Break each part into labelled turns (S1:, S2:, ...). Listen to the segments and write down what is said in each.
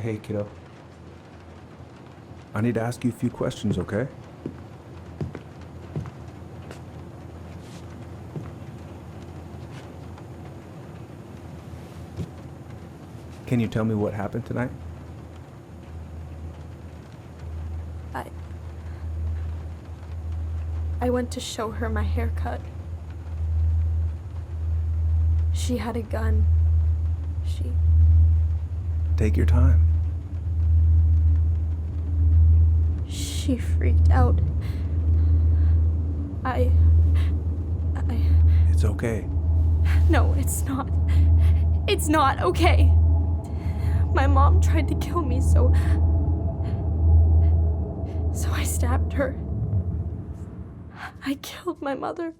S1: Hey, kiddo. I need to ask you a few questions, okay? Can you tell me what happened tonight?
S2: I went to show her my haircut. She had a gun.
S1: Take your time.
S2: She freaked out.
S1: It's okay.
S2: No, it's not. It's not okay. My mom tried to kill me, so I stabbed her. I killed my mother.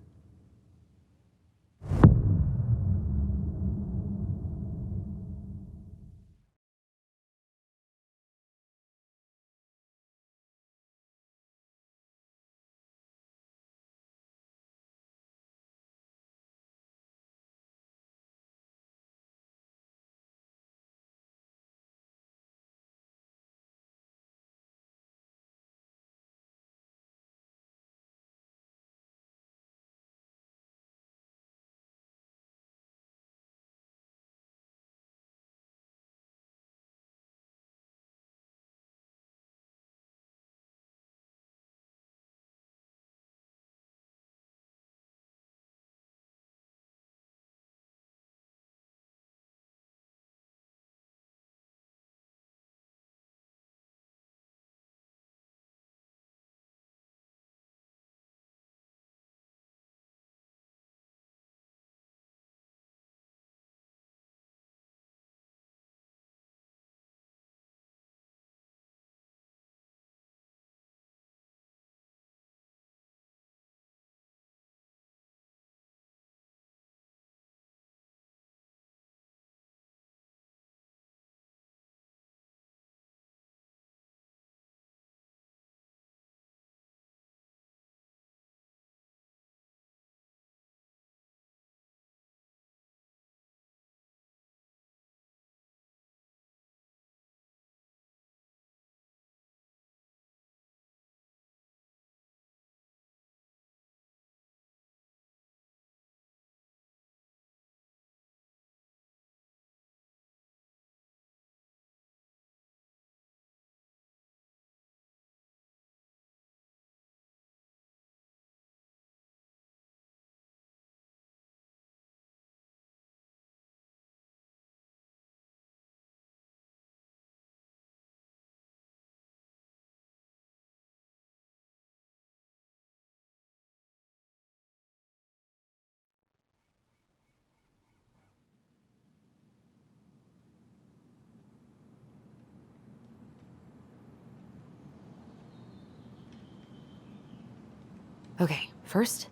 S3: Okay, first,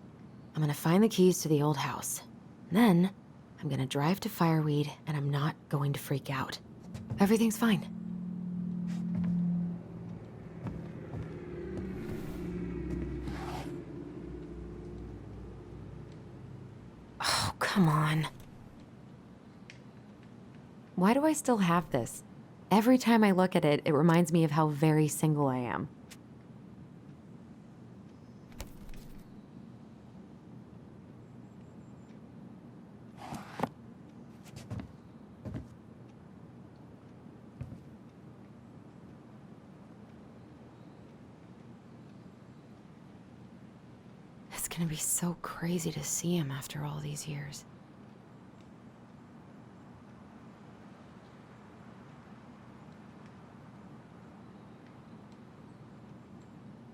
S3: I'm gonna find the keys to the old house. Then, I'm gonna drive to Fireweed, and I'm not going to freak out. Everything's fine. Oh, come on. Why do I still have this? Every time I look at it, it reminds me of how very single I am. It's gonna be so crazy to see him after all these years.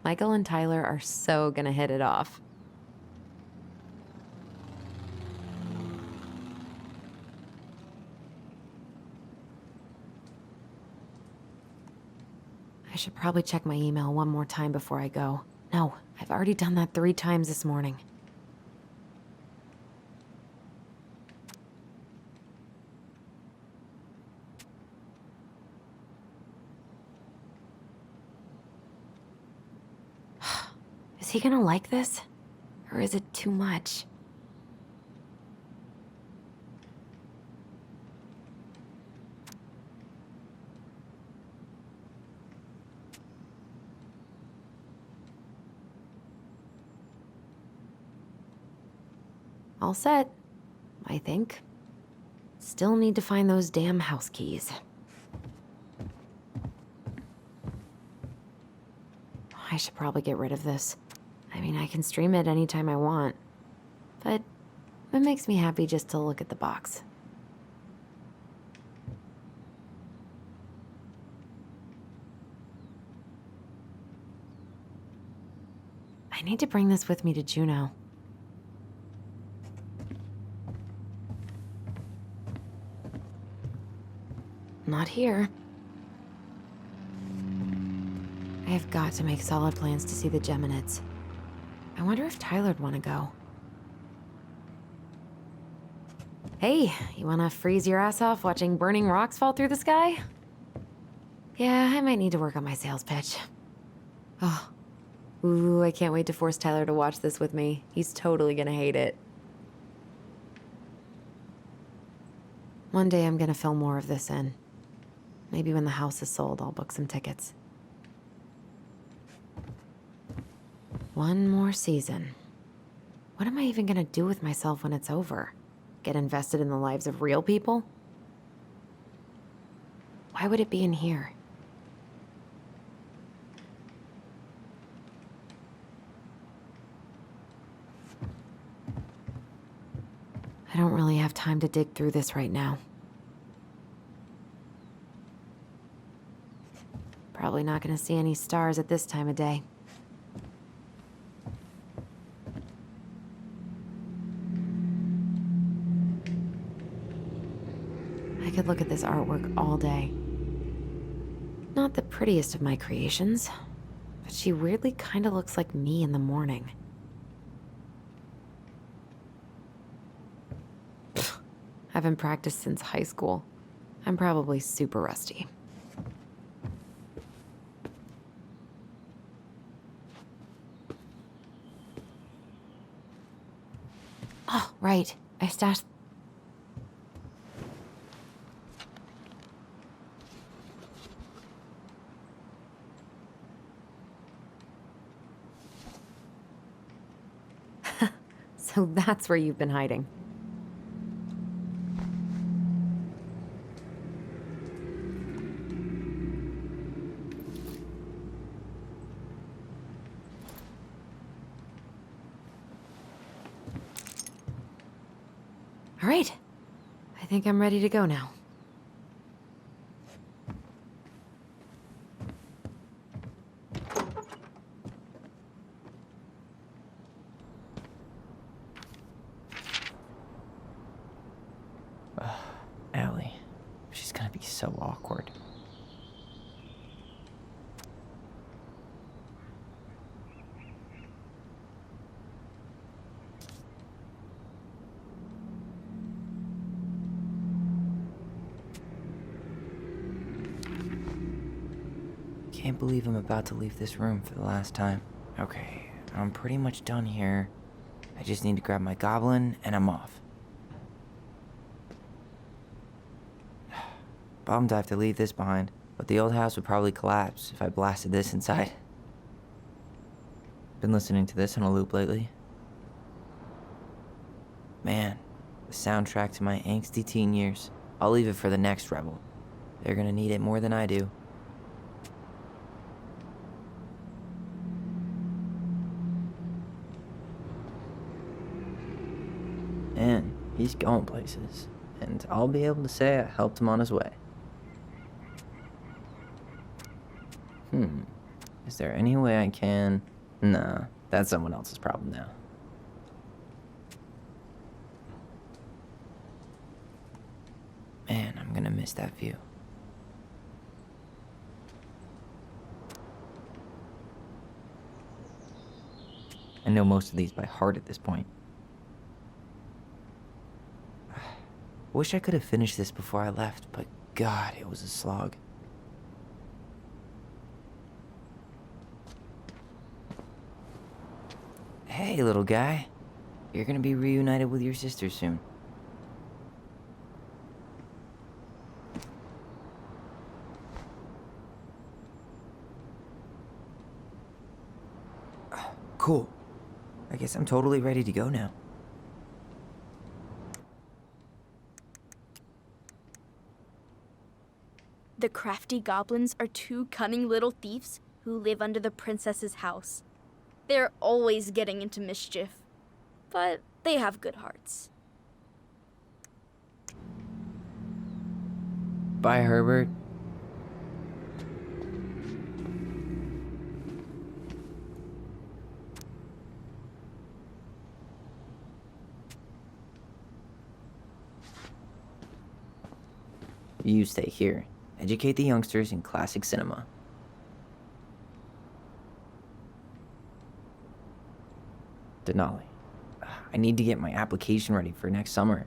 S3: Michael and Tyler are so gonna hit it off. I should probably check my email one more time before I go. No, I've already done that 3 times this morning. Is he gonna like this? Or is it too much? All set, I think. Still need to find those damn house keys. I should probably get rid of this. I mean, I can stream it anytime I want. But it makes me happy just to look at the box. I need to bring this with me to Juneau. Not here. I have got to make solid plans to see the Geminids. I wonder if Tyler'd want to go. Hey, you wanna freeze your ass off watching burning rocks fall through the sky? Yeah, I might need to work on my sales pitch. Oh. Ooh, I can't wait to force Tyler to watch this with me. He's totally gonna hate it. One day I'm gonna film more of this in. Maybe when the house is sold, I'll book some tickets. One more season. What am I even gonna do with myself when it's over? Get invested in the lives of real people? Why would it be in here? I don't really have time to dig through this right now. Probably not gonna see any stars at this time of day. I could look at this artwork all day. Not the prettiest of my creations, but she weirdly kinda looks like me in the morning. Haven't practiced since high school. I'm probably super rusty. Oh, right. I stashed... So that's where you've been hiding. All right. I think I'm ready to go now.
S4: Allie. She's gonna be so awkward. Can't believe I'm about to leave this room for the last time. Okay, I'm pretty much done here. I just need to grab my goblin and I'm off. Bummed I have to leave this behind, but the old house would probably collapse if I blasted this inside. Been listening to this on a loop lately. Man, the soundtrack to my angsty teen years. I'll leave it for the next rebel. They're gonna need it more than I do. And he's going places, and I'll be able to say I helped him on his way. Is there any way I can... Nah, that's someone else's problem now. Man, I'm gonna miss that view. I know most of these by heart at this point. Wish I could have finished this before I left, but God, it was a slog. Hey, little guy. You're gonna be reunited with your sister soon. Cool. I guess I'm totally ready to go now.
S2: The Crafty goblins are two cunning little thieves who live under the princess's house. They're always getting into mischief, but they have good hearts.
S4: Bye, Herbert. You stay here. Educate the youngsters in classic cinema. Denali, I need to get my application ready for next summer.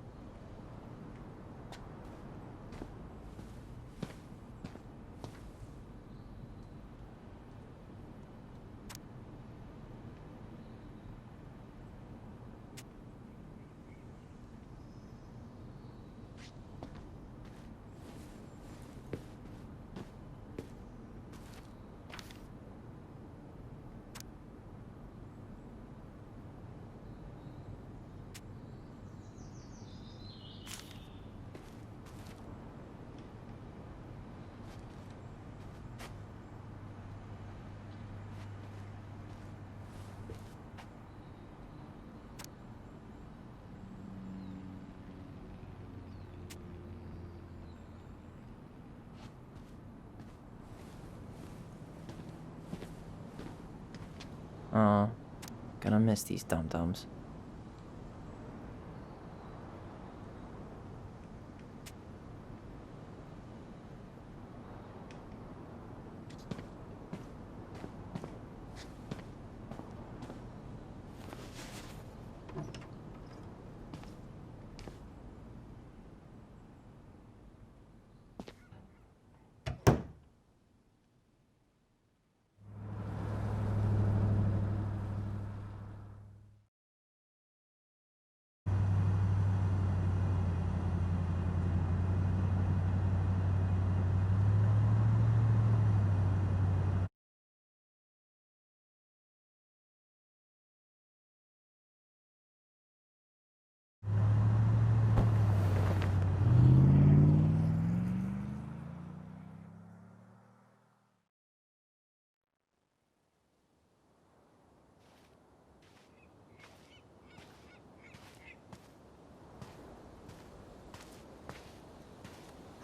S4: Oh, gonna miss these dum-dums.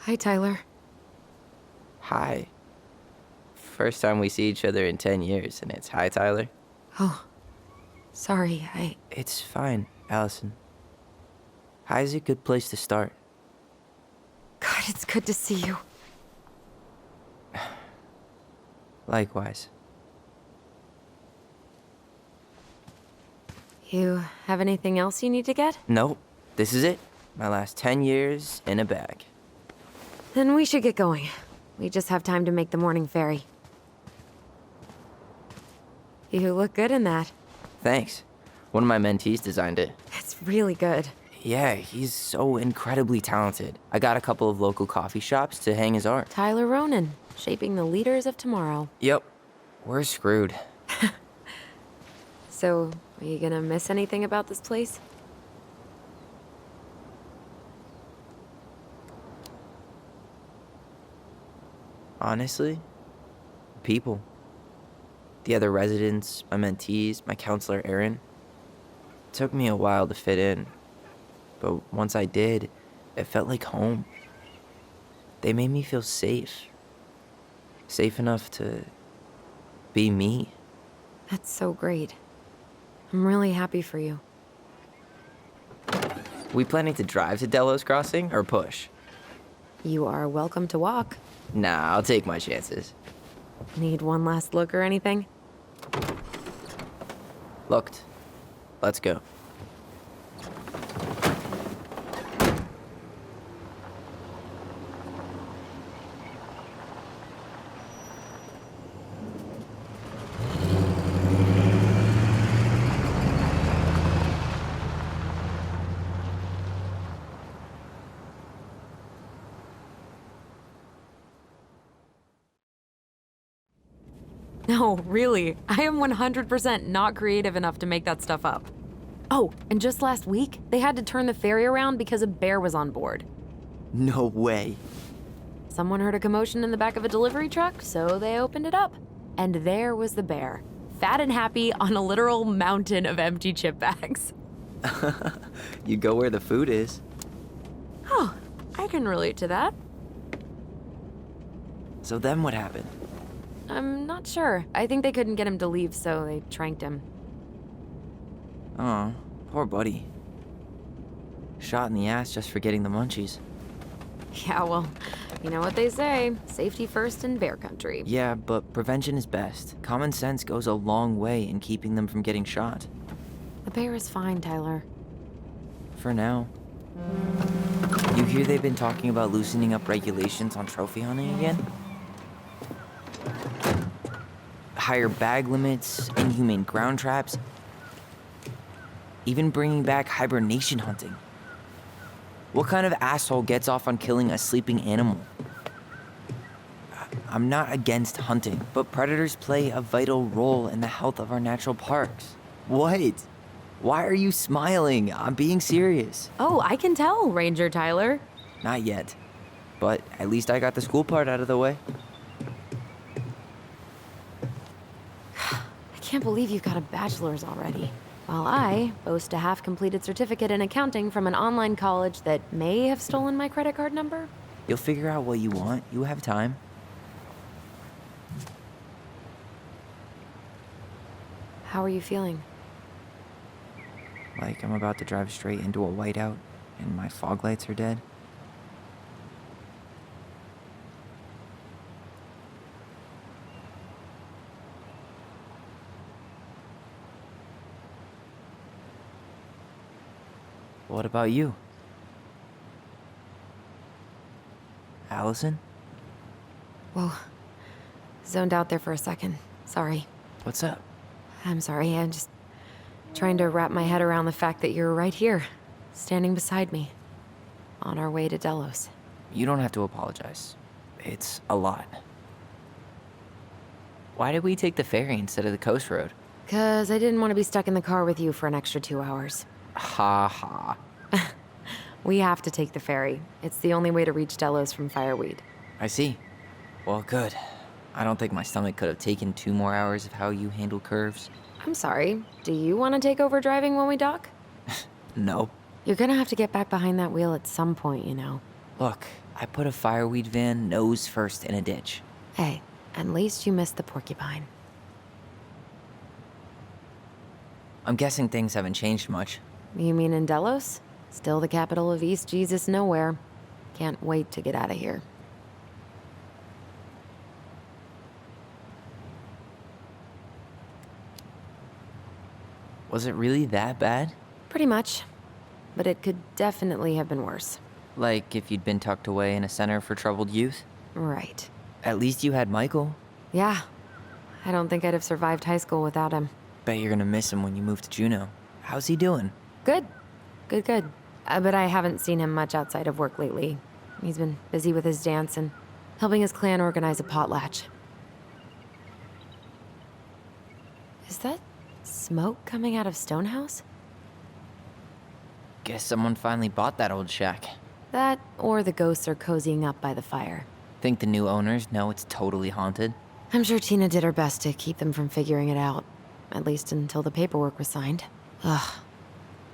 S3: Hi, Tyler.
S4: Hi. First time we see each other in 10 years, and it's hi, Tyler.
S3: Oh, sorry,
S4: It's fine, Alyson. Hi's a good place to start.
S3: God, it's good to see you.
S4: Likewise.
S3: You have anything else you need to get?
S4: Nope, this is it. My last 10 years in a bag.
S3: Then we should get going. We just have time to make the morning ferry. You look good in that.
S4: Thanks. One of my mentees designed it.
S3: It's really good.
S4: Yeah, he's so incredibly talented. I got a couple of local coffee shops to hang his art.
S3: Tyler Ronan, shaping the leaders of tomorrow.
S4: Yep, we're screwed.
S3: So, are you gonna miss anything about this place?
S4: Honestly, people. The other residents, my mentees, my counselor, Aaron. It took me a while to fit in, but once I did, it felt like home. They made me feel safe. Safe enough to be me.
S3: That's so great. I'm really happy for you.
S4: We planning to drive to Delos Crossing or push?
S3: You are welcome to walk.
S4: Nah, I'll take my chances.
S3: Need one last look or anything?
S4: Looked. Let's go.
S3: No, really. I am 100% not creative enough to make that stuff up. Oh, and just last week, they had to turn the ferry around because a bear was on board.
S4: No way.
S3: Someone heard a commotion in the back of a delivery truck, so they opened it up. And there was the bear, fat and happy on a literal mountain of empty chip bags.
S4: You go where the food is.
S3: Oh, I can relate to that.
S4: So then what happened?
S3: I'm not sure. I think they couldn't get him to leave, so they tranked him.
S4: Oh, poor buddy. Shot in the ass just for getting the munchies.
S3: Yeah, well, you know what they say. Safety first in bear country.
S4: Yeah, but prevention is best. Common sense goes a long way in keeping them from getting shot.
S3: The bear is fine, Tyler.
S4: For now. You hear they've been talking about loosening up regulations on trophy hunting again? Higher bag limits, inhumane ground traps, even bringing back hibernation hunting. What kind of asshole gets off on killing a sleeping animal? I'm not against hunting, but predators play a vital role in the health of our natural parks. What? Why are you smiling? I'm being serious.
S3: Oh, I can tell, Ranger Tyler.
S4: Not yet. But at least I got the school part out of the way.
S3: I can't believe you've got a bachelor's already. While I boast a half-completed certificate in accounting from an online college that may have stolen my credit card number.
S4: You'll figure out what you want. You have time.
S3: How are you feeling?
S4: Like I'm about to drive straight into a whiteout and my fog lights are dead. What about you? Alyson?
S3: Whoa. Zoned out there for a second. Sorry.
S4: What's up?
S3: I'm sorry. I'm just trying to wrap my head around the fact that you're right here, standing beside me, on our way to Delos.
S4: You don't have to apologize. It's a lot. Why did we take the ferry instead of the coast road?
S3: 'Cause I didn't want to be stuck in the car with you for an extra 2 hours.
S4: Ha ha.
S3: We have to take the ferry. It's the only way to reach Delos from Fireweed.
S4: I see. Well, good. I don't think my stomach could have taken 2 more hours of how you handle curves.
S3: I'm sorry. Do you want to take over driving when we dock?
S4: No.
S3: You're gonna have to get back behind that wheel at some point, you know.
S4: Look, I put a fireweed van nose first in a ditch.
S3: Hey, at least you missed the porcupine.
S4: I'm guessing things haven't changed much.
S3: You mean in Delos? Still the capital of East Jesus Nowhere. Can't wait to get out of here.
S4: Was it really that bad?
S3: Pretty much. But it could definitely have been worse.
S4: Like if you'd been tucked away in a center for troubled youth?
S3: Right.
S4: At least you had Michael.
S3: Yeah. I don't think I'd have survived high school without him.
S4: Bet you're gonna miss him when you move to Juneau. How's he doing?
S3: Good. Good. But I haven't seen him much outside of work lately. He's been busy with his dance and helping his clan organize a potlatch. Is that smoke coming out of Stonehouse?
S4: Guess someone finally bought that old shack.
S3: That, or the ghosts are cozying up by the fire.
S4: Think the new owners know it's totally haunted?
S3: I'm sure Tina did her best to keep them from figuring it out. At least until the paperwork was signed. Ugh.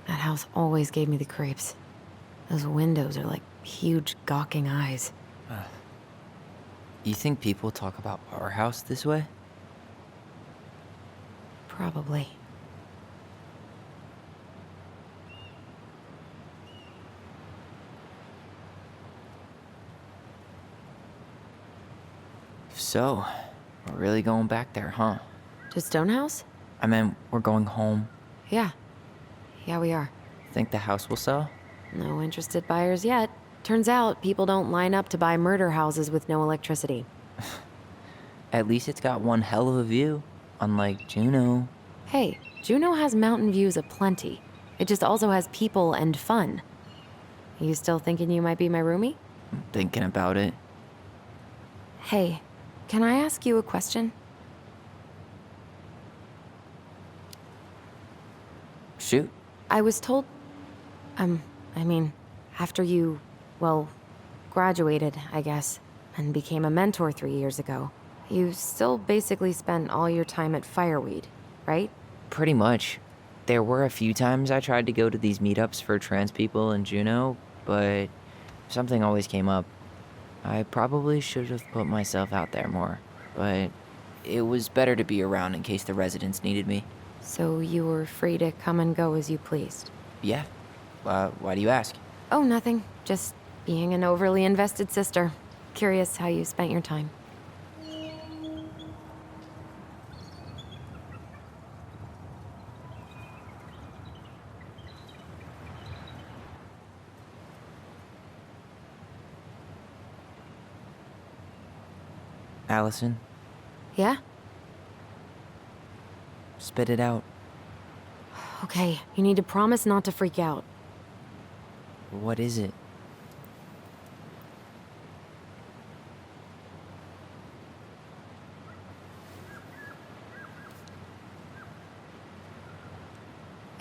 S3: That house always gave me the creeps. Those windows are like huge gawking eyes.
S4: You think people talk about our house this way?
S3: Probably.
S4: So, we're really going back there, huh?
S3: To Stonehouse?
S4: I meant, we're going home.
S3: Yeah. Yeah, we are.
S4: Think the house will sell?
S3: No interested buyers yet. Turns out people don't line up to buy murder houses with no electricity.
S4: At least it's got one hell of a view. Unlike Juneau.
S3: Hey, Juneau has mountain views aplenty. It just also has people and fun. You still thinking you might be my roomie?
S4: I'm thinking about it.
S3: Hey, can I ask you a question?
S4: Shoot.
S3: I was told... after you, well, graduated, I guess. and became a mentor 3 years ago. You still basically spent all your time at Fireweed, right?
S4: Pretty much. There were a few times I tried to go to these meetups for trans people in Juneau, but something always came up. I probably should have put myself out there more, but it was better to be around in case the residents needed me.
S3: So you were free to come and go as you pleased?
S4: Yeah. Why do you ask?
S3: Oh, nothing. Just being an overly invested sister. Curious how you spent your time.
S4: Alyson,
S3: Yeah?
S4: spit it out.
S3: Okay, you need to promise not to freak out.
S4: What is it?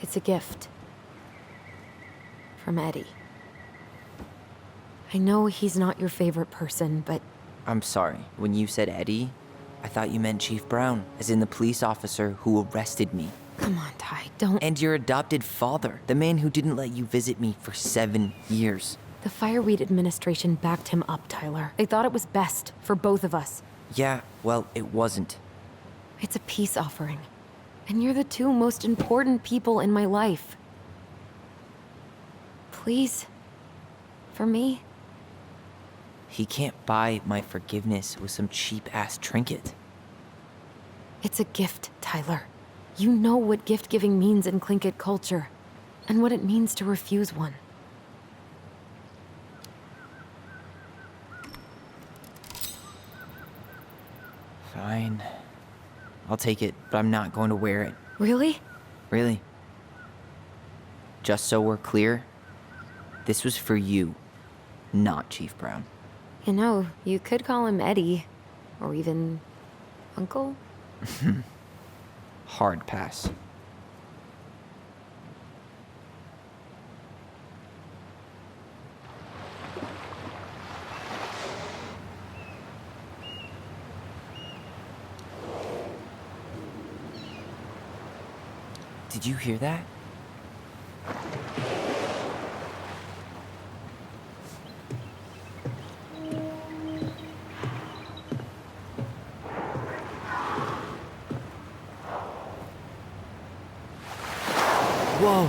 S3: It's a gift. From Eddie. I know he's not your favorite person, but
S4: I'm sorry. When you said Eddie, I thought you meant Chief Brown, as in the police officer who arrested me.
S3: come on, Ty, don't.
S4: And your adopted father, the man who didn't let you visit me for 7 years.
S3: The Fireweed administration backed him up, Tyler. They thought it was best for both of us.
S4: Yeah, well, it wasn't.
S3: It's a peace offering. And you're the two most important people in my life. Please. For me.
S4: He can't buy my forgiveness with some cheap-ass trinket.
S3: It's a gift, Tyler. You know what gift-giving means in Tlingit culture. And what it means to refuse one.
S4: Fine. I'll take it, but I'm not going to wear it.
S3: Really?
S4: Really. Just so we're clear, this was for you, not Chief Brown.
S3: You know, you could call him Eddie. Or even... Uncle?
S4: Hard pass. Did you hear that? Whoa!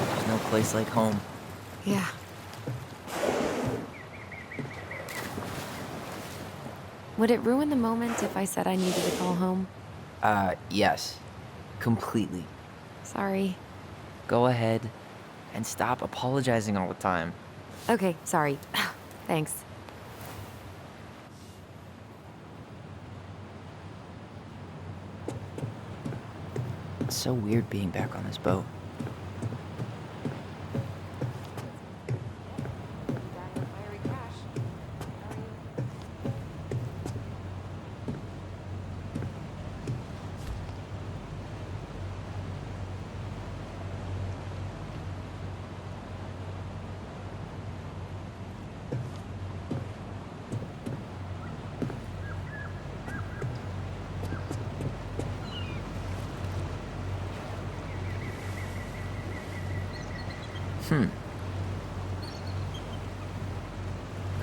S4: There's no place like home.
S3: Yeah. Would it ruin the moment if I said I needed to call home?
S4: Yes. Completely.
S3: Sorry.
S4: Go ahead and stop apologizing all the time.
S3: Okay, sorry. Thanks.
S4: It's so weird being back on this boat.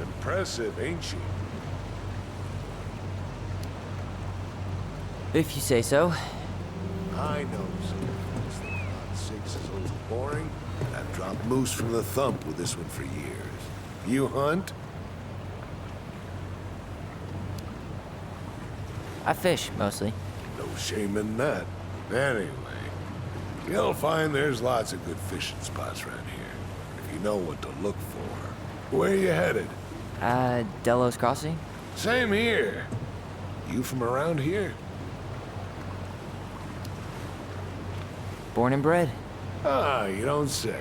S5: Impressive, ain't she?
S4: If you say so.
S5: I know some Lot 6 is old boring, and I've dropped moose from the thump with this one for years. You hunt?
S4: I fish, mostly.
S5: No shame in that. Anyway, you'll find there's lots of good fishing spots around here, if you know what to look for. Where you headed?
S4: Delos Crossing?
S5: Same here. You from around here?
S4: Born and bred.
S5: Ah, you don't say.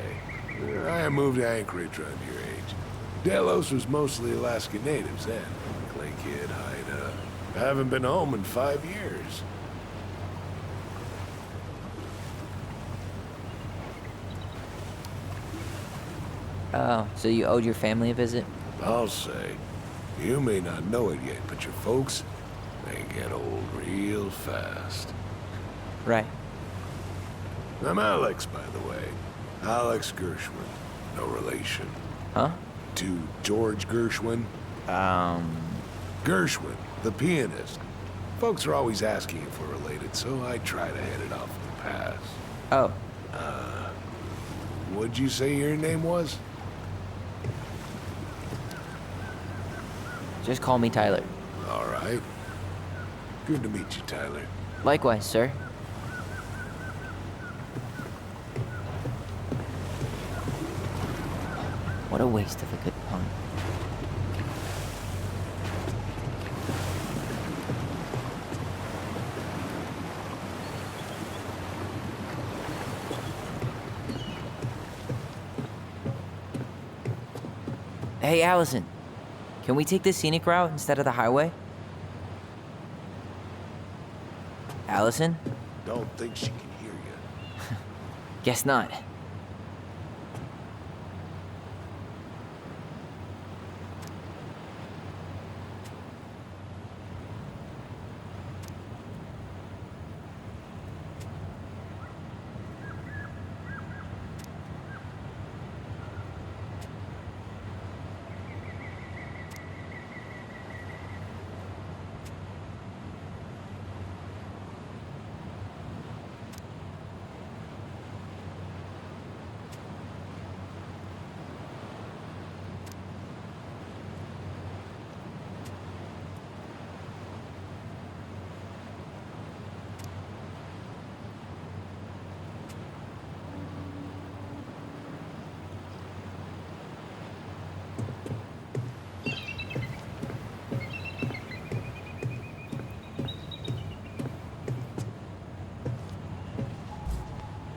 S5: I moved to Anchorage around your age. Delos was mostly Alaska natives then. Clay Kid, Haida. I haven't been home in 5 years.
S4: Oh, so you owed your family a visit?
S5: I'll say. You may not know it yet, but your folks, they get old real fast.
S4: Right.
S5: I'm Alex, by the way. Alex Gershwin. No relation.
S4: Huh?
S5: To George Gershwin. Gershwin, the pianist. Folks are always asking if we're related, so I try to head it off the pass.
S4: Oh,
S5: What'd you say your name was?
S4: just call me Tyler.
S5: All right. Good to meet you, Tyler.
S4: Likewise, sir. What a waste of a good pun. Hey, Alyson. Can we take the scenic route instead of the highway? Alyson?
S5: Don't think she can hear you.
S4: Guess not.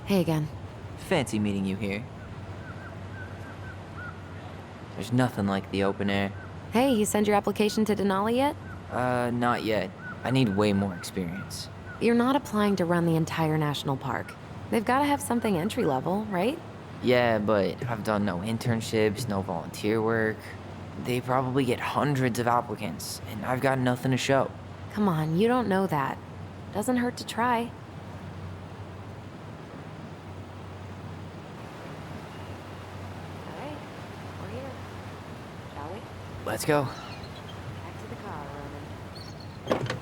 S3: Hey again.
S4: Fancy meeting you here. There's nothing like the open air.
S3: Hey, you send your application to Denali yet?
S4: Not yet. I need way more experience.
S3: You're not applying to run the entire national park. They've got to have something entry level, right?
S4: Yeah, but I've done no internships, no volunteer work. They probably get hundreds of applicants, and I've got nothing to show.
S3: Come on, you don't know that. Doesn't hurt to try. All right, we're here. Shall we?
S4: Let's go.
S3: Back to the car, Roman.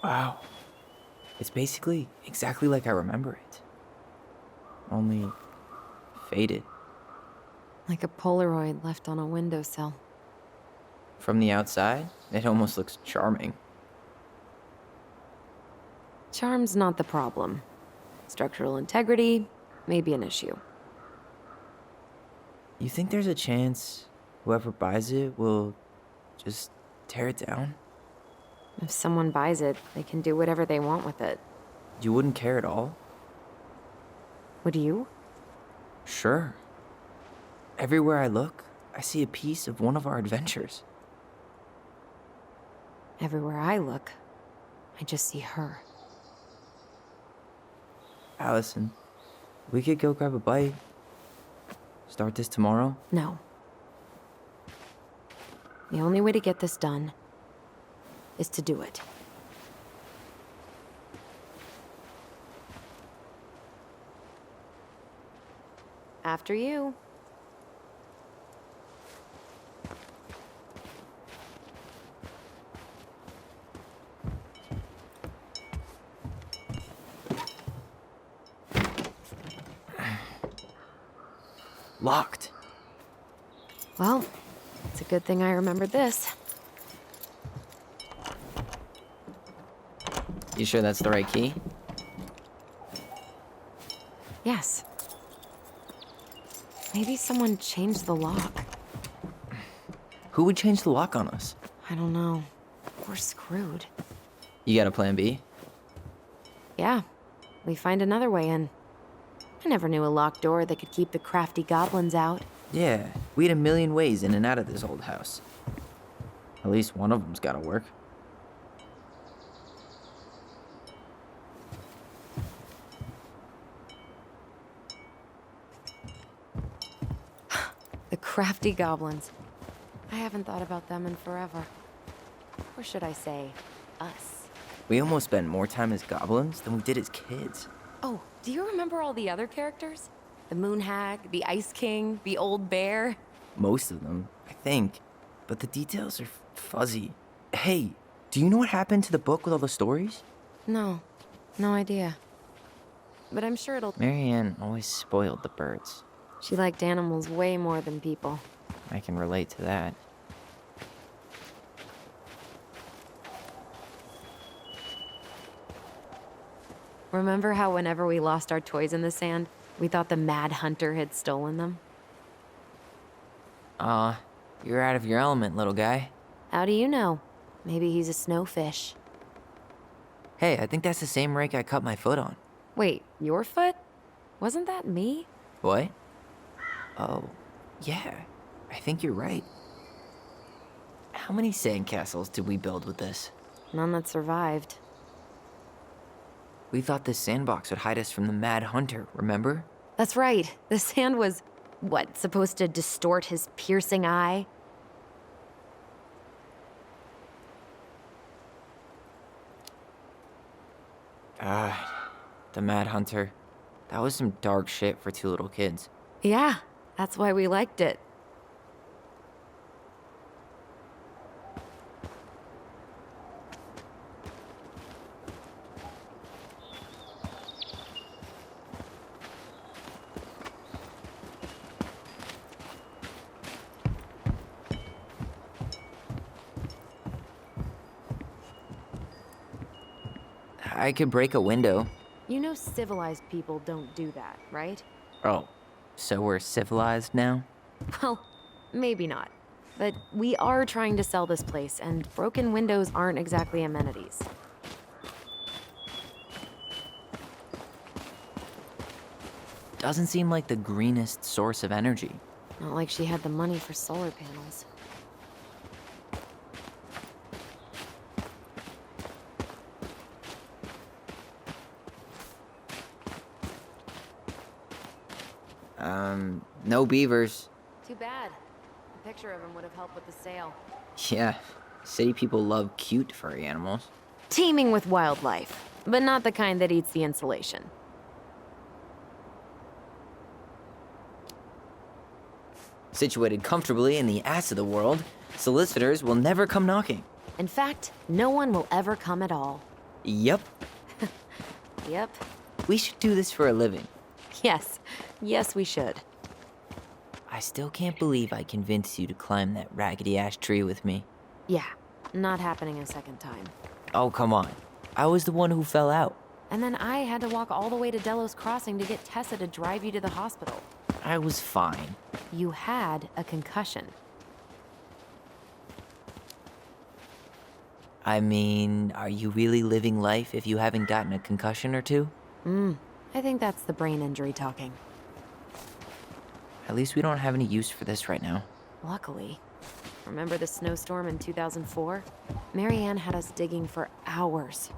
S4: Wow. It's basically exactly like I remember it. only faded.
S3: Like a Polaroid left on a windowsill.
S4: From the outside, it almost looks charming.
S3: Charm's not the problem. Structural integrity may be an issue.
S4: You think there's a chance whoever buys it will just tear it down?
S3: If someone buys it, they can do whatever they want with it.
S4: You wouldn't care at all?
S3: Would you?
S4: Sure. Everywhere I look, I see a piece of one of our adventures.
S3: Everywhere I look, I just see her.
S4: Alyson, we could go grab a bite. Start this tomorrow?
S3: No. The only way to get this done is to do it. After you.
S4: Locked.
S3: Well, it's a good thing I remembered this.
S4: You sure that's the right key?
S3: Yes. Maybe someone changed the lock.
S4: Who would change the lock on us?
S3: I don't know. We're screwed.
S4: You got a plan B?
S3: Yeah, we find another way in. I never knew a locked door that could keep the crafty goblins out.
S4: Yeah, we had a million ways in and out of this old house. At least one of them's gotta work.
S3: The crafty goblins. I haven't thought about them in forever. Or should I say, us.
S4: We almost spent more time as goblins than we did as kids.
S3: Oh, do you remember all the other characters? The Moon Hag, the Ice King, the Old Bear?
S4: Most of them, I think. But the details are fuzzy. Hey, do you know what happened to the book with all the stories?
S3: No, no idea. But I'm sure it'll...
S4: Marianne always spoiled the birds.
S3: She liked animals way more than people.
S4: I can relate to that.
S3: Remember how whenever we lost our toys in the sand, we thought the Mad Hunter had stolen them?
S4: Aw, you're out of your element, little guy.
S3: How do you know? Maybe he's a snowfish.
S4: Hey, I think that's the same rake I cut my foot on.
S3: Wait, your foot? Wasn't that me?
S4: What? Oh, yeah. I think you're right. How many sandcastles did we build with this?
S3: None that survived.
S4: We thought this sandbox would hide us from the Mad Hunter, remember?
S3: That's right. The sand was, what, supposed to distort his piercing eye?
S4: God, the Mad Hunter. That was some dark shit for two little kids.
S3: Yeah, that's why we liked it.
S4: I could break a window.
S3: You know civilized people don't do that, right?
S4: Oh, so we're civilized now?
S3: Well, maybe not. But we are trying to sell this place, and broken windows aren't exactly amenities.
S4: Doesn't seem like the greenest source of energy.
S3: Not like she had the money for solar panels.
S4: No beavers.
S3: Too bad. A picture of him would have helped with the sale.
S4: Yeah, city people love cute furry animals.
S3: Teeming with wildlife, but not the kind that eats the insulation.
S4: Situated comfortably in the ass of the world, solicitors will never come knocking.
S3: In fact, no one will ever come at all.
S4: Yep,
S3: Yep.
S4: we should do this for a living.
S3: Yes. Yes, we should.
S4: I still can't believe I convinced you to climb that raggedy-ass tree with me.
S3: Yeah. Not happening a second time.
S4: Oh, come on. I was the one who fell out.
S3: And then I had to walk all the way to Delos Crossing to get Tessa to drive you to the hospital.
S4: I was fine.
S3: You had a concussion.
S4: I mean, are you really living life if you haven't gotten a concussion or two?
S3: I think that's the brain injury talking.
S4: At least we don't have any use for this right now.
S3: Luckily. Remember the snowstorm in 2004? Marianne had us digging for hours.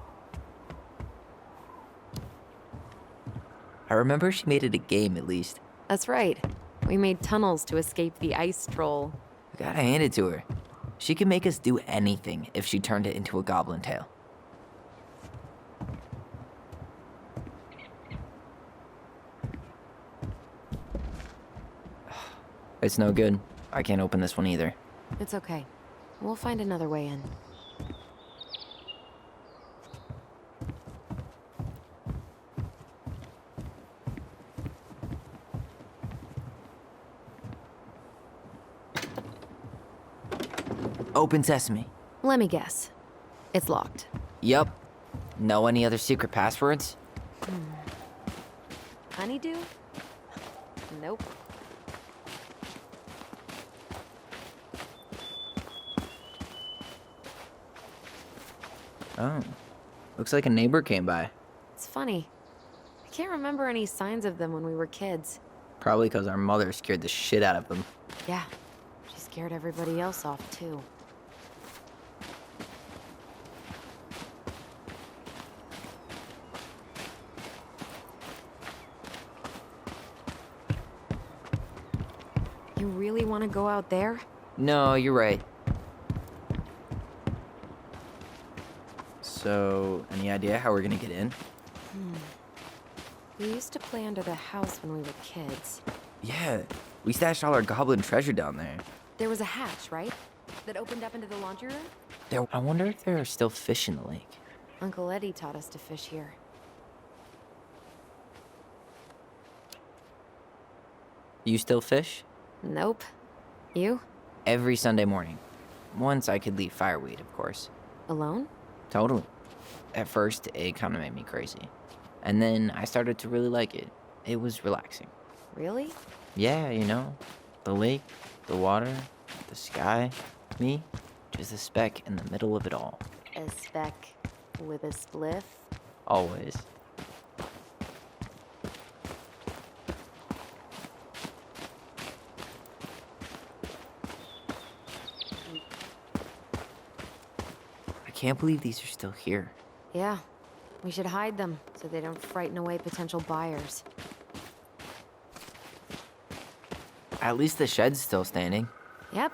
S4: I remember she made it a game at least.
S3: That's right. We made tunnels to escape the ice troll.
S4: I gotta hand it to her. She could make us do anything if she turned it into a goblin tail. It's no good. I can't open this one either.
S3: It's okay. We'll find another way in.
S4: Open sesame.
S3: Let me guess. It's locked.
S4: Yup. Know any other secret passwords?
S3: Honeydew? Nope.
S4: Oh. Looks like a neighbor came by.
S3: It's funny. I can't remember any signs of them when we were kids.
S4: Probably because our mother scared the shit out of them.
S3: Yeah. She scared everybody else off, too. You really want to go out there?
S4: No, you're right. So, any idea how we're gonna get in?
S3: We used to play under the house when we were kids.
S4: Yeah, we stashed all our goblin treasure down there.
S3: There was a hatch, right? That opened up into the laundry room?
S4: I wonder if there are still fish in the lake.
S3: Uncle Eddie taught us to fish here.
S4: You still fish?
S3: Nope. You?
S4: Every Sunday morning. Once I could leave fireweed, of course.
S3: Alone?
S4: Totally. At first, it kind of made me crazy. And then I started to really like it. It was relaxing.
S3: Really?
S4: Yeah, you know, the lake, the water, the sky, me, just a speck in the middle of it all.
S3: A speck with a spliff?
S4: Always. I can't believe these are still here.
S3: Yeah. We should hide them so they don't frighten away potential buyers.
S4: At least the shed's still standing.
S3: Yep.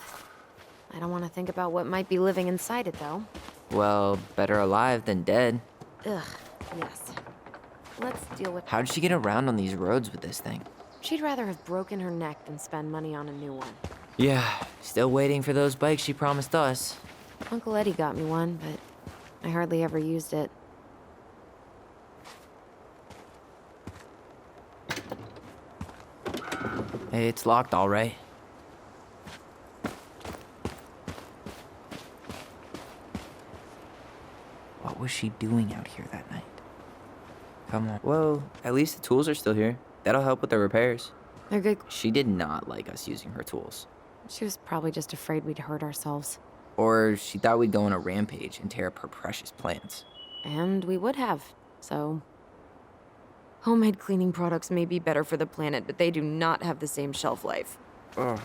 S3: I don't want to think about what might be living inside it, though.
S4: Well, better alive than dead.
S3: Ugh, yes. Let's deal with...
S4: How'd she get around on these roads with this thing?
S3: She'd rather have broken her neck than spend money on a new one.
S4: Yeah, still waiting for those bikes she promised us.
S3: Uncle Eddie got me one, but I hardly ever used it.
S4: Hey, it's locked all right. What was she doing out here that night? Come on. Whoa, at least the tools are still here. That'll help with the repairs.
S3: They're good.
S4: She did not like us using her tools.
S3: She was probably just afraid we'd hurt ourselves.
S4: Or she thought we'd go on a rampage and tear up her precious plants.
S3: And we would have, so... Homemade cleaning products may be better for the planet, but they do not have the same shelf life.
S4: Oh,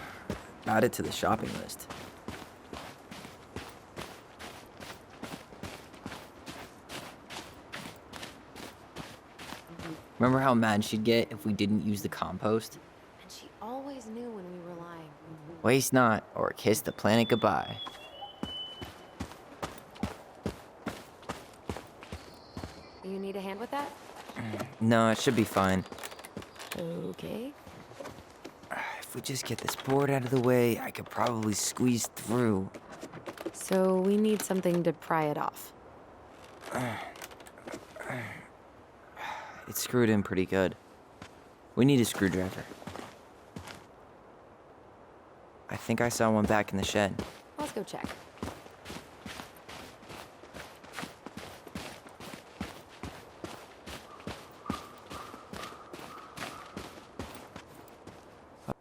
S4: add it to the shopping list. Remember how mad she'd get if we didn't use the compost?
S3: And she always knew when we were lying.
S4: Waste not, or kiss the planet goodbye.
S3: You need a hand with that?
S4: No, it should be fine.
S3: Okay.
S4: If we just get this board out of the way, I could probably squeeze through.
S3: So we need something to pry it off.
S4: It's screwed in pretty good. We need a screwdriver. I think I saw one back in the shed.
S3: Let's go check.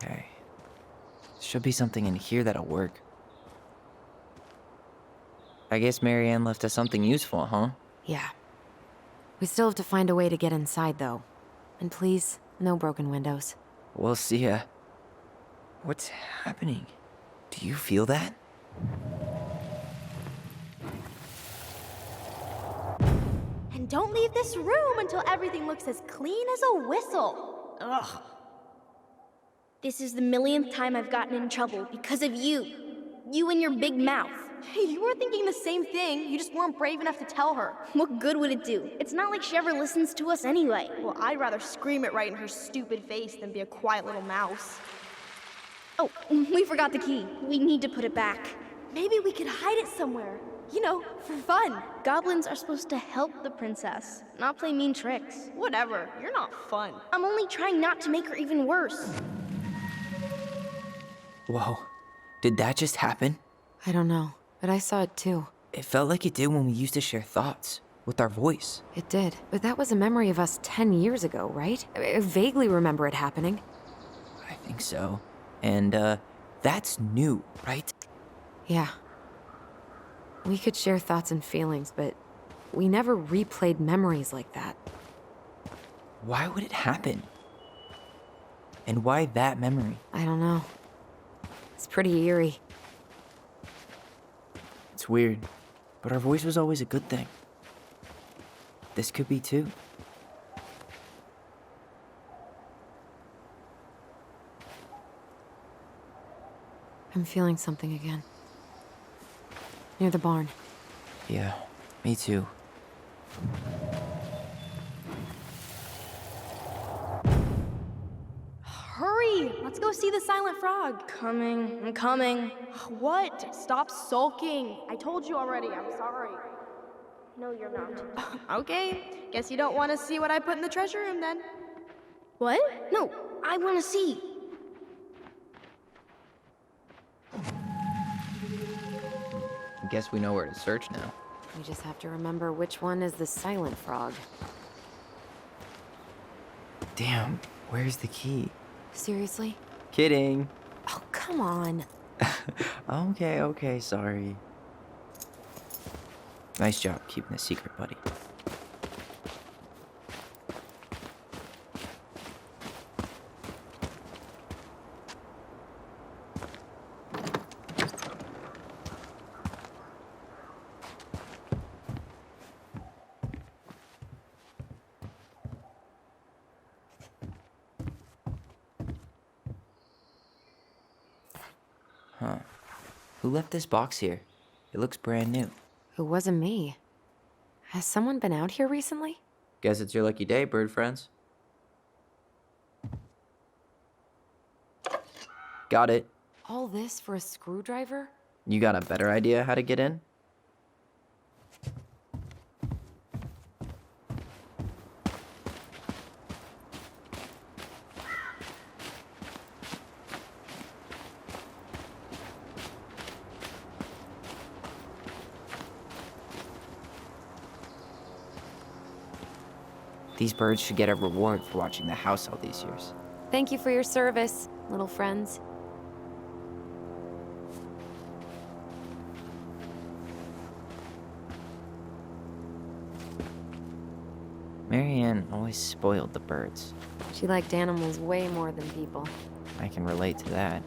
S4: Okay. Should be something in here that'll work. I guess Marianne left us something useful, huh?
S3: Yeah. We still have to find a way to get inside, though. And please, no broken windows.
S4: We'll see ya. What's happening? Do you feel that?
S6: And don't leave this room until everything looks as clean as a whistle. Ugh.
S2: This is the millionth time I've gotten in trouble because of you. You and your big mouth.
S6: Hey, you were thinking the same thing. You just weren't brave enough to tell her.
S2: What good would it do? It's not like she ever listens to us anyway.
S6: Well, I'd rather scream it right in her stupid face than be a quiet little mouse.
S2: Oh, we forgot the key. We need to put it back.
S6: Maybe we could hide it somewhere. You know, for fun.
S2: Goblins are supposed to help the princess, not play mean tricks.
S6: Whatever, you're not fun.
S2: I'm only trying not to make her even worse.
S4: Whoa. Did that just happen?
S3: I don't know, but I saw it too.
S4: It felt like it did when we used to share thoughts with our voice.
S3: It did. But that was a memory of us 10 years ago, right? I vaguely remember it happening.
S4: I think so. And, that's new, right?
S3: Yeah. We could share thoughts and feelings, but we never replayed memories like that.
S4: Why would it happen? And why that memory?
S3: I don't know. It's pretty eerie.
S4: It's weird, but our voice was always a good thing. This could be too.
S3: I'm feeling something again. Near the barn.
S4: Yeah, me too.
S6: Hurry! Let's go see the silent frog.
S2: I'm coming.
S6: What? Stop sulking. I told you already, I'm sorry.
S2: No, you're not.
S6: Okay, guess you don't want to see what I put in the treasure room then.
S2: What? No, I want to see.
S4: I guess we know where to search now.
S3: We just have to remember which one is the silent frog.
S4: Damn, where's the key?
S3: Seriously?
S4: Kidding.
S3: Oh, come on.
S4: Okay, sorry. Nice job keeping a secret, buddy. Huh. Who left this box here? It looks brand new.
S3: It wasn't me. Has someone been out here recently?
S4: Guess it's your lucky day, bird friends. Got it.
S3: All this for a screwdriver?
S4: You got a better idea how to get in? These birds should get a reward for watching the house all these years.
S3: Thank you for your service, little friends.
S4: Marianne always spoiled the birds.
S3: She liked animals way more than people.
S4: I can relate to that.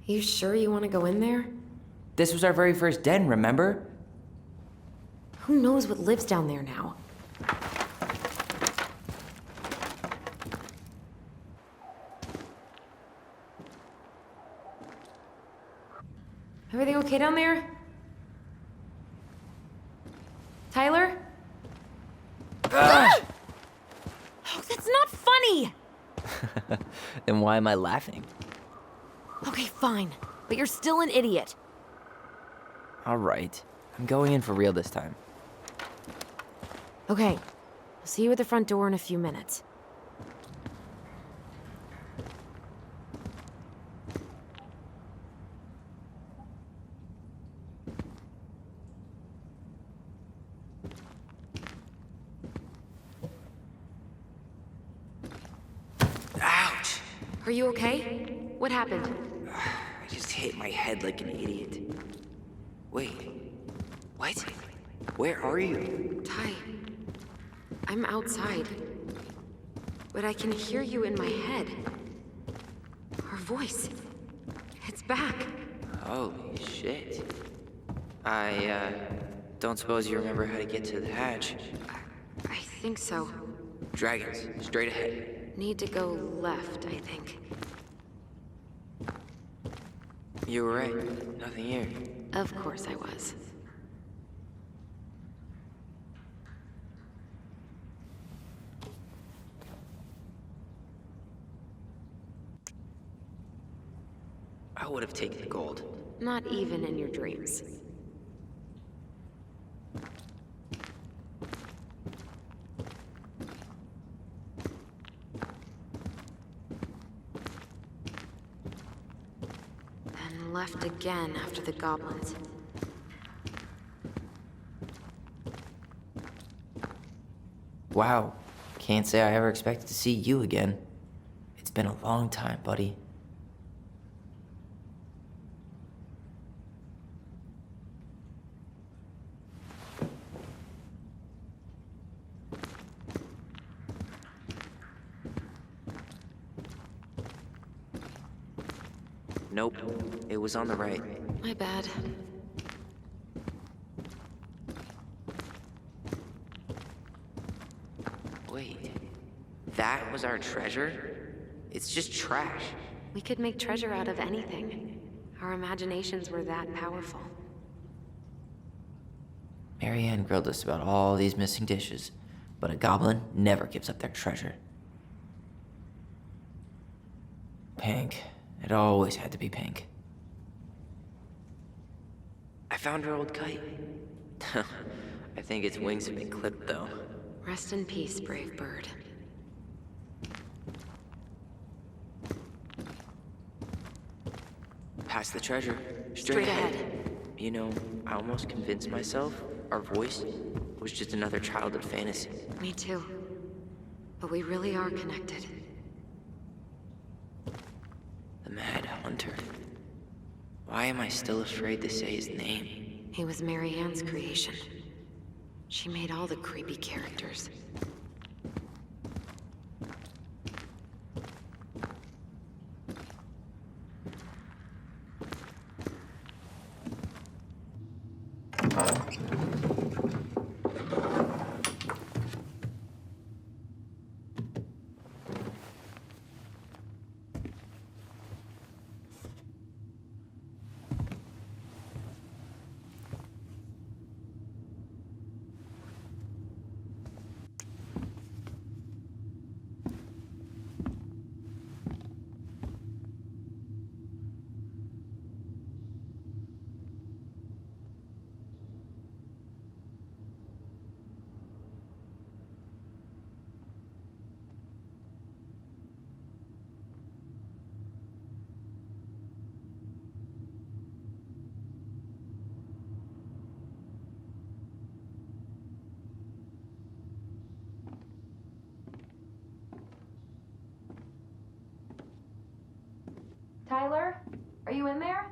S3: You sure you want to go in there?
S4: This was our very first den, remember?
S3: Who knows what lives down there now? Everything okay down there? Tyler? Oh, that's not funny!
S4: Then why am I laughing?
S3: Okay, fine. But you're still an idiot.
S4: All right. I'm going in for real this time.
S3: Okay. I'll see you at the front door in a few minutes.
S4: Ouch!
S3: Are you okay? What happened?
S4: I just hit my head like an idiot. Wait. What? Where are you?
S3: Ty, I'm outside. But I can hear you in my head. Our voice. It's back.
S4: Holy shit. I don't suppose you remember how to get to the hatch.
S3: I think so.
S4: Dragons, straight ahead.
S3: Need to go left, I think.
S4: You were right. Nothing here.
S3: Of course I was.
S4: I would have taken the gold.
S3: Not even in your dreams. Then left again after the goblins.
S4: Wow. Can't say I ever expected to see you again. It's been a long time, buddy. Nope. It was on the right.
S3: My bad.
S4: Wait. That was our treasure? It's just trash.
S3: We could make treasure out of anything. Our imaginations were that powerful.
S4: Marianne grilled us about all these missing dishes, but a goblin never gives up their treasure. Pink. It always had to be pink. I found her old kite. I think its wings have been clipped, though.
S3: Rest in peace, brave bird.
S4: Past the treasure.
S3: Straight ahead.
S4: You know, I almost convinced myself our voice was just another childhood fantasy.
S3: Me too. But we really are connected.
S4: The Mad Hunter. Why am I still afraid to say his name?
S3: He was Marianne's creation. She made all the creepy characters. Tyler? Are you in there?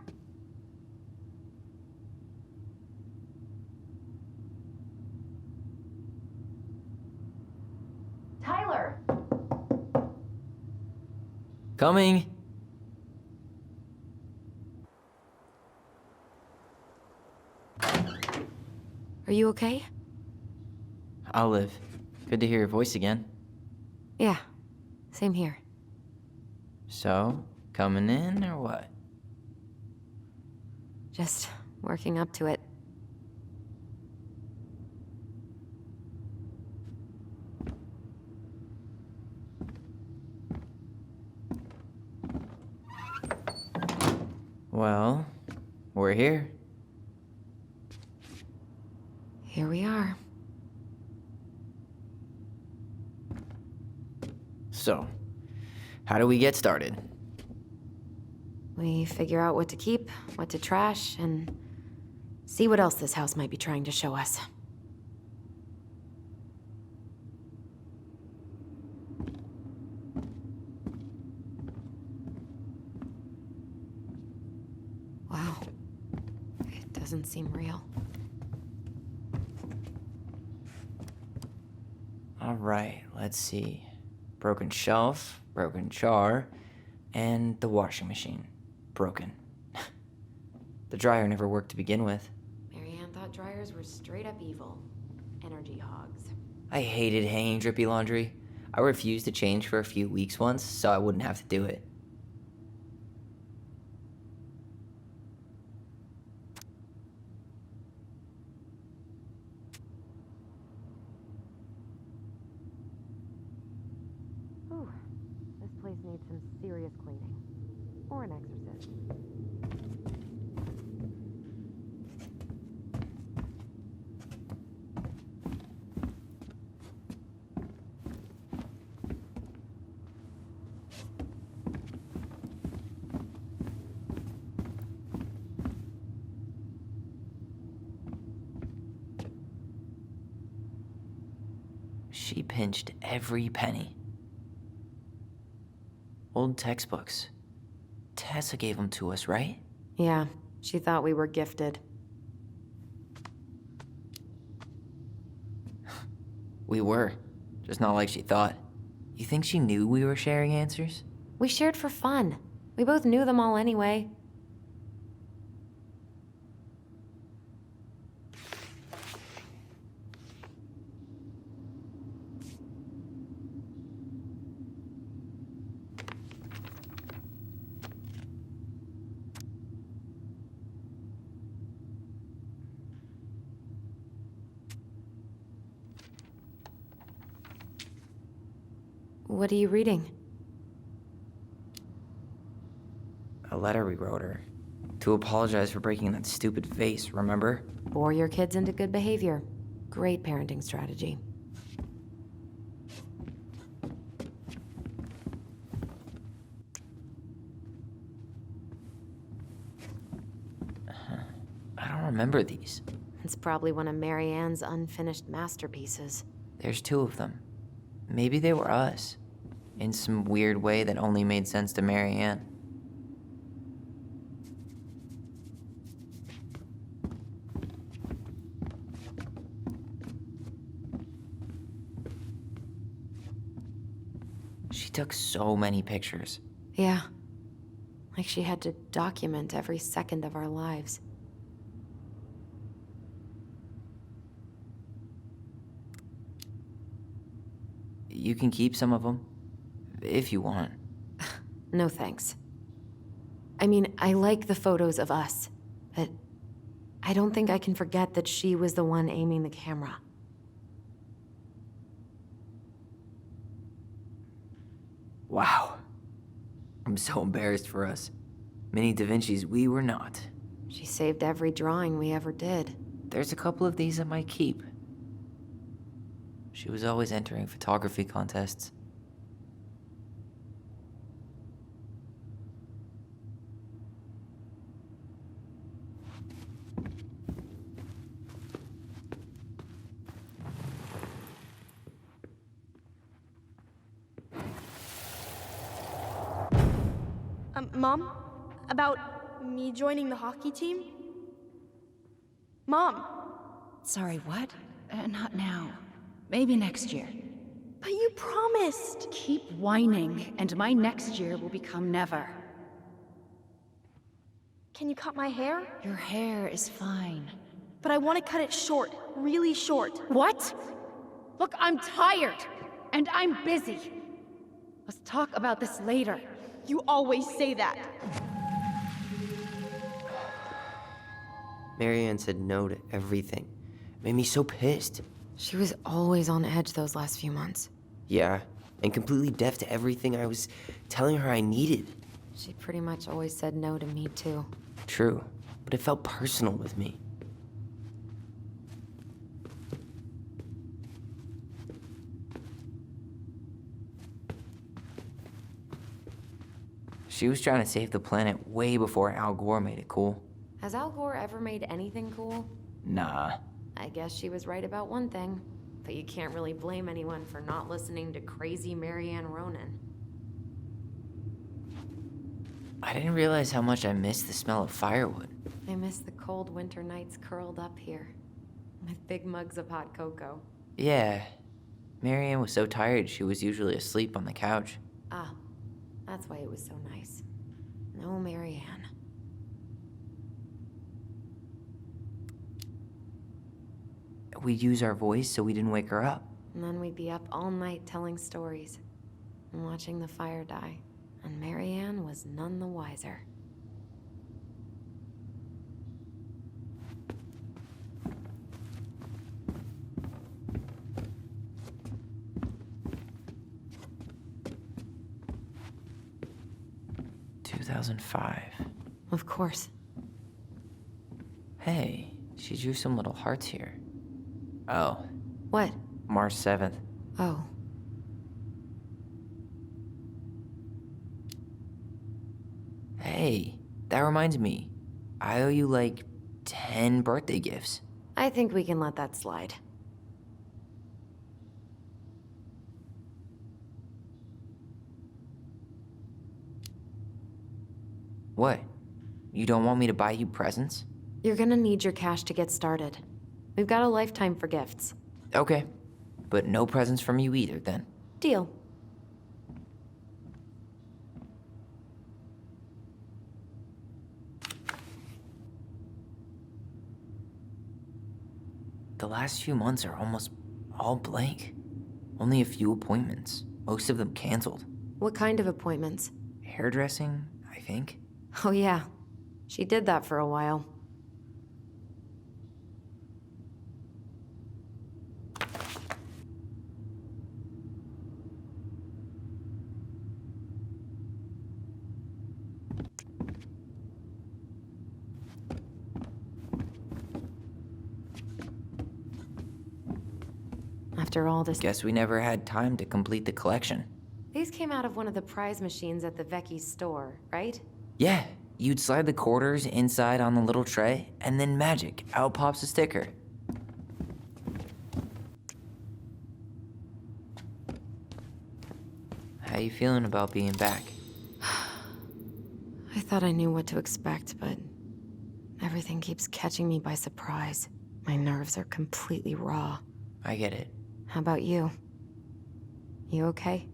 S3: Tyler!
S4: Coming!
S3: Are you okay?
S4: I'll live. Good to hear your voice again.
S3: Yeah. Same here.
S4: So, coming in or what?
S3: Just working up to it.
S4: Well, we're here.
S3: Here we are.
S4: So, how do we get started?
S3: We figure out what to keep, what to trash, and see what else this house might be trying to show us. Wow. It doesn't seem real.
S4: All right, let's see. Broken shelf, broken jar, and the washing machine. Broken. The dryer never worked to begin with.
S3: Marianne thought dryers were straight up evil. Energy hogs.
S4: I hated hanging drippy laundry. I refused to change for a few weeks once, so I wouldn't have to do it.
S3: Ooh, this place needs some serious cleaning. Or an exorcist.
S4: She pinched every penny. Old textbooks. Tessa gave them to us, right?
S3: Yeah, she thought we were gifted.
S4: We were. Just not like she thought. You think she knew we were sharing answers?
S3: We shared for fun. We both knew them all anyway. What are you reading?
S4: A letter we wrote her. To apologize for breaking that stupid vase, remember?
S3: Bore your kids into good behavior. Great parenting strategy.
S4: I don't remember these.
S3: It's probably one of Marianne's unfinished masterpieces.
S4: There's 2 of them. Maybe they were us. In some weird way that only made sense to Marianne. She took so many pictures.
S3: Yeah. Like she had to document every second of our lives.
S4: You can keep some of them, if you want.
S3: No thanks. I mean, I like the photos of us, but I don't think I can forget that she was the one aiming the camera.
S4: Wow. I'm so embarrassed for us. Mini Da Vinci's we were not.
S3: She saved every drawing we ever did.
S4: There's a couple of these I might keep. She was always entering photography contests.
S6: Mom? About me joining the hockey team? Mom!
S7: Sorry, what? Not now. Maybe next year.
S6: But you promised!
S7: Keep whining, and my next year will become never.
S6: Can you cut my hair?
S7: Your hair is fine.
S6: But I want to cut it short, really short.
S7: What? Look, I'm tired, and I'm busy. Let's talk about this later.
S6: You always say that.
S4: Marianne said no to everything. Made me so pissed.
S3: She was always on edge those last few months.
S4: Yeah, and completely deaf to everything I was telling her I needed.
S3: She pretty much always said no to me, too.
S4: True, but it felt personal with me. She was trying to save the planet way before Al Gore made it cool.
S3: Has Al Gore ever made anything cool?
S4: Nah.
S3: I guess she was right about one thing. But you can't really blame anyone for not listening to crazy Marianne Ronan.
S4: I didn't realize how much I missed the smell of firewood.
S3: I miss the cold winter nights curled up here. With big mugs of hot cocoa.
S4: Yeah. Marianne was so tired she was usually asleep on the couch.
S3: Ah, that's why it was so nice. No Marianne.
S4: We'd use our voice so we didn't wake her up.
S3: And then we'd be up all night telling stories. And watching the fire die. And Marianne was none the wiser. Of course.
S4: Hey, she drew some little hearts here. Oh,
S3: What?
S4: March 7th.
S3: Oh.
S4: Hey, that reminds me. I owe you like 10 birthday gifts.
S3: I think we can let that slide.
S4: What? You don't want me to buy you presents?
S3: You're gonna need your cash to get started. We've got a lifetime for gifts.
S4: Okay, but no presents from you either then.
S3: Deal.
S4: The last few months are almost all blank. Only a few appointments, most of them canceled.
S3: What kind of appointments?
S4: Hairdressing, I think.
S3: Oh yeah, she did that for a while. After all this,
S4: Guess we never had time to complete the collection.
S3: these came out of one of the prize machines at the Vecchi's store, right?
S4: Yeah, you'd slide the quarters inside on the little tray, and then magic, out pops a sticker. How you feeling about being back?
S3: I thought I knew what to expect, but everything keeps catching me by surprise. My nerves are completely raw.
S4: I get it.
S3: How about you? You okay?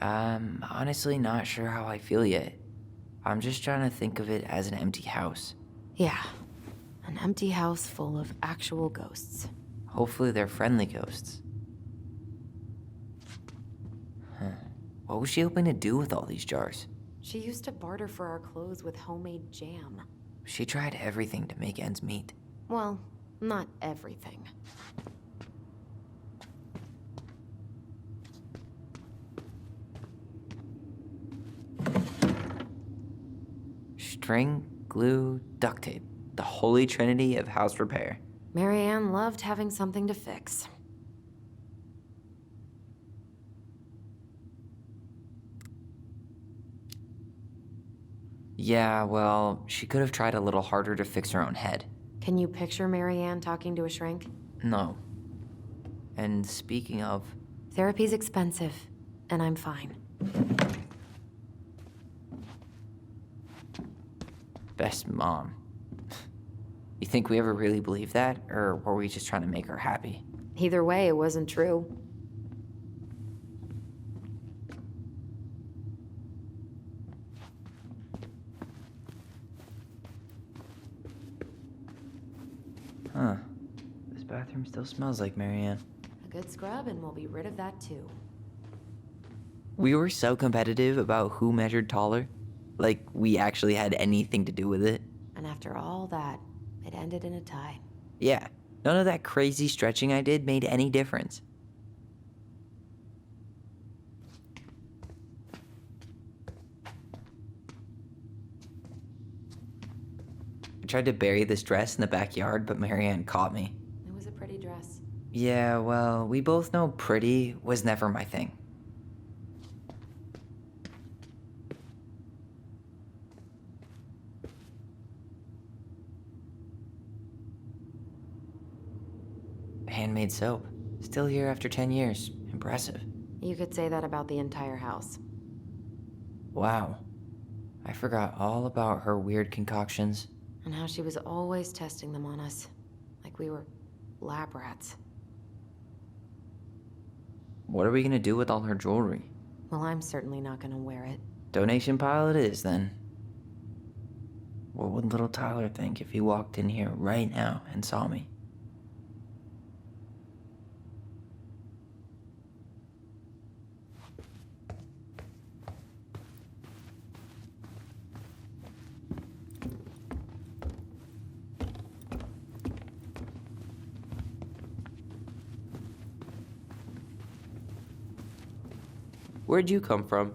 S4: I'm honestly not sure how I feel yet. I'm just trying to think of it as an empty house.
S3: Yeah. An empty house full of actual ghosts.
S4: Hopefully they're friendly ghosts. Huh. What was she hoping to do with all these jars?
S3: She used to barter for our clothes with homemade jam.
S4: She tried everything to make ends meet.
S3: Well, not everything.
S4: String, glue, duct tape. The holy trinity of house repair.
S3: Marianne loved having something to fix.
S4: Yeah, well, she could have tried a little harder to fix her own head.
S3: Can you picture Marianne talking to a shrink?
S4: No. And speaking of...
S3: Therapy's expensive, and I'm fine.
S4: Best mom. You think we ever really believed that, or were we just trying to make her happy?
S3: Either way, it wasn't true.
S4: Huh. This bathroom still smells like Marianne.
S3: A good scrub, and we'll be rid of that too.
S4: We were so competitive about who measured taller. Like we actually had anything to do with it.
S3: And after all that, it ended in a tie.
S4: Yeah, none of that crazy stretching I did made any difference. I tried to bury this dress in the backyard, but Marianne caught me.
S3: It was a pretty dress.
S4: Yeah, well, we both know pretty was never my thing. Handmade soap. Still here after 10 years. Impressive.
S3: You could say that about the entire house.
S4: Wow. I forgot all about her weird concoctions.
S3: And how she was always testing them on us. Like we were lab rats.
S4: What are we gonna do with all her jewelry?
S3: Well, I'm certainly not gonna wear it.
S4: Donation pile it is, then. What would little Tyler think if he walked in here right now and saw me? Where'd you come from?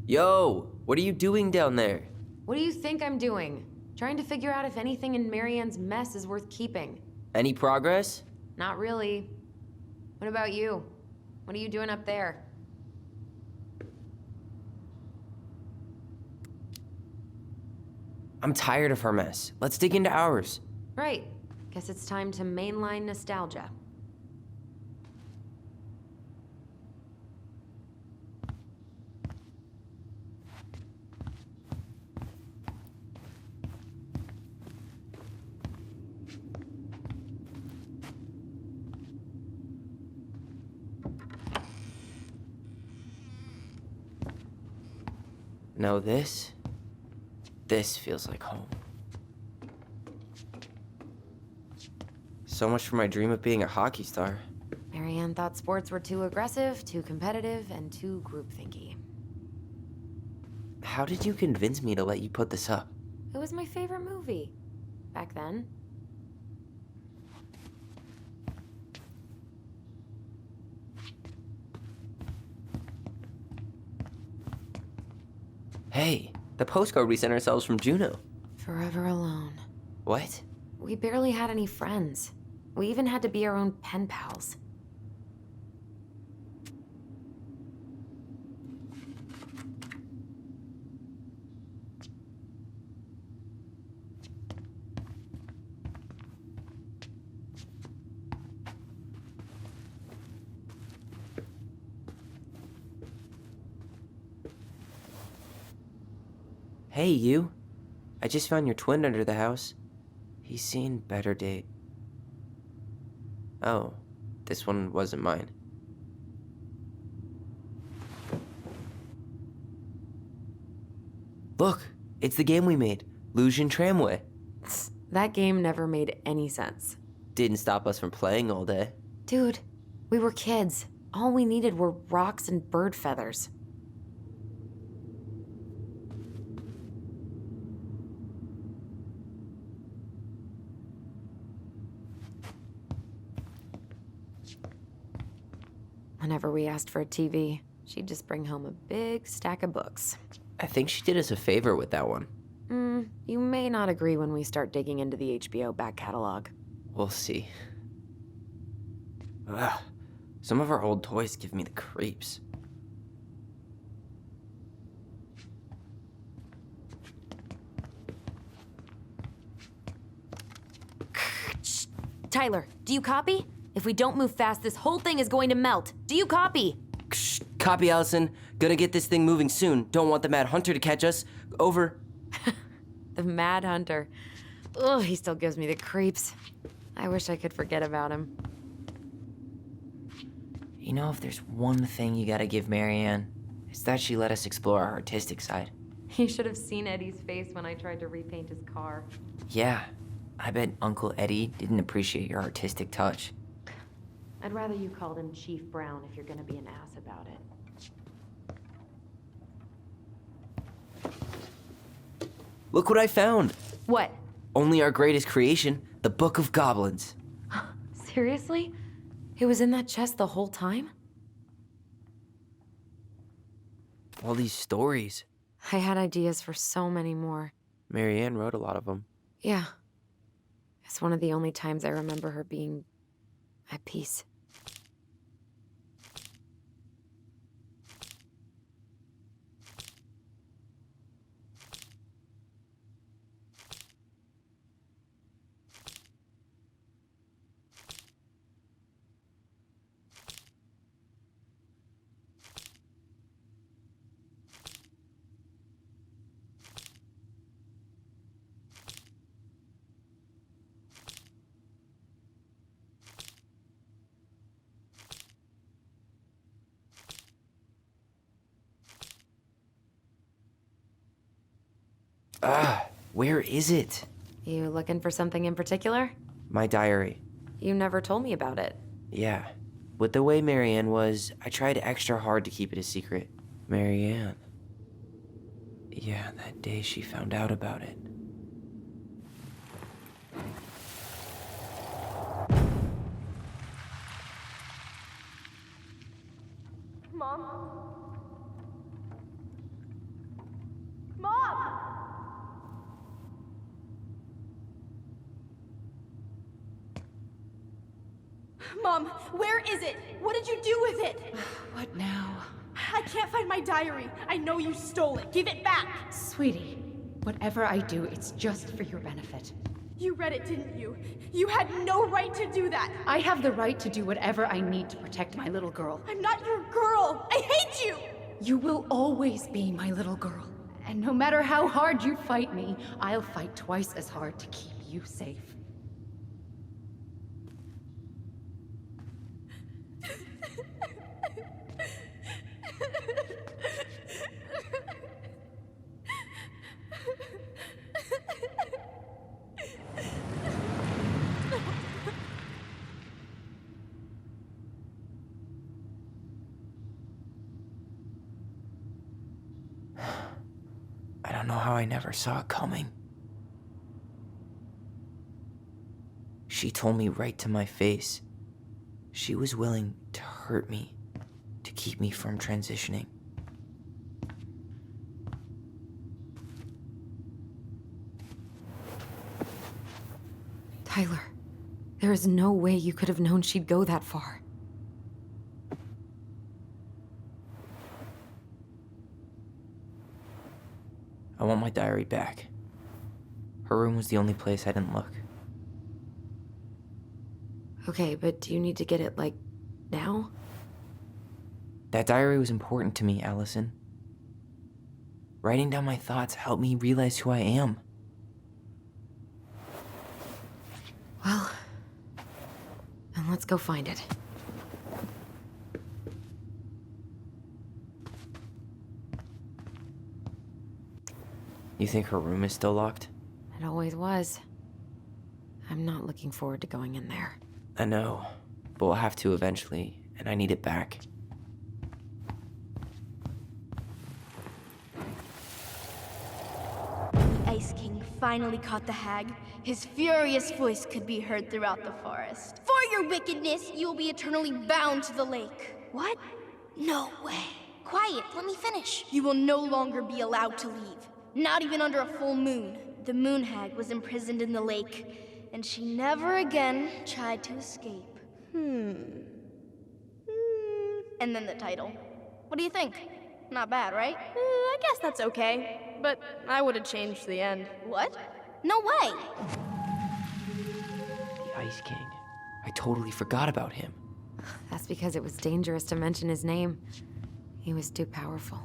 S4: Yo, what are you doing down there?
S3: What do you think I'm doing? Trying to figure out if anything in Marianne's mess is worth keeping.
S4: Any progress?
S3: Not really. What about you? What are you doing up there?
S4: I'm tired of her mess. Let's dig into ours.
S3: Right. Guess it's time to mainline nostalgia.
S4: No, this feels like home. So much for my dream of being a hockey star.
S3: Marianne thought sports were too aggressive, too competitive, and too groupthinky.
S4: How did you convince me to let you put this up?
S3: It was my favorite movie. Back then.
S4: Hey, the postcard we sent ourselves from Juneau.
S3: Forever alone.
S4: What?
S3: We barely had any friends. We even had to be our own pen pals.
S4: Hey, you. I just found your twin under the house. He's seen better days. Oh, this one wasn't mine. Look, it's the game we made, Lusion Tramway.
S3: That game never made any sense.
S4: Didn't stop us from playing all day.
S3: Dude, we were kids. All we needed were rocks and bird feathers. Whenever we asked for a TV, she'd just bring home a big stack of books.
S4: I think she did us a favor with that one.
S3: You may not agree when we start digging into the HBO back catalog.
S4: We'll see. Ugh, some of our old toys give me the creeps.
S3: Tyler, do you copy? If we don't move fast, this whole thing is going to melt. Do you copy?
S4: Shh, copy, Alyson. Gonna get this thing moving soon. Don't want the Mad Hunter to catch us. Over.
S3: The Mad Hunter. Ugh, he still gives me the creeps. I wish I could forget about him.
S4: You know, if there's one thing you gotta give Marianne, is that she let us explore our artistic side.
S3: You should have seen Eddie's face when I tried to repaint his car.
S4: Yeah, I bet Uncle Eddie didn't appreciate your artistic touch.
S3: I'd rather you called him Chief Brown if you're gonna be an ass about it.
S4: Look what I found!
S3: What?
S4: Only our greatest creation, the Book of Goblins.
S3: Seriously? It was in that chest the whole time?
S4: All these stories.
S3: I had ideas for so many more.
S4: Marianne wrote a lot of them.
S3: Yeah. It's one of the only times I remember her being at peace.
S4: Where is it?
S3: You looking for something in particular?
S4: My diary.
S3: You never told me about it.
S4: Yeah. With the way Marianne was, I tried extra hard to keep it a secret. Marianne. Yeah, that day she found out about it.
S6: Mom? Mom! Mom, where is it? What did you do with it?
S7: What now?
S6: I can't find my diary. I know you stole it. Give it back.
S7: Sweetie, whatever I do, it's just for your benefit.
S6: You read it, didn't you? You had no right to do that.
S7: I have the right to do whatever I need to protect my little girl.
S6: I'm not your girl. I hate you.
S7: You will always be my little girl. And no matter how hard you fight me, I'll fight twice as hard to keep you safe.
S4: I don't know how I never saw it coming. She told me right to my face. She was willing to hurt me, to keep me from transitioning.
S3: Tyler, there is no way you could have known she'd go that far.
S4: I want my diary back. Her room was the only place I didn't look.
S3: Okay, but do you need to get it, like, now?
S4: That diary was important to me, Alyson. Writing down my thoughts helped me realize who I am.
S3: Well, then let's go find it.
S4: You think her room is still locked?
S3: It always was. I'm not looking forward to going in there.
S4: I know, but we'll have to eventually, and I need it back.
S2: The Ice King finally caught the hag. His furious voice could be heard throughout the forest. For your wickedness, you will be eternally bound to the lake. What? No way. Quiet, let me finish. You will no longer be allowed to leave. Not even under a full moon. The moon hag was imprisoned in the lake, and she never again tried to escape. And then the title. What do you think? Not bad, right?
S6: I guess that's okay. But I would have changed the end.
S2: What? No way!
S4: The Ice King. I totally forgot about him.
S3: That's because it was dangerous to mention his name. He was too powerful.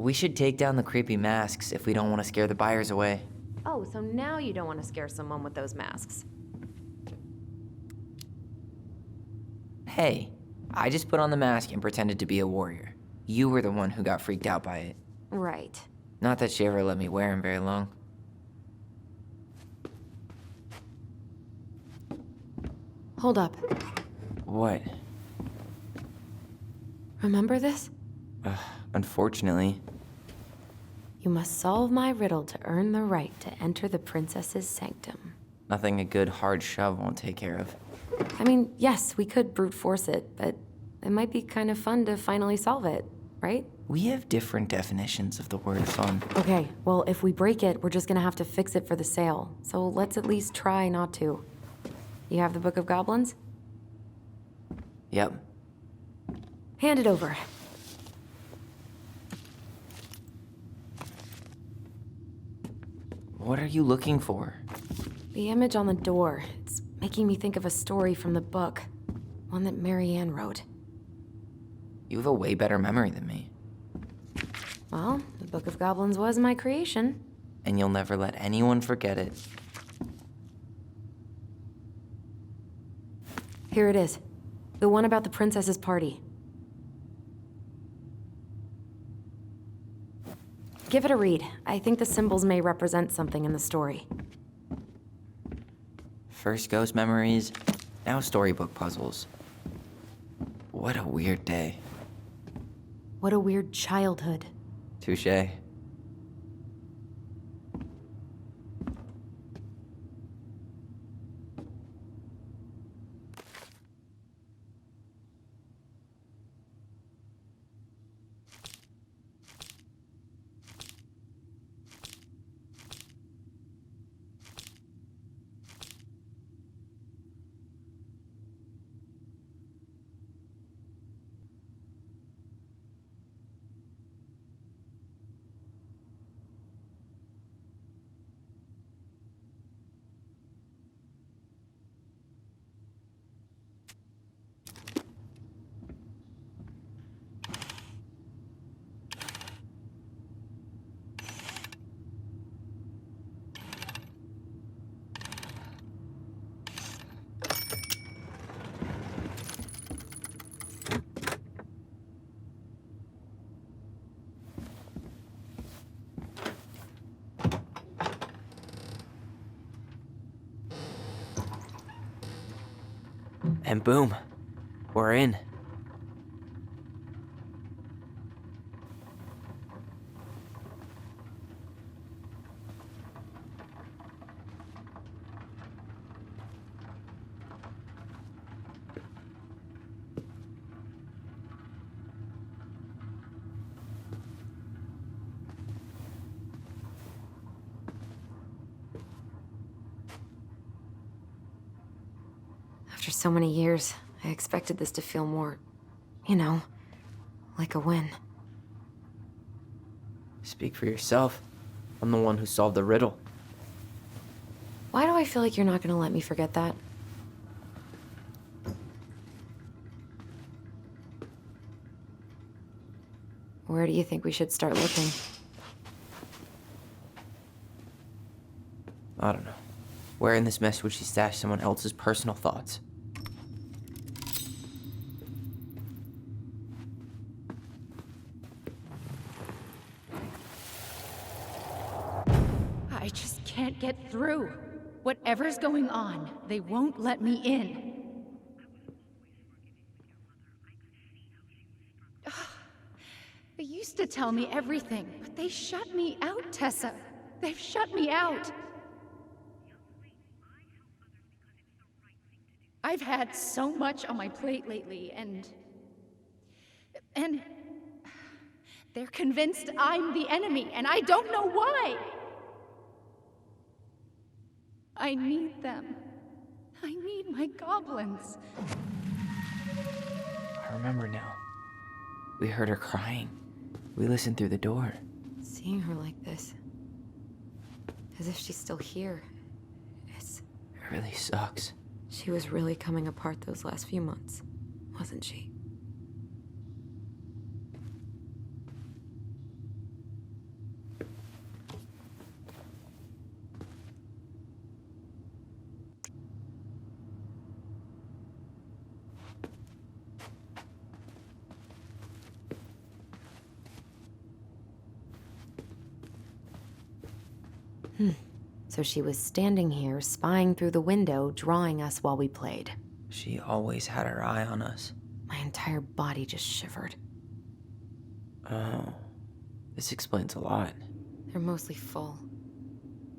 S4: We should take down the creepy masks if we don't want to scare the buyers away.
S3: Oh, so now you don't want to scare someone with those masks.
S4: Hey, I just put on the mask and pretended to be a warrior. You were the one who got freaked out by it.
S3: Right.
S4: Not that she ever let me wear him very long.
S3: Hold up.
S4: What?
S3: Remember this?
S4: Unfortunately.
S3: You must solve my riddle to earn the right to enter the princess's sanctum.
S4: Nothing a good hard shove won't take care of.
S3: I mean, yes, we could brute force it, but it might be kind of fun to finally solve it, right?
S4: We have different definitions of the word fun.
S3: Okay, well, if we break it, we're just gonna have to fix it for the sale. So let's at least try not to. You have the Book of Goblins?
S4: Yep.
S3: Hand it over.
S4: What are you looking for?
S3: The image on the door. It's making me think of a story from the book. One that Marianne wrote.
S4: You have a way better memory than me.
S3: Well, the Book of Goblins was my creation.
S4: And you'll never let anyone forget it.
S3: Here it is. The one about the princess's party. Give it a read. I think the symbols may represent something in the story.
S4: First ghost memories, now storybook puzzles. What a weird day.
S3: What a weird childhood.
S4: Touché. And boom, we're in.
S3: After so many years, I expected this to feel more, you know, like a win.
S4: Speak for yourself. I'm the one who solved the riddle.
S3: Why do I feel like you're not gonna let me forget that? Where do you think we should start looking?
S4: I don't know. Where in this mess would she stash someone else's personal thoughts?
S7: I just can't get through. Whatever's going on, they won't let me in. They used to tell me everything, but they shut me out, Tessa. They've shut me out. I've had so much on my plate lately, and they're convinced I'm the enemy, and I don't know why. I need them. I need my goblins.
S4: I remember now. We heard her crying. We listened through the door.
S3: Seeing her like this, as if she's still here,
S4: It really sucks.
S3: she was really coming apart those last few months, wasn't she? So she was standing here, spying through the window, drawing us while we played.
S4: She always had her eye on us.
S3: My entire body just shivered.
S4: Oh, this explains a lot.
S3: They're mostly full.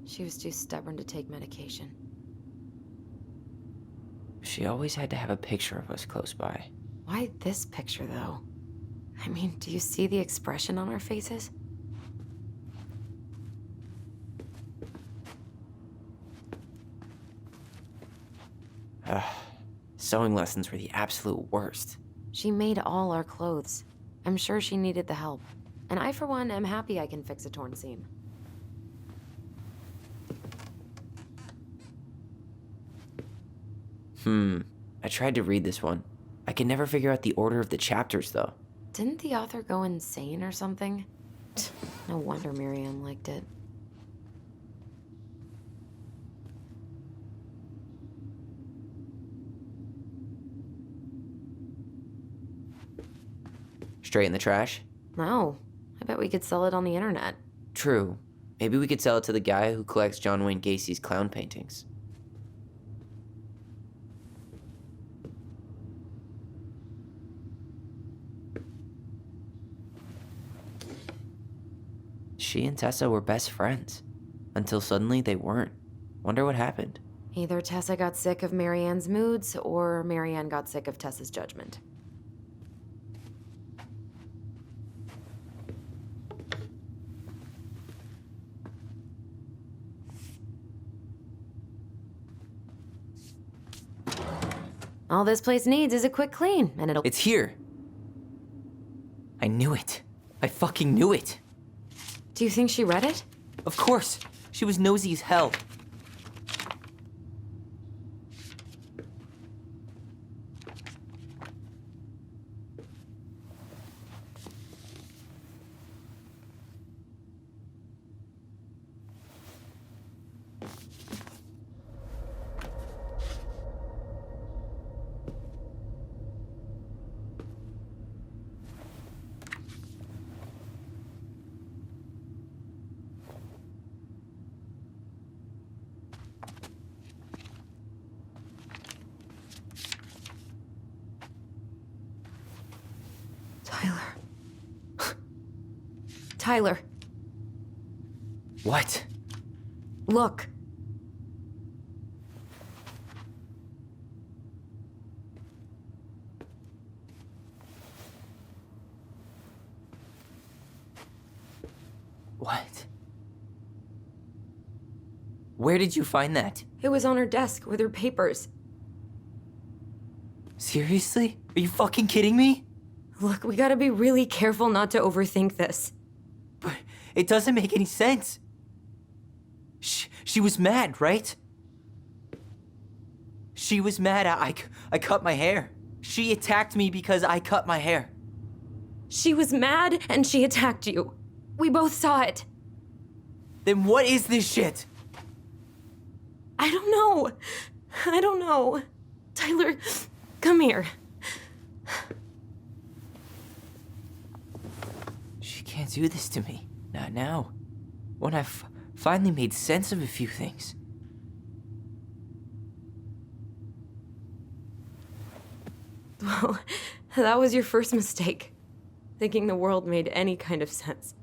S3: She was too stubborn to take medication.
S4: She always had to have a picture of us close by.
S3: Why this picture, though? I mean, do you see the expression on our faces?
S4: Sewing lessons were the absolute worst.
S3: She made all our clothes. I'm sure she needed the help. And I, for one, am happy I can fix a torn seam.
S4: I tried to read this one. I could never figure out the order of the chapters, though.
S3: Didn't the author go insane or something? No wonder Marianne liked it.
S4: Straight in the trash?
S3: No. I bet we could sell it on the internet.
S4: True. Maybe we could sell it to the guy who collects John Wayne Gacy's clown paintings. She and Tessa were best friends. Until suddenly they weren't. Wonder what happened.
S3: Either Tessa got sick of Marianne's moods, or Marianne got sick of Tessa's judgment. All this place needs is a quick clean, and it'll—
S4: It's here! I knew it. I fucking knew it!
S3: Do you think she read it?
S4: Of course! She was nosy as hell.
S3: Tyler,
S4: What?
S3: look.
S4: What? Where did you find that?
S3: It was on her desk with her papers.
S4: Seriously? Are you fucking kidding me?
S3: Look, we gotta be really careful not to overthink this.
S4: But it doesn't make any sense. She was mad, right? She was mad I cut my hair. She attacked me because I cut my hair.
S3: She was mad and she attacked you. We both saw it.
S4: Then what is this shit?
S3: I don't know. I don't know. Tyler, come here.
S4: She can't do this to me. Not now. When I've finally made sense of a few things.
S3: Well, that was your first mistake. Thinking the world made any kind of sense.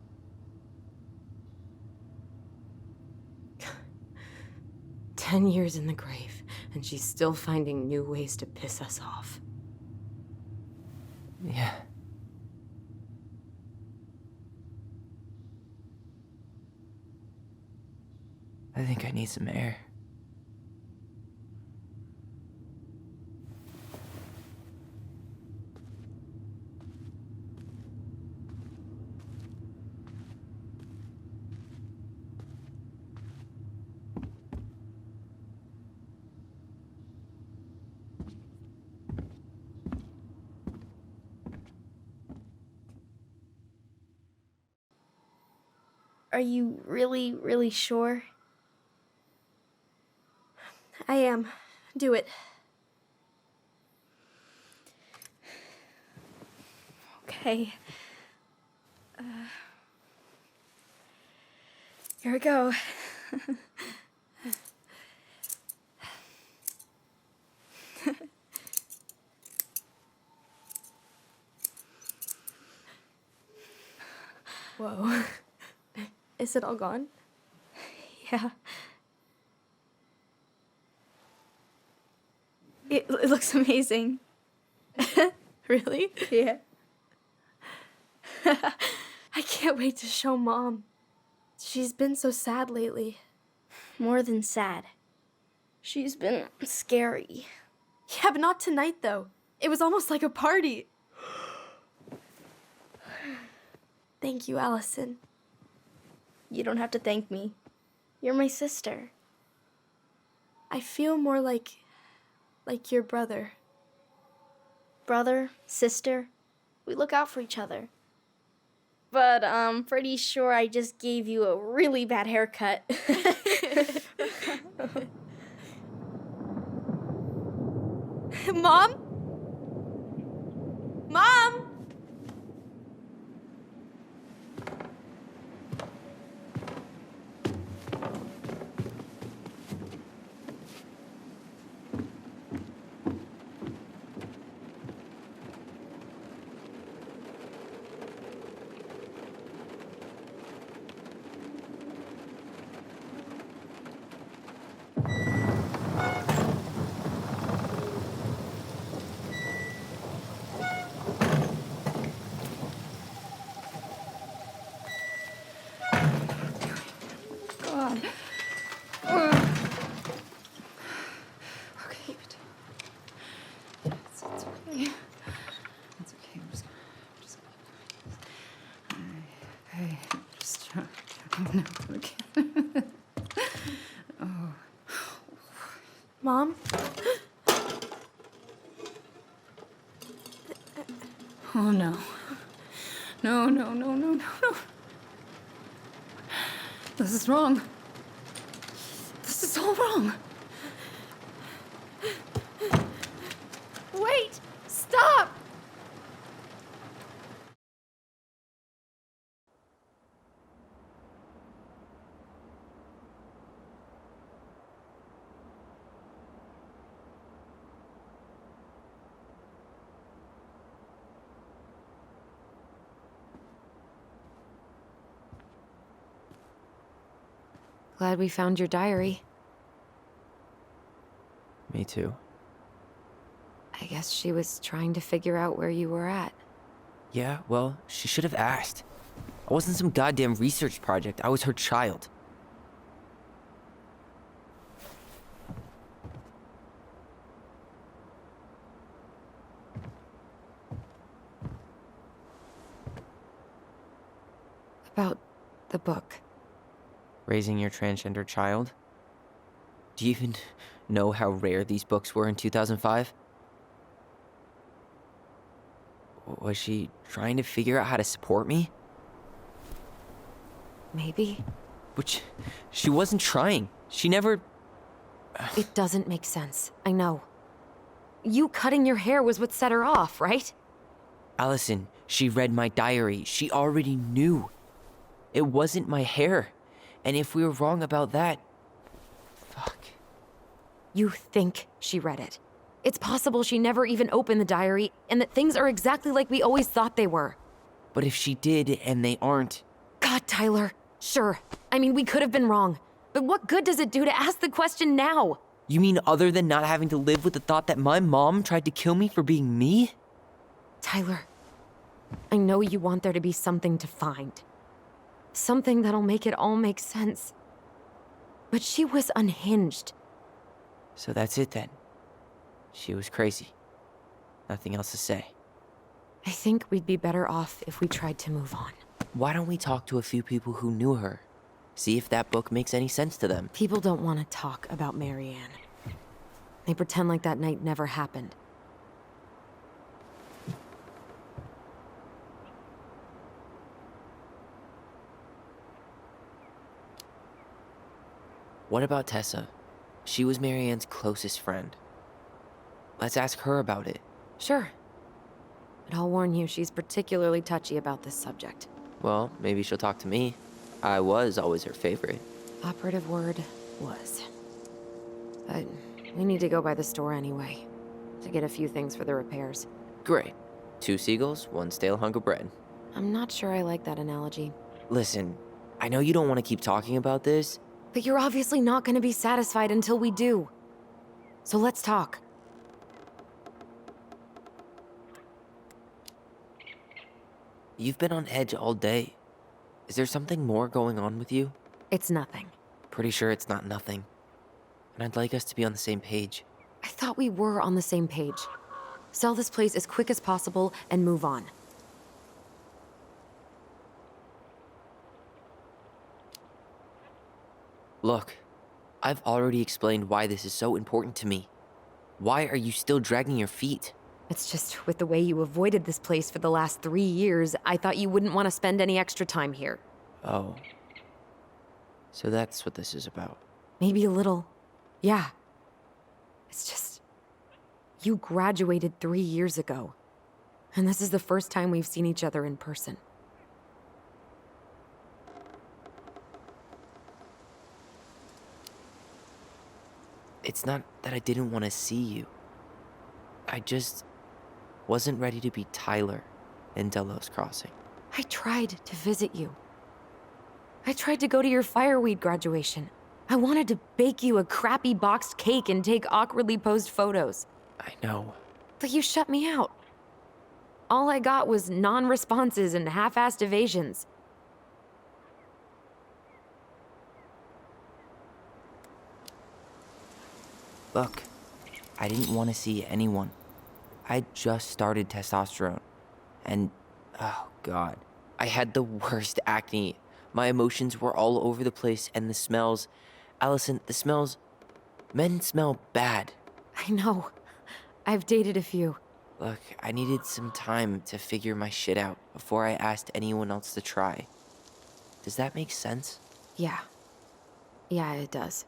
S3: 10 years in the grave, and she's still finding new ways to piss us off.
S4: Yeah. I think I need some air.
S6: Are you really, really sure? I am. Do it. Okay. Here we go. Whoa. Is it all gone? Yeah. It looks amazing. Really? Yeah. I can't wait to show Mom. She's been so sad lately. More than sad. She's been scary. Yeah, but not tonight, though. It was almost like a party. Thank you, Alyson. You don't have to thank me. You're my sister. I feel more like your brother. Brother, sister, we look out for each other. But I'm pretty sure I just gave you a really bad haircut. Mom? Mom?
S7: God. Okay, but it's okay. It's okay. I'm just hey, just try. No, okay. Oh.
S6: Mom?
S7: Oh no. No, no, no, no, no, no. This is wrong. This is all wrong.
S6: Wait! Stop!
S3: Glad we found your diary.
S4: Me too.
S3: I guess she was trying to figure out where you were at.
S4: Yeah, well, she should have asked. I wasn't some goddamn research project. I was her child.
S3: About the book.
S4: Raising your transgender child? Do you even know how rare these books were in 2005? Was she trying to figure out how to support me?
S3: Maybe.
S4: Which, she wasn't trying. She never...
S3: It doesn't make sense. I know. You cutting your hair was what set her off, right?
S4: Alyson, she read my diary. She already knew. It wasn't my hair. And if we were wrong about that... Fuck.
S3: You think she read it. It's possible she never even opened the diary, and that things are exactly like we always thought they were.
S4: But if she did, and they aren't...
S3: God, Tyler. Sure. I mean, we could have been wrong. But what good does it do to ask the question now?
S4: You mean other than not having to live with the thought that my mom tried to kill me for being me?
S3: Tyler, I know you want there to be something to find. Something that'll make it all make sense. But she was unhinged.
S4: So that's it then. She was crazy. Nothing else to say.
S3: I think we'd be better off if we tried to move on.
S4: Why don't we talk to a few people who knew her? See if that book makes any sense to them.
S3: People don't want to talk about Marianne. They pretend like that night never happened.
S4: What about Tessa? She was Marianne's closest friend. Let's ask her about it.
S3: Sure. But I'll warn you, she's particularly touchy about this subject.
S4: Well, maybe she'll talk to me. I was always her favorite.
S3: Operative word was. But we need to go by the store anyway, to get a few things for the repairs.
S4: Great. 2 seagulls, 1 stale hunk of bread.
S3: I'm not sure I like that analogy.
S4: Listen, I know you don't want to keep talking about this.
S3: But you're obviously not gonna be satisfied until we do. So let's talk.
S4: You've been on edge all day. Is there something more going on with you?
S3: It's nothing.
S4: Pretty sure it's not nothing. And I'd like us to be on the same page.
S3: I thought we were on the same page. Sell this place as quick as possible and move on.
S4: Look, I've already explained why this is so important to me. Why are you still dragging your feet?
S3: It's just with the way you avoided this place for the last 3 years, I thought you wouldn't want to spend any extra time here.
S4: Oh. So that's what this is about.
S3: Maybe a little. Yeah. It's just... You graduated 3 years ago. And this is the first time we've seen each other in person.
S4: It's not that I didn't want to see you. I just wasn't ready to be Tyler in Delos Crossing.
S3: I tried to visit you. I tried to go to your fireweed graduation. I wanted to bake you a crappy boxed cake and take awkwardly posed photos.
S4: I know.
S3: But you shut me out. All I got was non-responses and half-assed evasions.
S4: Look, I didn't want to see anyone. I just started testosterone. And, oh God, I had the worst acne. My emotions were all over the place, and the smells... Alyson, the smells... Men smell bad.
S3: I know. I've dated a few.
S4: Look, I needed some time to figure my shit out before I asked anyone else to try. Does that make sense?
S3: Yeah. Yeah, it does.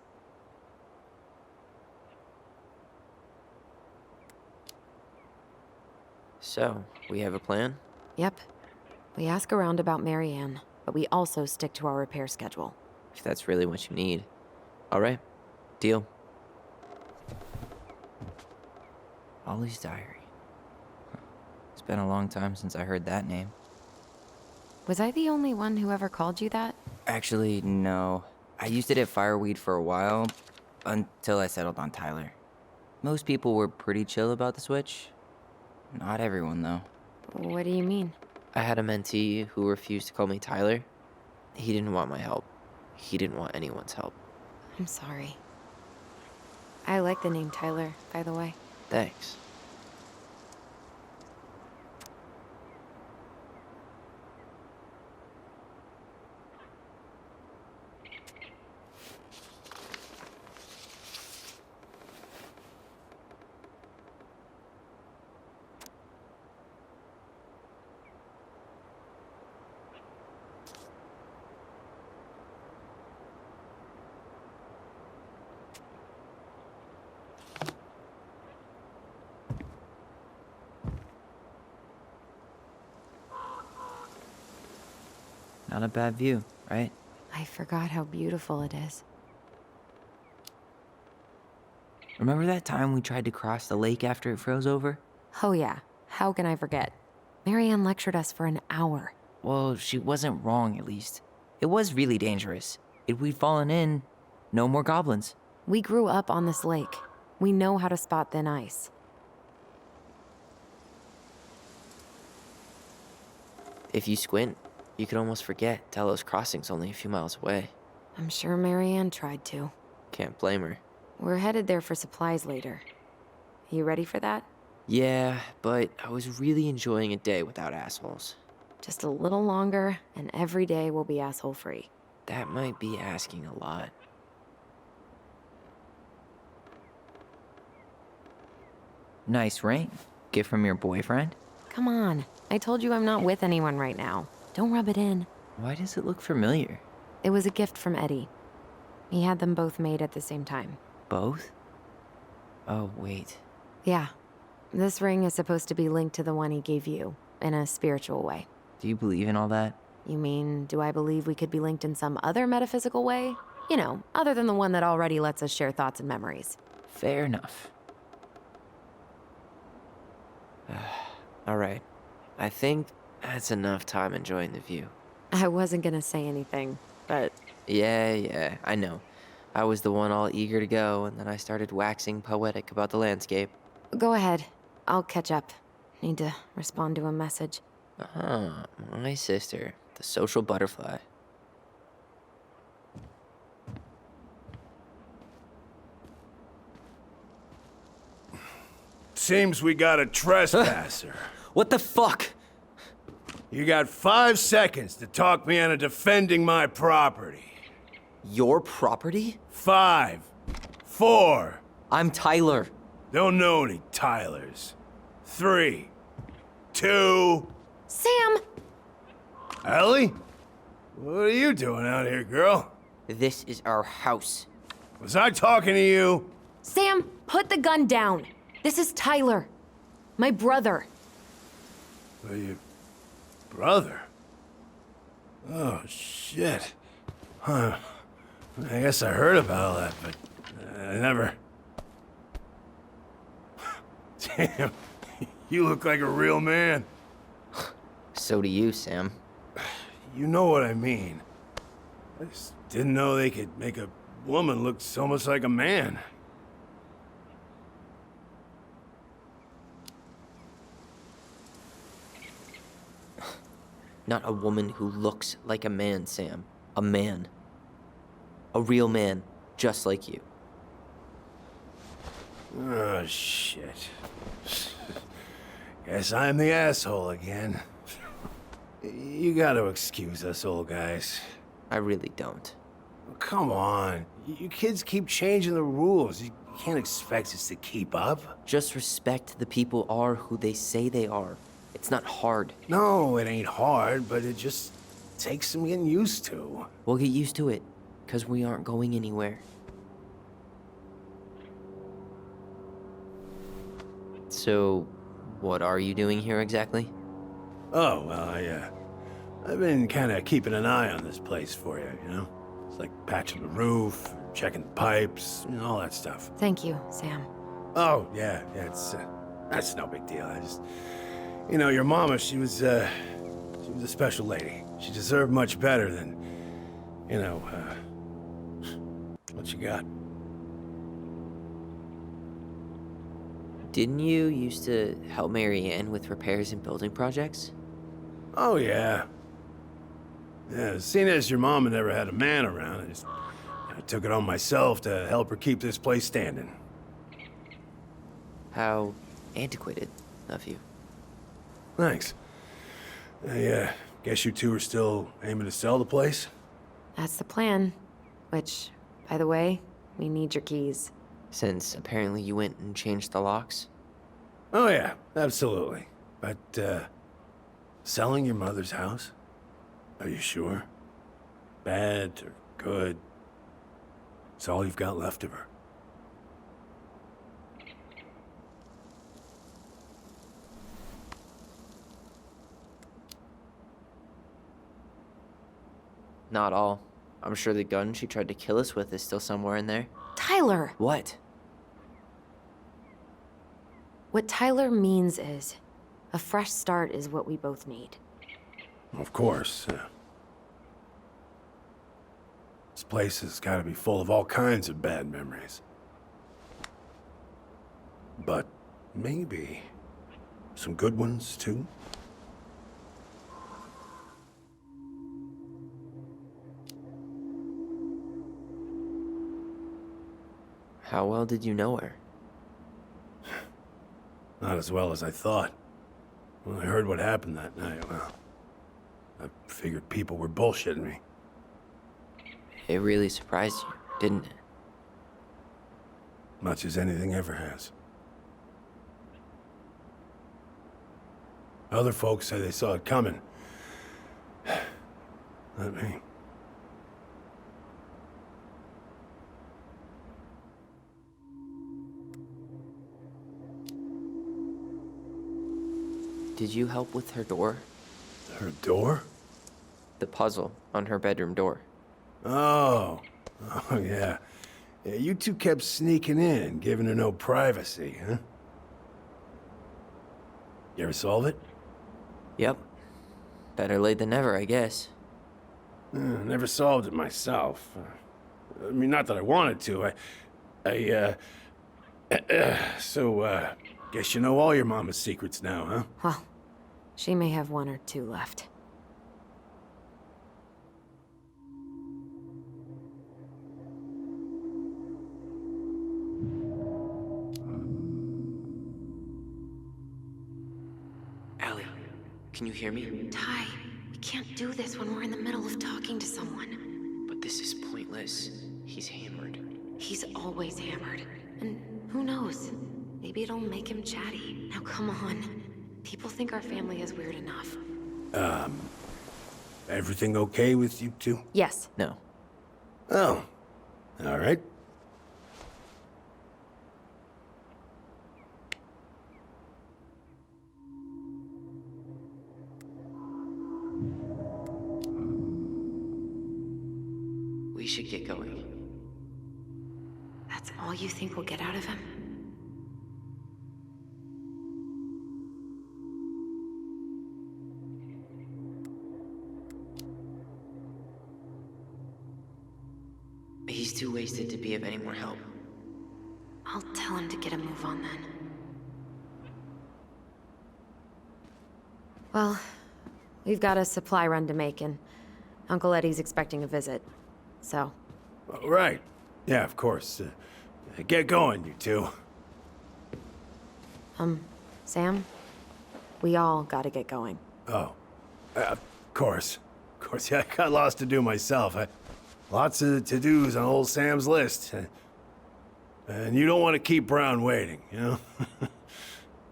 S4: So, we have a plan?
S3: Yep. We ask around about Marianne, but we also stick to our repair schedule.
S4: If that's really what you need. All right, deal. Ollie's diary. It's been a long time since I heard that name.
S3: Was I the only one who ever called you that?
S8: Actually, no. I used it at Fireweed for a while, until I settled on Tyler. Most people were pretty chill about the switch. Not everyone, though.
S3: What do you mean?
S4: I had a mentee who refused to call me Tyler. He didn't want my help. He didn't want anyone's help.
S3: I'm sorry. I like the name Tyler, by the way.
S4: Thanks.
S8: Not a bad view, right?
S3: I forgot how beautiful it is.
S8: Remember that time we tried to cross the lake after it froze over?
S3: Oh yeah, how can I forget? Marianne lectured us for an hour.
S8: Well, she wasn't wrong, at least. It was really dangerous. If we'd fallen in, no more goblins.
S3: We grew up on this lake. We know how to spot thin ice.
S4: If you squint, you can almost forget Delos Crossing's only a few miles away.
S3: I'm sure Marianne tried to.
S4: Can't blame her.
S3: We're headed there for supplies later. You ready for that?
S4: Yeah, but I was really enjoying a day without assholes.
S3: Just a little longer, and every day will be asshole-free.
S4: That might be asking a lot.
S8: Nice ring. Gift from your boyfriend?
S3: Come on. I told you I'm not with anyone right now. Don't rub it in.
S8: Why does it look familiar?
S3: It was a gift from Eddie. He had them both made at the same time.
S8: Both? Oh, wait.
S3: Yeah. This ring is supposed to be linked to the one he gave you, in a spiritual way.
S8: Do you believe in all that?
S3: You mean, do I believe we could be linked in some other metaphysical way? You know, other than the one that already lets us share thoughts and memories.
S8: Fair enough.
S4: All right. I think that's enough time enjoying the view.
S3: I wasn't gonna say anything, but
S4: Yeah, I know. I was the one all eager to go, and then I started waxing poetic about the landscape.
S3: go ahead. I'll catch up. Need to respond to a message.
S4: Ah, my sister, the social butterfly.
S9: Seems we got a trespasser.
S4: What the fuck?
S9: You got 5 seconds to talk me into defending my property.
S4: Your property?
S9: 5, 4.
S4: I'm Tyler.
S9: Don't know any Tylers. 3, 2.
S3: Sam!
S9: Ellie? What are you doing out here, girl?
S4: This is our house.
S9: Was I talking to you?
S3: Sam, put the gun down. This is Tyler. My brother.
S9: Are you... brother? Oh, shit. Huh. I guess I heard about all that, but I never... Damn, you look like a real man.
S4: So do you, Sam.
S9: You know what I mean. I just didn't know they could make a woman look so much like a man.
S4: Not a woman who looks like a man, Sam. A man. A real man, just like you.
S9: Oh, shit. Guess I'm the asshole again. You gotta excuse us old guys.
S4: I really don't.
S9: Come on. You kids keep changing the rules. You can't expect us to keep up.
S4: Just respect the people are who they say they are. It's not hard.
S9: No, it ain't hard, but it just takes some getting used to.
S4: We'll get used to it, because we aren't going anywhere. So, what are you doing here exactly?
S9: Oh, well, I've been kind of keeping an eye on this place for you, you know? It's like patching the roof, checking the pipes, and all that stuff.
S3: Thank you, Sam.
S9: Oh, yeah, that's no big deal. I just, you know, your mama, she was a special lady. She deserved much better than, you know, what you got.
S4: Didn't you used to help Mary Ann with repairs and building projects?
S9: Oh, yeah. Yeah, seeing as your mama never had a man around, I took it on myself to help her keep this place standing.
S4: How antiquated of you.
S9: Thanks. I guess you two are still aiming to sell the place?
S3: That's the plan. Which, by the way, we need your keys.
S4: Since apparently you went and changed the locks?
S9: Oh, yeah, absolutely. But, selling your mother's house? Are you sure? Bad or good? It's all you've got left of her.
S4: Not all. I'm sure the gun she tried to kill us with is still somewhere in there.
S3: Tyler!
S4: What?
S3: What Tyler means is, a fresh start is what we both need.
S9: Of course. This place has got to be full of all kinds of bad memories. But maybe some good ones, too?
S4: How well did you know her?
S9: Not as well as I thought. When I heard what happened that night, well, I figured people were bullshitting me.
S4: It really surprised you, didn't it?
S9: Much as anything ever has. Other folks say they saw it coming. Not me.
S4: Did you help with her door?
S9: Her door?
S4: The puzzle on her bedroom door.
S9: Oh. Oh, yeah. Yeah, you two kept sneaking in, giving her no privacy, huh? You ever solve it?
S4: Yep. Better late than never, I guess.
S9: Never solved it myself. I mean, not that I wanted to. So, guess you know all your mama's secrets now, huh?
S3: Well, she may have one or two left.
S8: Allie, can you hear me?
S3: Ty, we can't do this when we're in the middle of talking to someone.
S8: But this is pointless. He's hammered.
S3: He's always hammered. And who knows? Maybe it'll make him chatty. Now come on. People think our family is weird enough.
S9: Everything okay with you two?
S3: Yes.
S8: No.
S9: Oh, all right.
S8: We should get going.
S3: That's all you think we'll get out of him?
S8: He's too wasted to be of any more help.
S3: I'll tell him to get a move on then. Well, we've got a supply run to make, and Uncle Eddie's expecting a visit. So,
S9: All right. Yeah, of course. Get going, you two.
S3: Sam, we all gotta get going.
S9: Oh, of course. Of course, yeah, I got lots to do myself. Lots of to-dos on old Sam's list. And you don't want to keep Brown waiting, you know?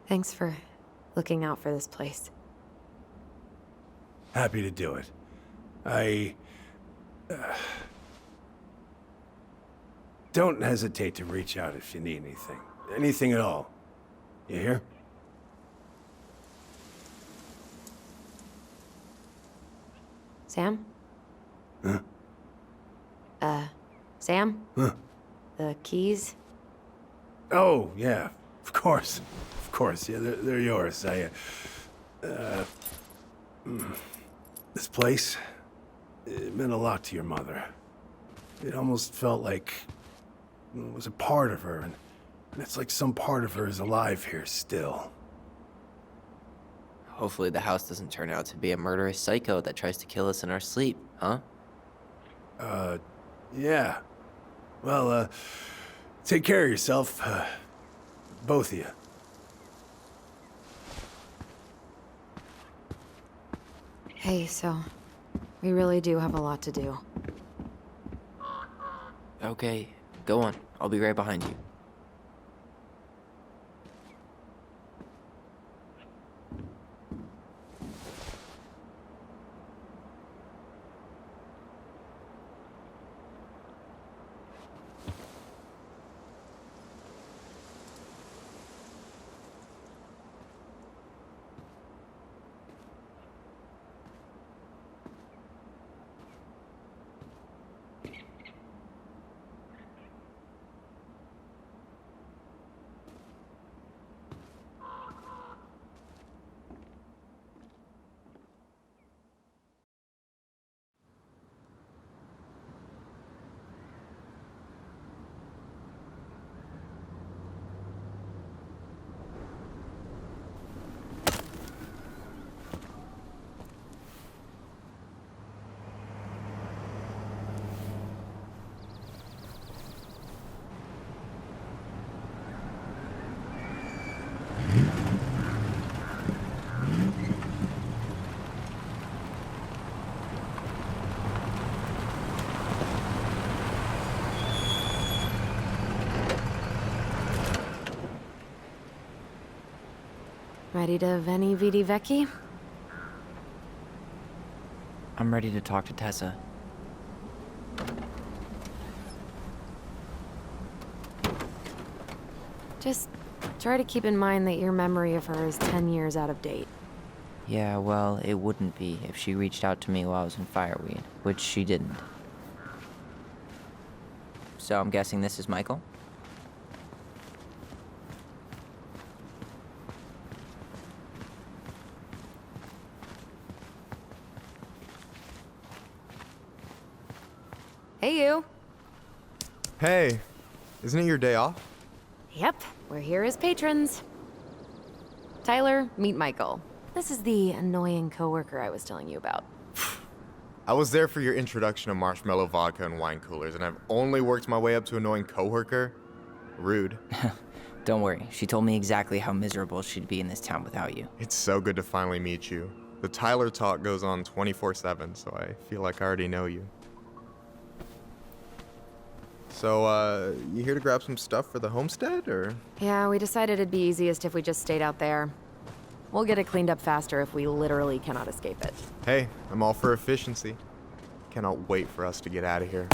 S3: Thanks for looking out for this place.
S9: Happy to do it. Don't hesitate to reach out if you need anything. Anything at all. You hear?
S3: Sam?
S9: Huh?
S3: Sam?
S9: Huh?
S3: The keys?
S9: Oh, yeah. Of course. Of course. Yeah, they're yours. This place, it meant a lot to your mother. It almost felt like it was a part of her, and it's like some part of her is alive here still.
S4: Hopefully the house doesn't turn out to be a murderous psycho that tries to kill us in our sleep, huh?
S9: Yeah. Well, take care of yourself, both of you.
S3: Hey, so we really do have a lot to do.
S4: Okay, go on. I'll be right behind you.
S3: Ready to Veni Vidi Vecchi?
S4: I'm ready to talk to Tessa.
S3: Just try to keep in mind that your memory of her is 10 years out of date.
S4: Yeah, well, it wouldn't be if she reached out to me while I was in Fireweed, which she didn't. So I'm guessing this is Michael?
S3: Hey, you.
S10: Hey, isn't it your day off?
S3: Yep, we're here as patrons. Tyler, meet Michael. This is the annoying coworker I was telling you about.
S10: I was there for your introduction to marshmallow vodka and wine coolers, and I've only worked my way up to annoying coworker. Rude.
S8: Don't worry, she told me exactly how miserable she'd be in this town without you.
S10: It's so good to finally meet you. The Tyler talk goes on 24/7, so I feel like I already know you. So, you here to grab some stuff for the homestead, or?
S3: Yeah, we decided it'd be easiest if we just stayed out there. We'll get it cleaned up faster if we literally cannot escape it.
S10: Hey, I'm all for efficiency. Cannot wait for us to get out of here.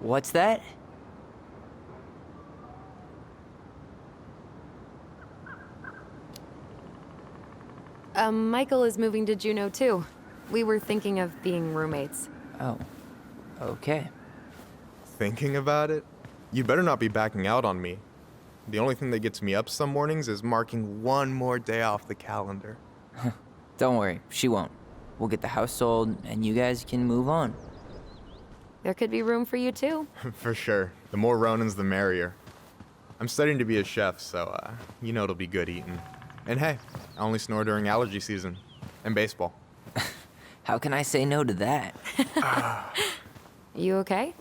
S8: What's that?
S3: Michael is moving to Juneau too. We were thinking of being roommates.
S8: Oh, okay.
S10: Thinking about it? You better not be backing out on me. The only thing that gets me up some mornings is marking one more day off the calendar.
S8: Don't worry, she won't. We'll get the house sold, and you guys can move on.
S3: There could be room for you too.
S10: For sure. The more Ronins, the merrier. I'm studying to be a chef, so, you know it'll be good eating. And hey, I only snore during allergy season. And baseball.
S8: How can I say no to that?
S3: You okay?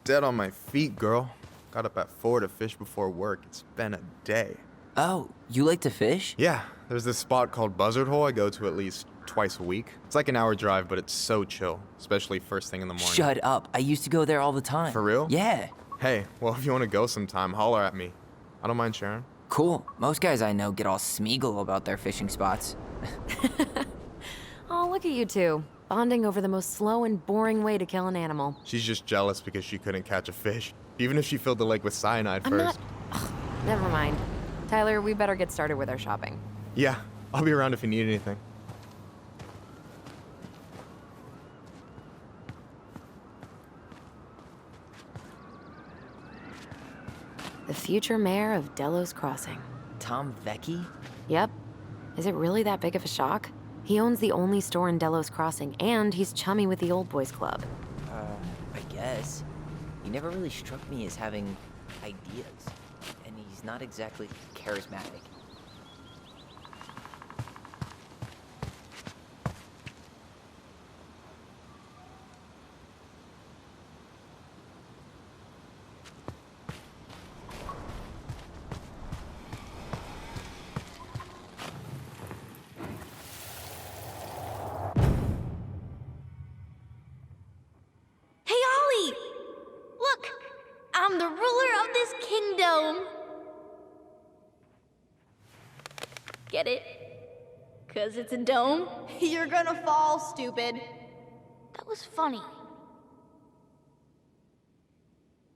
S10: Dead on my feet, girl. Got up at 4 to fish before work. It's been a day.
S8: Oh, you like to fish?
S10: Yeah, there's this spot called Buzzard Hole I go to at least twice a week. It's like an hour drive, but it's so chill, especially first thing in the morning.
S8: Shut up. I used to go there all the time.
S10: For real?
S8: Yeah.
S10: Hey, well, if you want to go sometime, holler at me. I don't mind sharing.
S8: Cool. Most guys I know get all Smeagol about their fishing spots.
S3: Oh, look at you two. Bonding over the most slow and boring way to kill an animal.
S10: She's just jealous because she couldn't catch a fish, even if she filled the lake with cyanide
S3: I'm
S10: first.
S3: not... Ugh, never mind. Tyler, we better get started with our shopping.
S10: Yeah, I'll be around if you need anything.
S3: The future mayor of Delos Crossing.
S8: Tom Vecchi?
S3: Yep. Is it really that big of a shock? He owns the only store in Delos Crossing, and he's chummy with the Old Boys Club.
S8: I guess. He never really struck me as having ideas. And he's not exactly charismatic.
S2: Hey, Ollie! Look! I'm the ruler of this kingdom! Get it? 'Cause it's a dome? You're gonna fall, stupid. That was funny.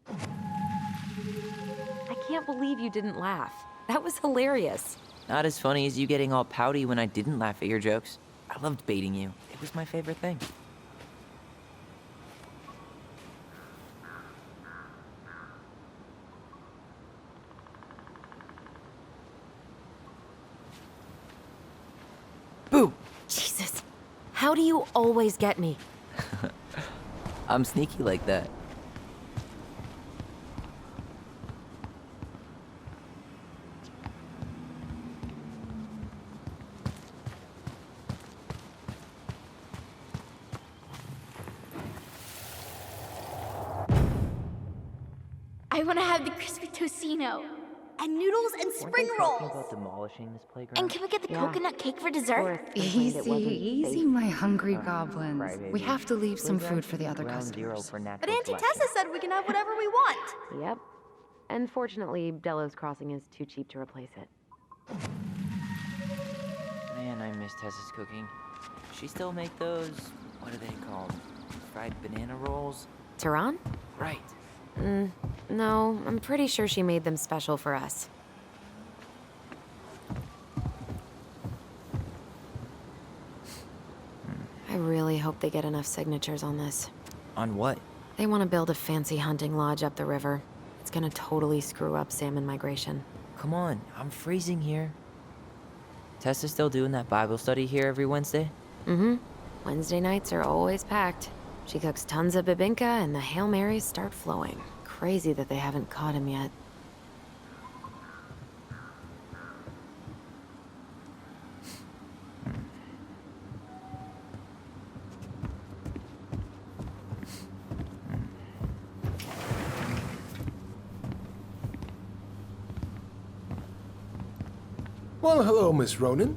S3: I can't believe you didn't laugh. That was hilarious.
S8: Not as funny as you getting all pouty when I didn't laugh at your jokes. I loved baiting you. It was my favorite thing. Boo!
S3: Jesus. How do you always get me?
S8: I'm sneaky like that.
S2: I wanna have the crispy tocino. And noodles and spring rolls.
S8: demolishing this playground?
S2: And can we get the coconut cake for dessert?
S7: Easy, my hungry goblins. We have to leave some food for the other customers.
S2: But Auntie Tessa said we can have whatever we want.
S3: Yep. And fortunately, Delos Crossing is too cheap to replace it.
S8: Man, I miss Tessa's cooking. She still make those, what are they called? Fried banana rolls?
S3: Tehran?
S8: Right.
S3: No, I'm pretty sure she made them special for us. I really hope they get enough signatures on this.
S8: On what?
S3: They want to build a fancy hunting lodge up the river. It's gonna totally screw up salmon migration.
S8: Come on, I'm freezing here. Tessa still doing that Bible study here every Wednesday?
S3: Mm-hmm. Wednesday nights are always packed. She cooks tons of bibinka and the Hail Marys start flowing. Crazy that they haven't caught him yet.
S5: Well, hello, Miss Ronan.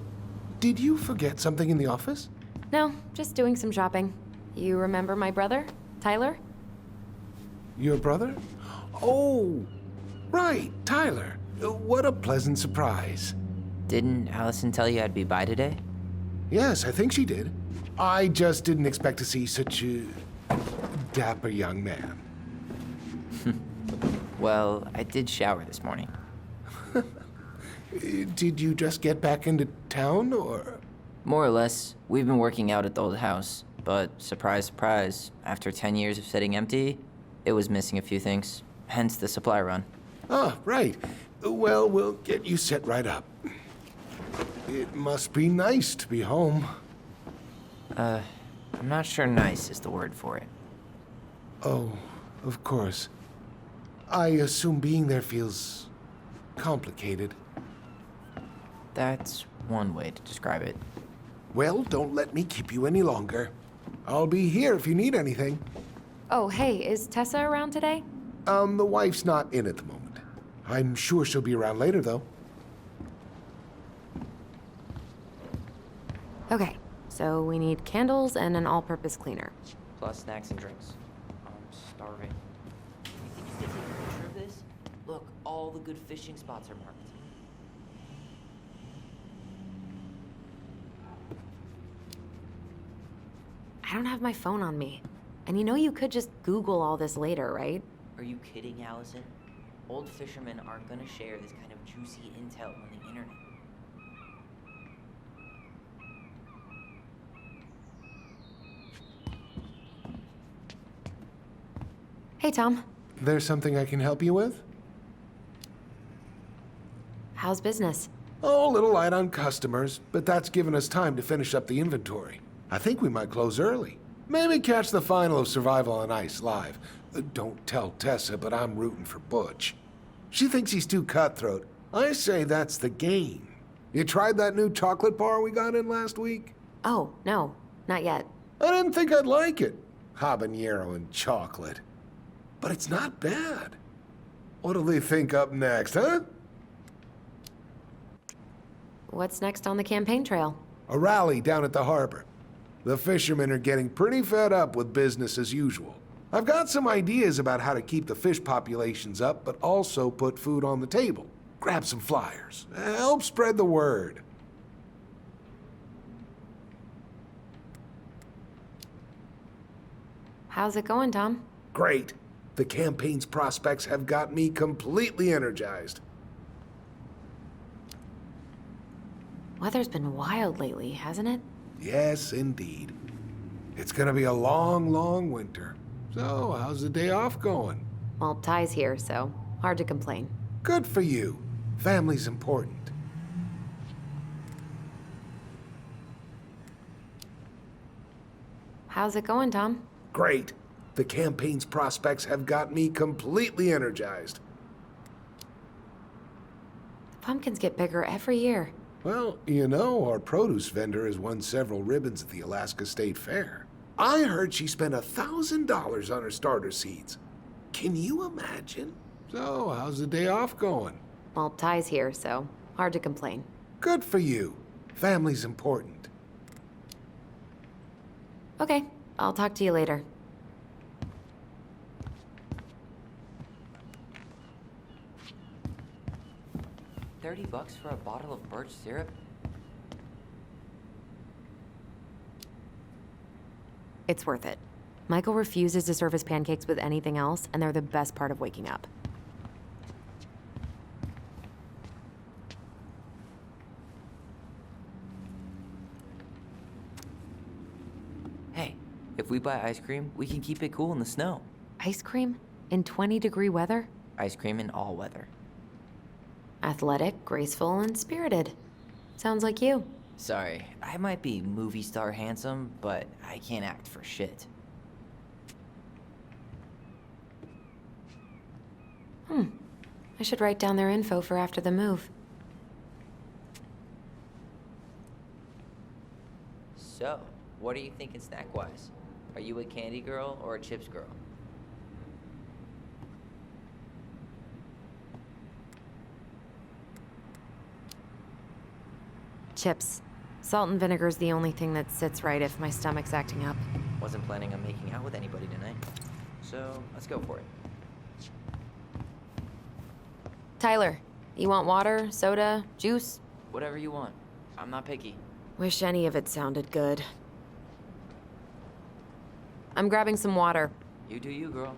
S5: Did you forget something in the office?
S3: No, just doing some shopping. You remember my brother, Tyler?
S5: Your brother? Oh, right, Tyler. What a pleasant surprise.
S4: Didn't Alyson tell you I'd be by today?
S5: Yes, I think she did. I just didn't expect to see such a dapper young man.
S4: Well, I did shower this morning.
S5: Did you just get back into town, or?
S4: More or less, we've been working out at the old house, but surprise, surprise, after 10 years of sitting empty, it was missing a few things, hence the supply run.
S5: Ah, right. Well, we'll get you set right up. It must be nice to be home.
S4: I'm not sure nice is the word for it.
S5: Oh, of course. I assume being there feels complicated.
S4: That's one way to describe it.
S5: Well, don't let me keep you any longer. I'll be here if you need anything.
S3: Oh, hey, is Tessa around today?
S5: The wife's not in at the moment. I'm sure she'll be around later, though.
S3: Okay, so we need candles and an all-purpose cleaner.
S4: Plus snacks and drinks. I'm starving. You think you can take a picture of this? Look, all the good fishing spots are marked.
S3: I don't have my phone on me. And you know you could just Google all this later, right?
S4: Are you kidding, Alyson? Old fishermen aren't gonna share this kind of juicy intel on the internet.
S3: Hey, Tom.
S5: There's something I can help you with?
S3: How's business?
S5: Oh, a little light on customers, but that's given us time to finish up the inventory. I think we might close early. Maybe catch the final of Survival on Ice live. Don't tell Tessa, but I'm rooting for Butch. She thinks he's too cutthroat. I say that's the game. You tried that new chocolate bar we got in last week?
S3: Oh, no, not yet.
S5: I didn't think I'd like it. Habanero and chocolate. But it's not bad. What'll they think up next, huh?
S3: What's next on the campaign trail?
S5: A rally down at the harbor. The fishermen are getting pretty fed up with business as usual. I've got some ideas about how to keep the fish populations up, but also put food on the table. Grab some flyers. Help spread the word.
S3: How's it going, Tom?
S5: Great. The campaign's prospects have got me completely energized.
S3: Weather's been wild lately, hasn't it?
S5: Yes, indeed. It's gonna be a long, long winter. So, how's the day off going?
S3: Well, Ty's here, so hard to complain.
S5: Good for you. Family's important.
S3: How's it going, Tom?
S5: Great. The campaign's prospects have got me completely energized.
S3: The pumpkins get bigger every year.
S5: Well, you know, our produce vendor has won several ribbons at the Alaska State Fair. I heard she spent $1,000 on her starter seeds. Can you imagine? So, how's the day off going?
S3: Well, Ty's here, so hard to complain.
S5: Good for you. Family's important.
S3: Okay, I'll talk to you later.
S4: $30 for a bottle of birch syrup?
S3: It's worth it. Michael refuses to serve his pancakes with anything else, and they're the best part of waking up.
S4: Hey, if we buy ice cream, we can keep it cool in the snow.
S3: Ice cream? In 20-degree weather?
S4: Ice cream in all weather.
S3: Athletic, graceful, and spirited. Sounds like you.
S4: Sorry, I might be movie star handsome, but I can't act for shit.
S3: I should write down their info for after the move.
S8: So, what are you thinking snack-wise? Are you a candy girl or a chips girl?
S3: Chips. Salt and vinegar's the only thing that sits right if my stomach's acting up.
S8: Wasn't planning on making out with anybody tonight. So, let's go for it.
S3: Tyler, you want water, soda, juice?
S8: Whatever you want. I'm not picky.
S3: Wish any of it sounded good. I'm grabbing some water.
S8: You do you, girl.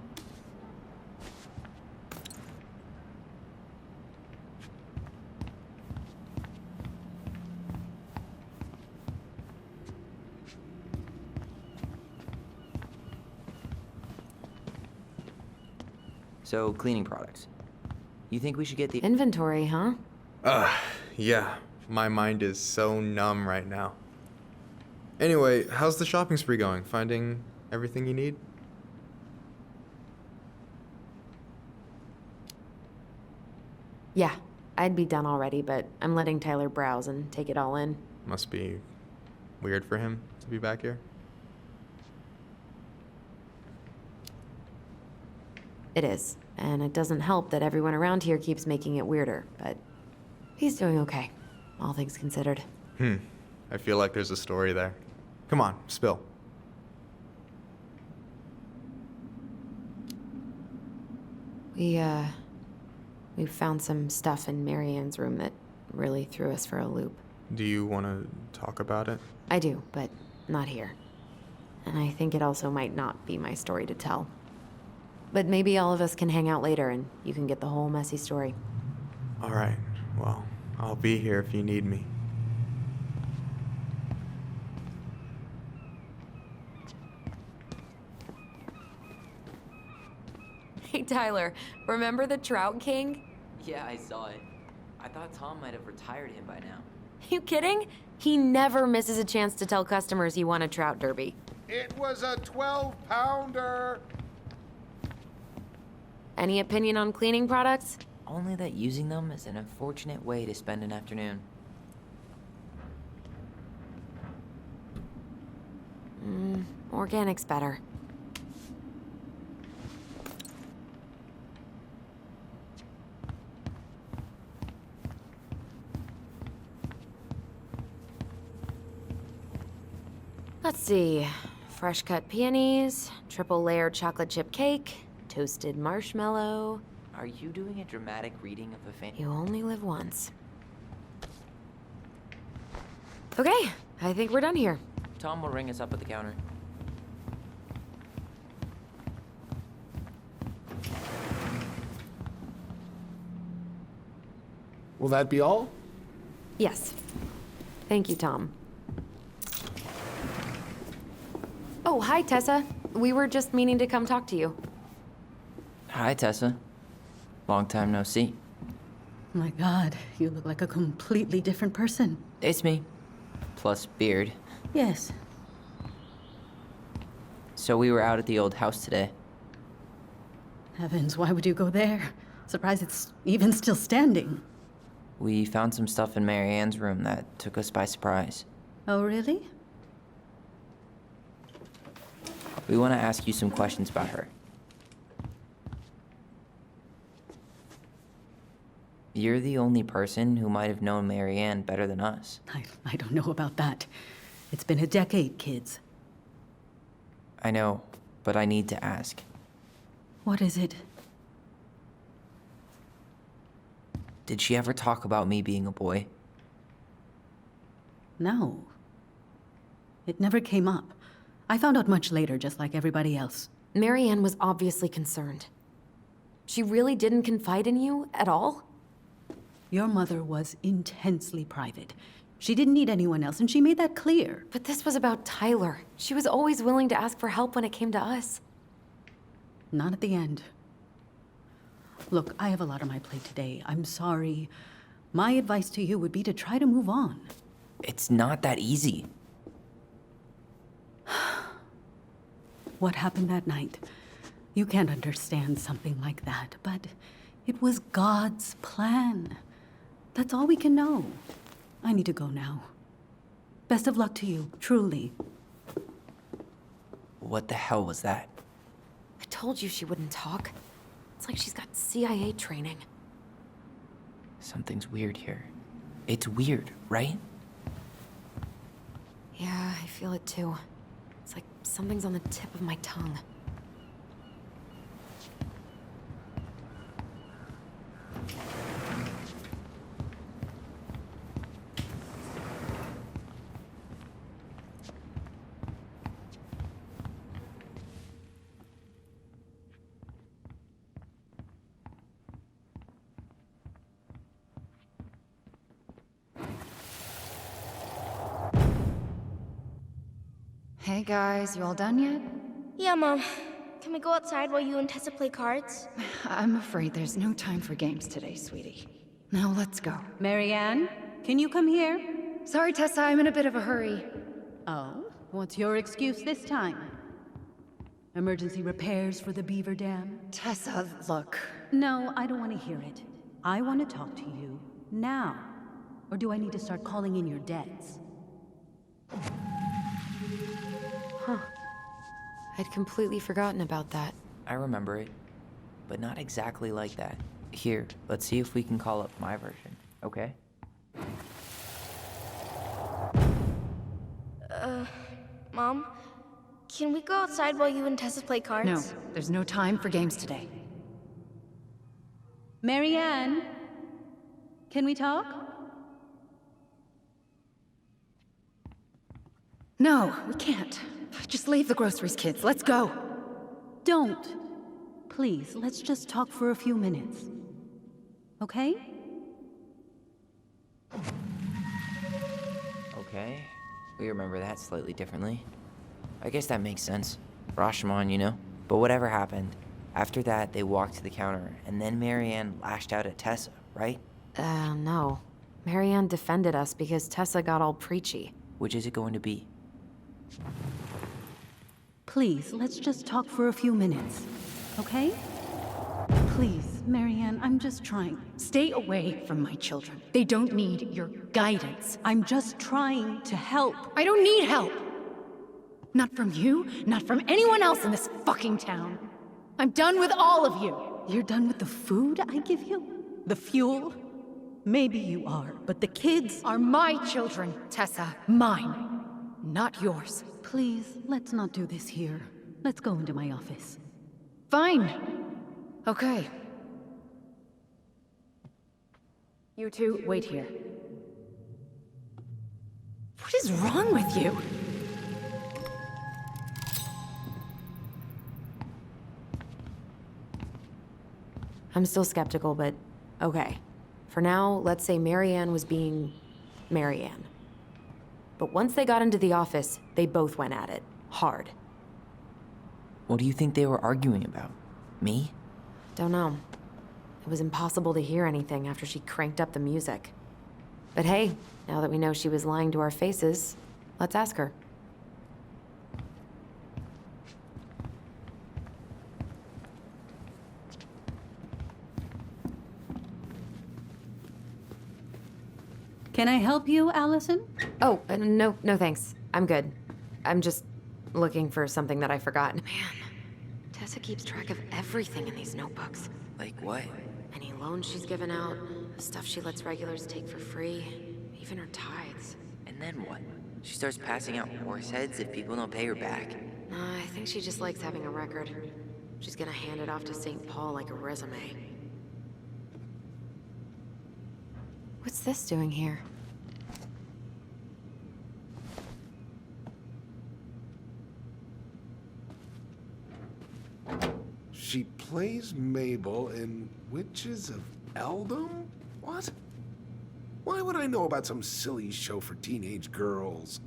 S8: So, cleaning products. You think we should get the
S3: Inventory, huh?
S10: Yeah. My mind is so numb right now. Anyway, how's the shopping spree going? Finding everything you need?
S3: Yeah, I'd be done already, but I'm letting Tyler browse and take it all in.
S10: Must be weird for him to be back here.
S3: It is, and it doesn't help that everyone around here keeps making it weirder, but he's doing okay, all things considered.
S10: I feel like there's a story there. Come on, spill.
S3: We found some stuff in Marianne's room that really threw us for a loop.
S10: Do you want to talk about it?
S3: I do, but not here. And I think it also might not be my story to tell. But maybe all of us can hang out later and you can get the whole messy story.
S10: All right. Well, I'll be here if you need me.
S3: Hey, Tyler, remember the Trout King?
S8: Yeah, I saw it. I thought Tom might have retired him by now.
S3: You kidding? He never misses a chance to tell customers he won a trout derby.
S11: It was a 12-pounder.
S3: Any opinion on cleaning products?
S8: Only that using them is an unfortunate way to spend an afternoon.
S3: Organic's better. Let's see. Fresh cut peonies, triple layer chocolate chip cake, toasted marshmallow.
S8: Are you doing a dramatic reading of the fan?
S3: You only live once. Okay, I think we're done here.
S8: Tom will ring us up at the counter.
S5: Will that be all?
S3: Yes. Thank you, Tom. Oh, hi, Tessa. We were just meaning to come talk to you.
S8: Hi, Tessa. Long time no see.
S7: My God, you look like a completely different person.
S8: It's me. Plus beard.
S7: Yes.
S8: So we were out at the old house today.
S7: Heavens, why would you go there? Surprised it's even still standing.
S8: We found some stuff in Mary Ann's room that took us by surprise.
S7: Oh, really?
S8: We want to ask you some questions about her. You're the only person who might have known Mary Ann better than us.
S7: I don't know about that. It's been a decade, kids.
S8: I know, but I need to ask.
S7: What is it?
S8: Did she ever talk about me being a boy?
S7: No. It never came up. I found out much later, just like everybody else.
S3: Marianne was obviously concerned. She really didn't confide in you at all?
S7: Your mother was intensely private. She didn't need anyone else, and she made that clear.
S3: But this was about Tyler. She was always willing to ask for help when it came to us.
S7: Not at the end. Look, I have a lot on my plate today. I'm sorry. My advice to you would be to try to move on.
S8: It's not that easy.
S7: What happened that night? You can't understand something like that, but It was God's plan. That's all we can know. I need to go now. Best of luck to you, truly.
S4: What the hell was that?
S3: I told you she wouldn't talk. It's like she's got CIA training.
S4: Something's weird here. It's weird, right?
S3: Yeah, I feel it too. It's like something's on the tip of my tongue.
S12: Hey guys, you all done yet?
S2: Yeah, Mom. Can we go outside while you and Tessa play cards?
S12: I'm afraid there's no time for games today, sweetie. Now let's go.
S7: Marianne, can you come here?
S12: Sorry, Tessa, I'm in a bit of a hurry.
S7: Oh, what's your excuse this time? Emergency repairs for the beaver dam?
S12: Tessa, look.
S7: No, I don't want to hear it. I want to talk to you now. Or do I need to start calling in your debts?
S3: Huh. I'd completely forgotten about that.
S4: I remember it, but not exactly like that. Here, let's see if we can call up my version, okay?
S2: Mom? Can we go outside while you and Tessa play cards?
S12: No, there's no time for games today.
S7: Marianne, can we talk?
S12: No, we can't. Just leave the groceries, kids. Let's go.
S7: Don't. Please, let's just talk for a few minutes. Okay?
S4: Okay, we remember that slightly differently. I guess that makes sense. Rashomon, you know? But whatever happened, after that they walked to the counter, and then Marianne lashed out at Tessa, right?
S3: No. Marianne defended us because Tessa got all preachy.
S4: Which is it going to be?
S7: Please, let's just talk for a few minutes. Okay? Please, Marianne, I'm just trying.
S12: Stay away from my children. They don't need your guidance.
S7: I'm just trying to help.
S12: I don't need help. Not from you, not from anyone else in this fucking town. I'm done with all of you.
S7: You're done with the food I give you? The fuel? Maybe you are, but the kids
S12: Are my children, Tessa. Mine. Not yours.
S7: Please, let's not do this here. Let's go into my office.
S12: Fine. Okay. You two, wait here. What is wrong with you?
S3: I'm still skeptical, but okay. For now, let's say Marianne was being Marianne. But once they got into the office, they both went at it. Hard.
S4: What do you think they were arguing about? Me?
S3: Don't know. It was impossible to hear anything after she cranked up the music. But hey, now that we know she was lying to our faces, let's ask her.
S7: Can I help you, Alyson?
S3: Oh, no thanks. I'm good. I'm just looking for something that I forgot. Man, Tessa keeps track of everything in these notebooks.
S4: Like what?
S3: Any loans she's given out, stuff she lets regulars take for free, even her tithes.
S4: And then what? She starts passing out horse heads if people don't pay her back.
S3: I think she just likes having a record. She's gonna hand it off to St. Paul like a resume. What's this doing here?
S5: She plays Mabel in Witches of Eldom? What? Why would I know about some silly show for teenage girls?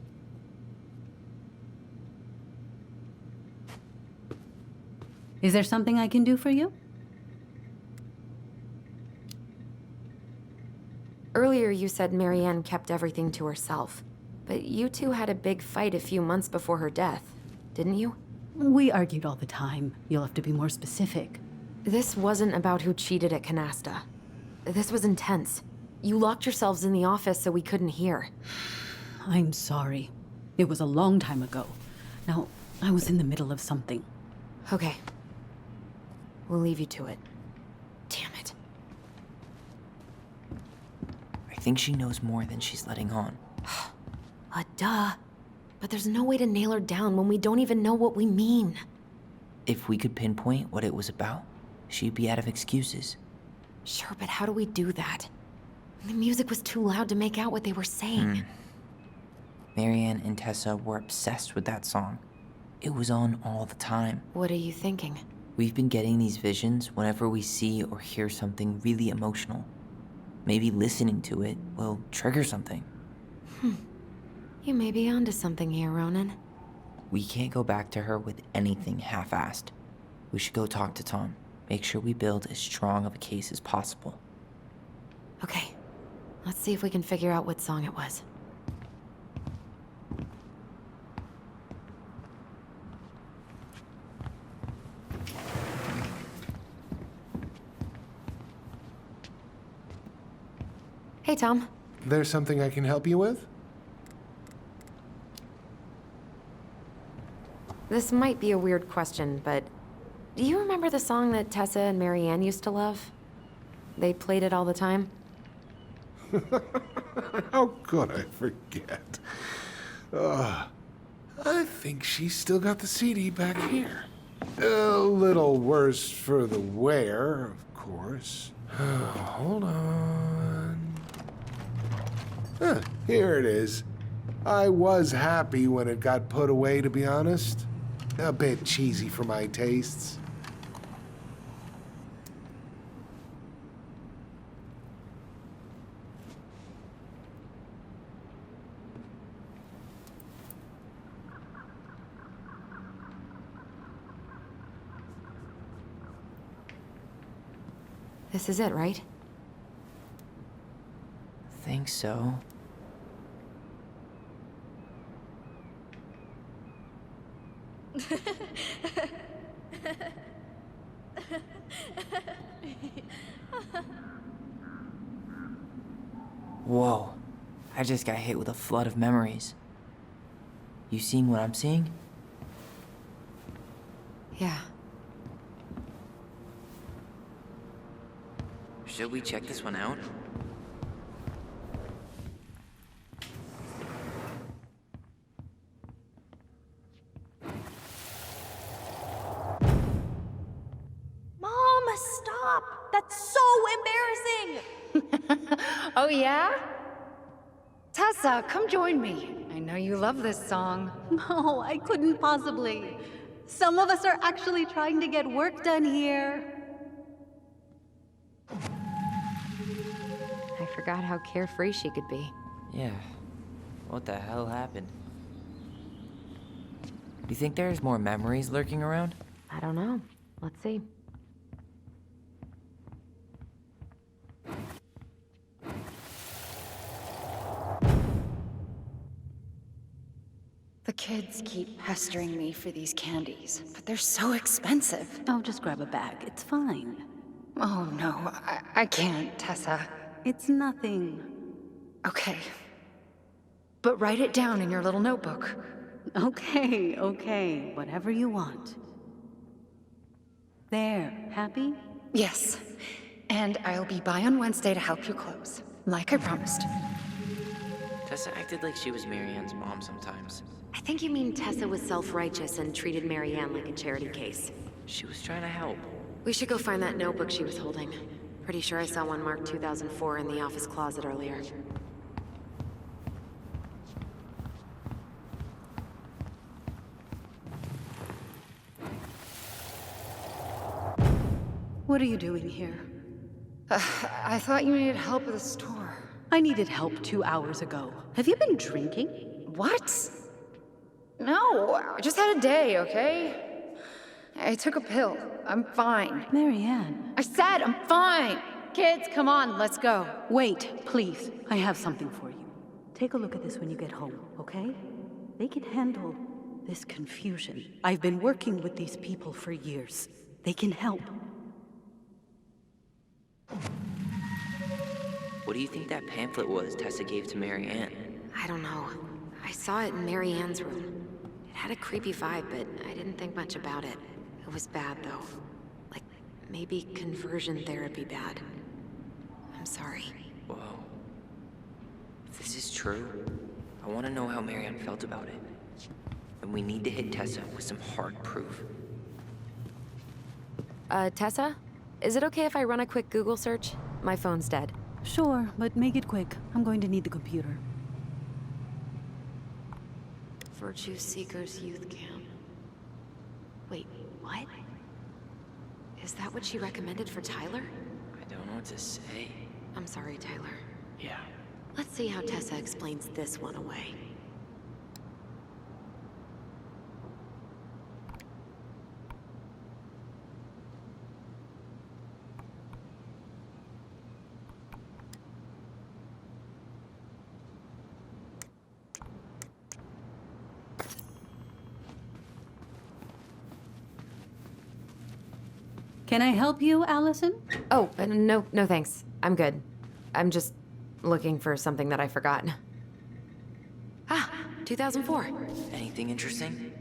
S7: Is there something I can do for you?
S3: Earlier you said Marianne kept everything to herself. But you two had a big fight a few months before her death, didn't you?
S7: We argued all the time. You'll have to be more specific.
S3: This wasn't about who cheated at Canasta. This was intense. You locked yourselves in the office so we couldn't hear.
S7: I'm sorry. It was a long time ago. Now, I was in the middle of something.
S3: Okay. We'll leave you to it. Damn it.
S4: I think she knows more than she's letting on.
S3: Duh. But there's no way to nail her down when we don't even know what we mean.
S4: If we could pinpoint what it was about, she'd be out of excuses.
S3: Sure, but how do we do that? The music was too loud to make out what they were saying.
S4: Marianne and Tessa were obsessed with that song. It was on all the time.
S3: What are you thinking?
S4: We've been getting these visions whenever we see or hear something really emotional. Maybe listening to it will trigger something.
S3: You may be onto something here, Ronan.
S4: We can't go back to her with anything half-assed. We should go talk to Tom. Make sure we build as strong of a case as possible.
S3: Okay. Let's see if we can figure out what song it was. Hey, Tom.
S11: There's something I can help you with?
S3: This might be a weird question, but do you remember the song that Tessa and Marianne used to love? They played it all the time.
S11: How could I forget? I think she's still got the CD back here. A little worse for the wear, of course. Hold on. Here it is. I was happy when it got put away, to be honest. A bit cheesy for my tastes.
S3: This is it, right?
S4: Think so. Whoa. I just got hit with a flood of memories. You seeing what I'm seeing?
S3: Yeah.
S4: Should we check this one out?
S2: Mom, stop! That's so embarrassing!
S12: Oh, yeah? Tessa, come join me. I know you love this song.
S7: No, I couldn't possibly. Some of us are actually trying to get work done here.
S3: I forgot how carefree she could be.
S4: Yeah. What the hell happened? Do you think there's more memories lurking around?
S3: I don't know. Let's see.
S12: The kids keep pestering me for these candies, but they're so expensive.
S7: Oh, just grab a bag. It's fine.
S12: Oh, no, I can't, Tessa.
S7: It's nothing.
S12: Okay. But write it down in your little notebook.
S7: Okay, okay. Whatever you want. There. Happy?
S12: Yes. And I'll be by on Wednesday to help you close, like I promised.
S4: Tessa acted like she was Marianne's mom sometimes.
S3: I think you mean Tessa was self-righteous and treated Marianne like a charity case.
S4: She was trying to help.
S3: We should go find that notebook she was holding. Pretty sure I saw one marked 2004 in the office closet earlier.
S7: What are you doing here?
S12: I thought you needed help with the store.
S7: I needed help 2 hours ago. Have you been drinking?
S12: What? No, I just had a day, okay? I took a pill. I'm fine.
S7: Marianne.
S12: I said I'm fine! Kids, come on, let's go.
S7: Wait, please. I have something for you. Take a look at this when you get home, okay? They can handle this confusion. I've been working with these people for years. They can help.
S4: What do you think that pamphlet was Tessa gave to Mary Ann?
S3: I don't know. I saw it in Mary Ann's room. It had a creepy vibe, but I didn't think much about it. It was bad, though. Like, maybe conversion therapy bad. I'm sorry.
S4: Whoa. If this is true, I want to know how Mary Ann felt about it. And we need to hit Tessa with some hard proof.
S3: Tessa? Is it okay if I run a quick Google search? My phone's dead.
S7: Sure, but make it quick. I'm going to need the computer.
S3: Virtue Seekers Youth Camp. Wait, what? Is that what she recommended for Tyler?
S4: I don't know what to say.
S3: I'm sorry, Tyler.
S4: Yeah.
S3: Let's see how Tessa explains this one away.
S7: Can I help you, Alyson?
S3: Oh, no thanks. I'm good. I'm just looking for something that I forgot. Ah, 2004.
S4: Anything interesting?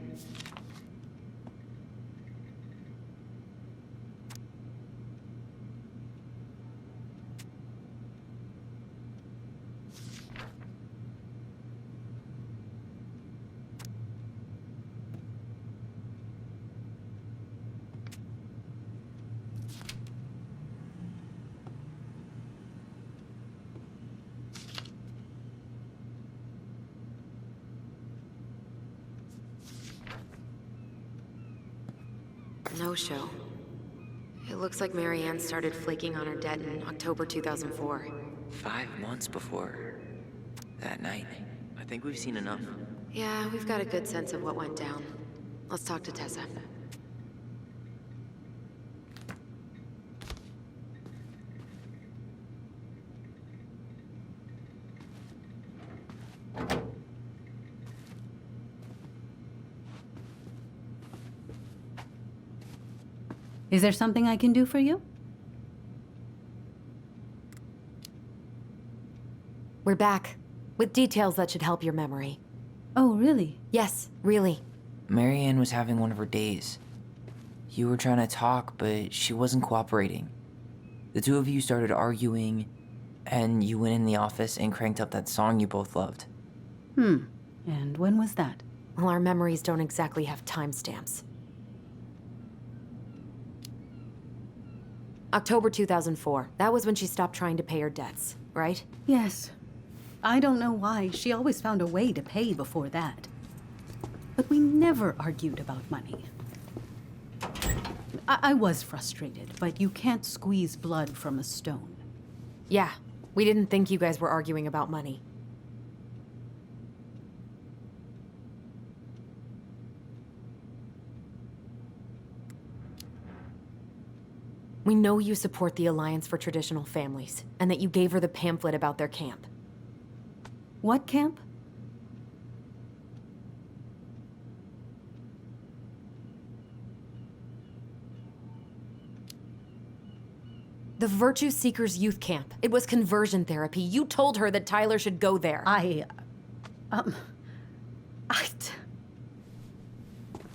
S3: No show. It looks like Mary Ann started flaking on her debt in October 2004.
S4: 5 months before that night. I think we've seen enough.
S3: Yeah, we've got a good sense of what went down. Let's talk to Tessa.
S7: Is there something I can do for you?
S3: We're back, with details that should help your memory.
S7: Oh, really?
S3: Yes, really.
S4: Mary Ann was having one of her days. You were trying to talk, but she wasn't cooperating. The two of you started arguing, and you went in the office and cranked up that song you both loved.
S7: And when was that?
S3: Well, our memories don't exactly have timestamps. October 2004. That was when she stopped trying to pay her debts, right?
S7: Yes. I don't know why. She always found a way to pay before that. But we never argued about money. I was frustrated, but you can't squeeze blood from a stone.
S3: Yeah, we didn't think you guys were arguing about money. We know you support the Alliance for Traditional Families, and that you gave her the pamphlet about their camp.
S7: What camp?
S3: The Virtue Seekers Youth Camp. It was conversion therapy. You told her that Tyler should go there.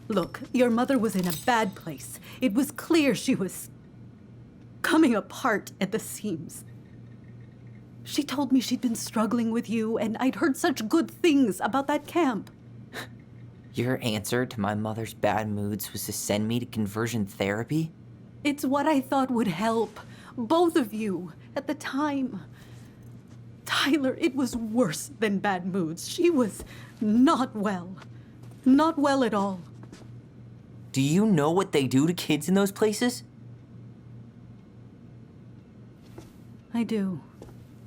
S7: Look, your mother was in a bad place. It was clear she was coming apart at the seams. She told me she'd been struggling with you, and I'd heard such good things about that camp.
S4: Your answer to my mother's bad moods was to send me to conversion therapy?
S7: It's what I thought would help both of you at the time. Tyler, it was worse than bad moods. She was not well. Not well at all.
S4: Do you know what they do to kids in those places?
S7: I do.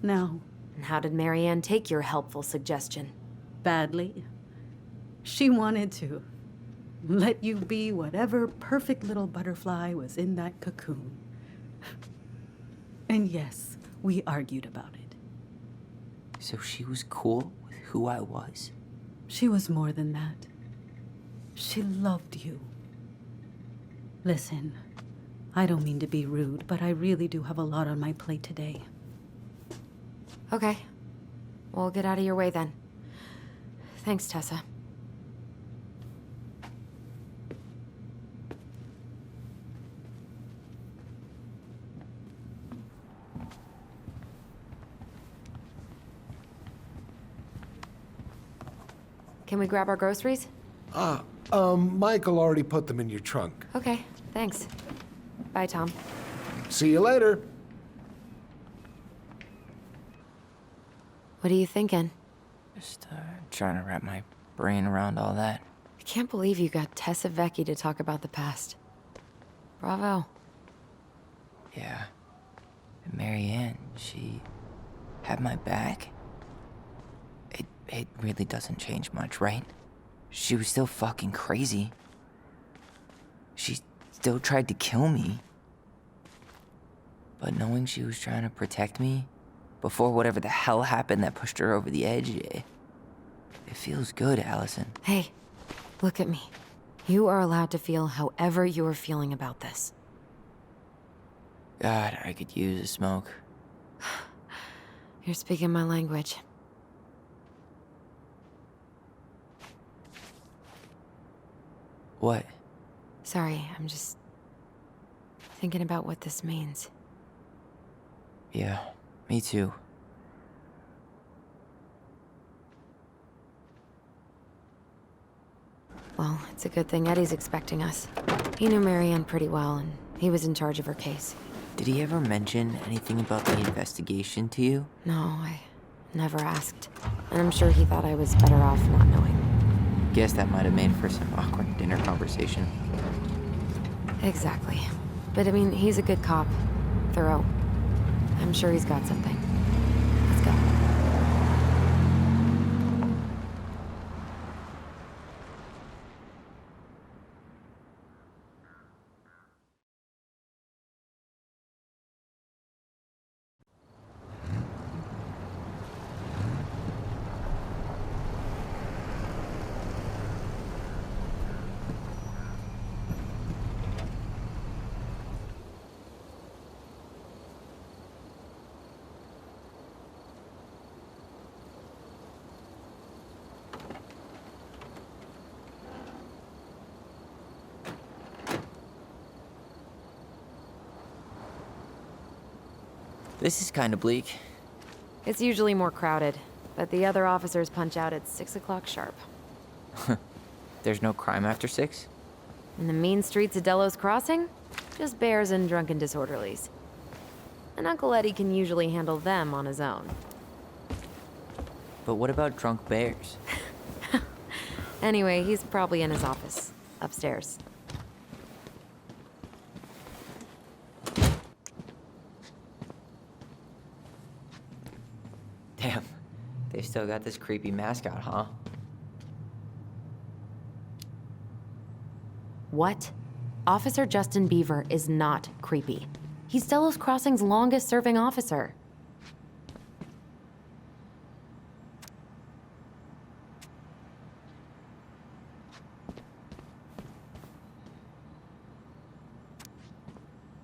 S7: Now.
S3: And how did Mary Ann take your helpful suggestion?
S7: Badly. She wanted to let you be whatever perfect little butterfly was in that cocoon. And yes, we argued about it.
S4: So she was cool with who I was?
S7: She was more than that. She loved you. Listen, I don't mean to be rude, but I really do have a lot on my plate today.
S3: Okay. We'll get out of your way then. Thanks, Tessa. Can we grab our groceries?
S11: Michael already put them in your trunk.
S3: Okay, thanks. Bye, Tom.
S11: See you later.
S3: What are you thinking?
S8: Just trying to wrap my brain around all that.
S3: I can't believe you got Tessa Vecchi to talk about the past. Bravo.
S8: Yeah. And Marianne, she had my back. It really doesn't change much, right? She was still fucking crazy. She still tried to kill me. But knowing she was trying to protect me before whatever the hell happened that pushed her over the edge, it feels good, Alyson.
S3: Hey, look at me. You are allowed to feel however you are feeling about this.
S8: God, I could use a smoke.
S3: You're speaking my language.
S8: What?
S3: Sorry, I'm just thinking about what this means.
S8: Yeah, me too.
S3: Well, it's a good thing Eddie's expecting us. He knew Marianne pretty well, and he was in charge of her case.
S8: Did he ever mention anything about the investigation to you?
S3: No, I never asked. And I'm sure he thought I was better off not knowing.
S8: Guess that might have made for some awkward dinner conversation.
S3: Exactly. But I mean, he's a good cop. Thorough. I'm sure he's got something. Let's go.
S8: This is kind of bleak.
S3: It's usually more crowded, but the other officers punch out at 6 o'clock sharp.
S8: There's no crime after 6?
S3: In the mean streets of Delos Crossing, just bears and drunken disorderlies. And Uncle Eddie can usually handle them on his own.
S8: But what about drunk bears?
S3: Anyway, he's probably in his office, upstairs.
S8: Damn, they've still got this creepy mascot, huh?
S3: What? Officer Justin Beaver is not creepy. He's Delos Crossing's longest-serving officer.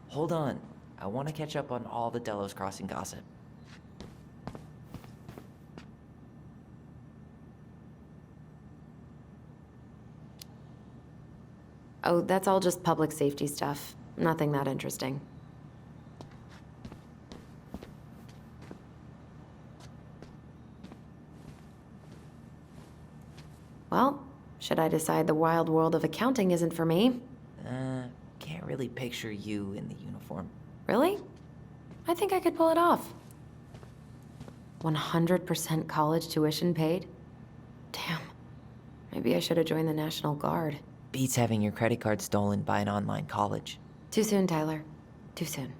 S8: Hold on, I want to catch up on all the Delos Crossing gossip.
S3: Oh, that's all just public safety stuff. Nothing that interesting. Well, should I decide the wild world of accounting isn't for me?
S8: Can't really picture you in the uniform.
S3: Really? I think I could pull it off. 100% college tuition paid? Damn. Maybe I should have joined the National Guard.
S8: Beats having your credit card stolen by an online college.
S3: Too soon, Tyler. Too soon.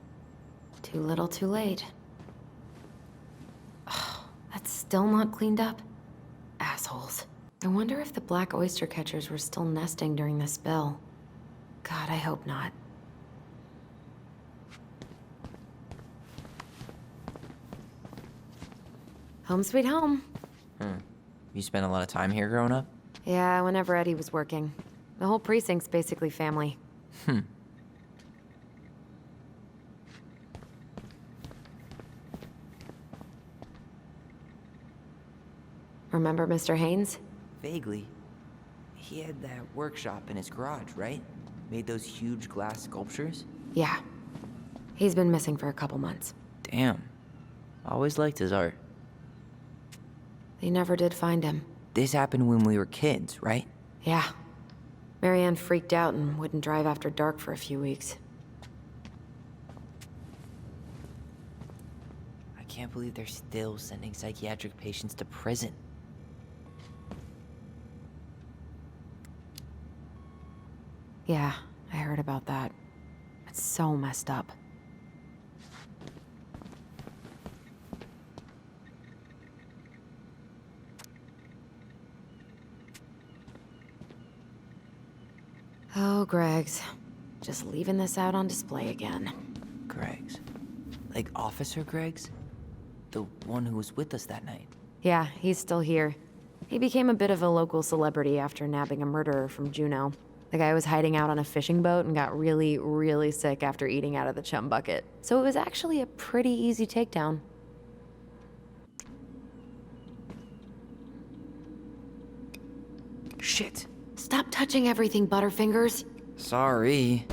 S3: Too little, too late. Oh, that's still not cleaned up? Assholes. I wonder if the black oyster catchers were still nesting during the spill. God, I hope not. Home sweet home.
S8: You spent a lot of time here growing up?
S3: Yeah, whenever Eddie was working. The whole precinct's basically family. Remember Mr. Haynes?
S8: Vaguely. He had that workshop in his garage, right? Made those huge glass sculptures?
S3: Yeah. He's been missing for a couple months.
S4: Damn. Always liked his art.
S3: They never did find him.
S8: This happened when we were kids, right?
S3: Yeah. Marianne freaked out and wouldn't drive after dark for a few weeks.
S8: I can't believe they're still sending psychiatric patients to prison.
S3: Yeah, I heard about that. It's so messed up. Oh, Greg's. Just leaving this out on display again.
S8: Greg's. Like Officer Greg's? The one who was with us that night.
S3: Yeah, he's still here. He became a bit of a local celebrity after nabbing a murderer from Juneau. The guy was hiding out on a fishing boat and got really, really sick after eating out of the chum bucket. So it was actually a pretty easy takedown.
S8: Shit.
S3: Stop touching everything, Butterfingers.
S4: Sorry.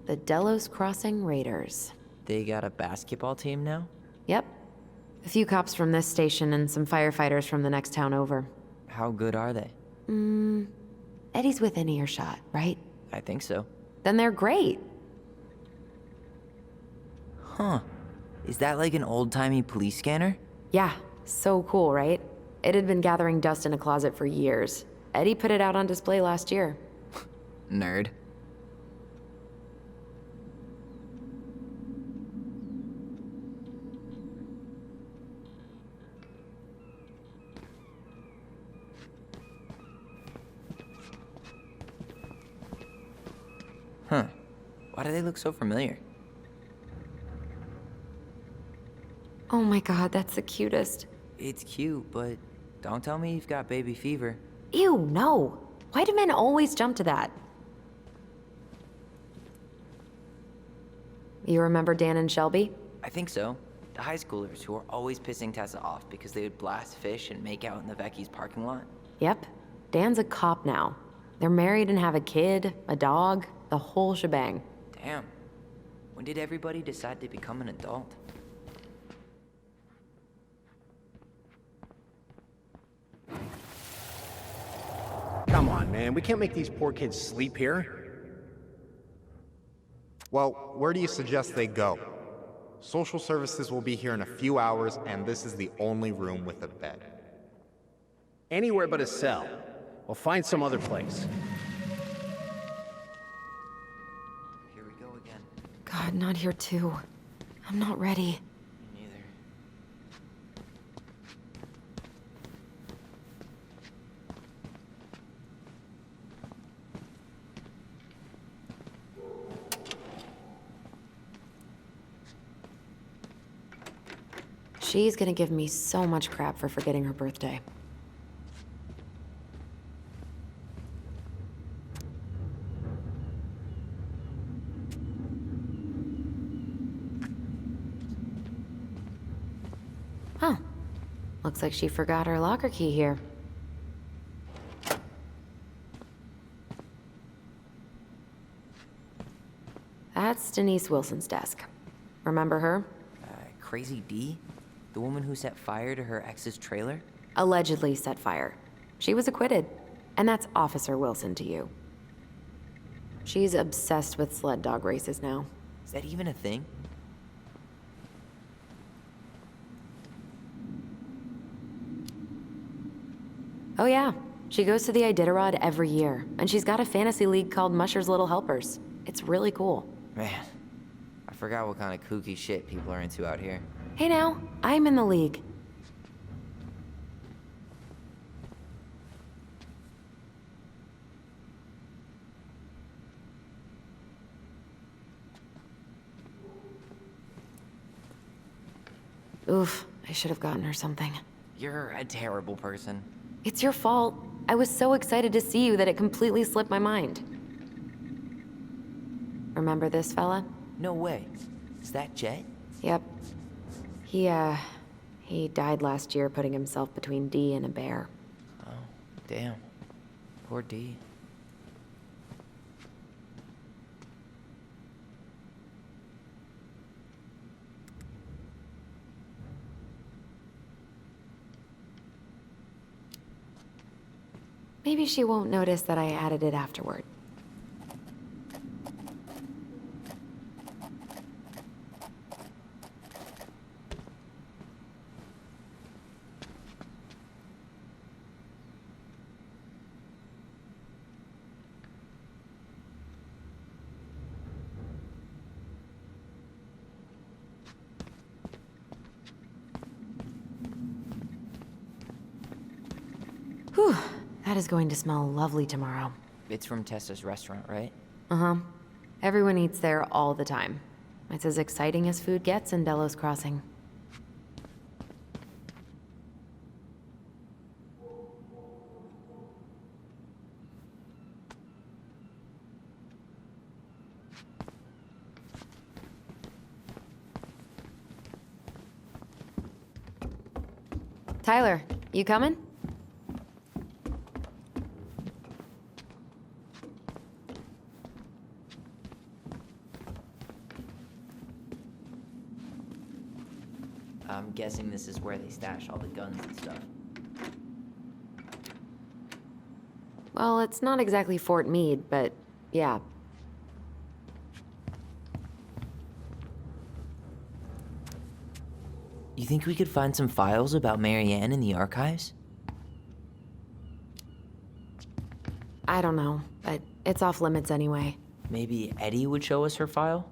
S3: The Delos Crossing Raiders.
S4: They got a basketball team now?
S3: Yep. A few cops from this station and some firefighters from the next town over.
S4: How good are they?
S3: Eddie's within earshot, right?
S4: I think so.
S3: Then they're great.
S8: Huh. Is that like an old-timey police scanner?
S3: Yeah, so cool, right? It had been gathering dust in a closet for years. Eddie put it out on display last year.
S4: Nerd. Huh. Why do they look so familiar?
S3: Oh my god, that's the cutest.
S8: It's cute, but don't tell me you've got baby fever.
S3: Ew, no. Why do men always jump to that? You remember Dan and Shelby?
S8: I think so. The high schoolers who were always pissing Tessa off because they would blast fish and make out in the Vecchi's parking lot.
S3: Yep. Dan's a cop now. They're married and have a kid, a dog, the whole shebang.
S8: Damn. When did everybody decide to become an adult?
S13: Come on, man. We can't make these poor kids sleep here.
S10: Well, where do you suggest they go? Social services will be here in a few hours, and this is the only room with a bed.
S13: Anywhere but a cell. We'll find some other place.
S8: Here we go again.
S3: God, not here too. I'm not ready.
S8: Me neither.
S3: She's gonna give me so much crap for forgetting her birthday. Huh. Looks like she forgot her locker key here. That's Denise Wilson's desk. Remember her?
S8: Crazy D? The woman who set fire to her ex's trailer?
S3: Allegedly set fire. She was acquitted. And that's Officer Wilson to you. She's obsessed with sled dog races now.
S8: Is that even a thing?
S3: Oh yeah, she goes to the Iditarod every year, and she's got a fantasy league called Musher's Little Helpers. It's really cool.
S8: Man, I forgot what kind of kooky shit people are into out here.
S3: Hey now, I'm in the league. Oof, I should have gotten her something.
S8: You're a terrible person.
S3: It's your fault. I was so excited to see you that it completely slipped my mind. Remember this fella?
S8: No way. Is that Jet?
S3: Yep. He He died last year putting himself between Dee and a bear.
S8: Oh, damn. Poor D.
S3: Maybe she won't notice that I added it afterward. Whew, that is going to smell lovely tomorrow.
S8: It's from Tessa's restaurant, right?
S3: Uh-huh. Everyone eats there all the time. It's as exciting as food gets in Delos Crossing. Tyler, you coming?
S8: I'm guessing this is where they stash all the guns and stuff.
S3: Well, it's not exactly Fort Meade, but yeah.
S8: You think we could find some files about Marianne in the archives?
S3: I don't know, but it's off limits anyway.
S8: Maybe Eddie would show us her file?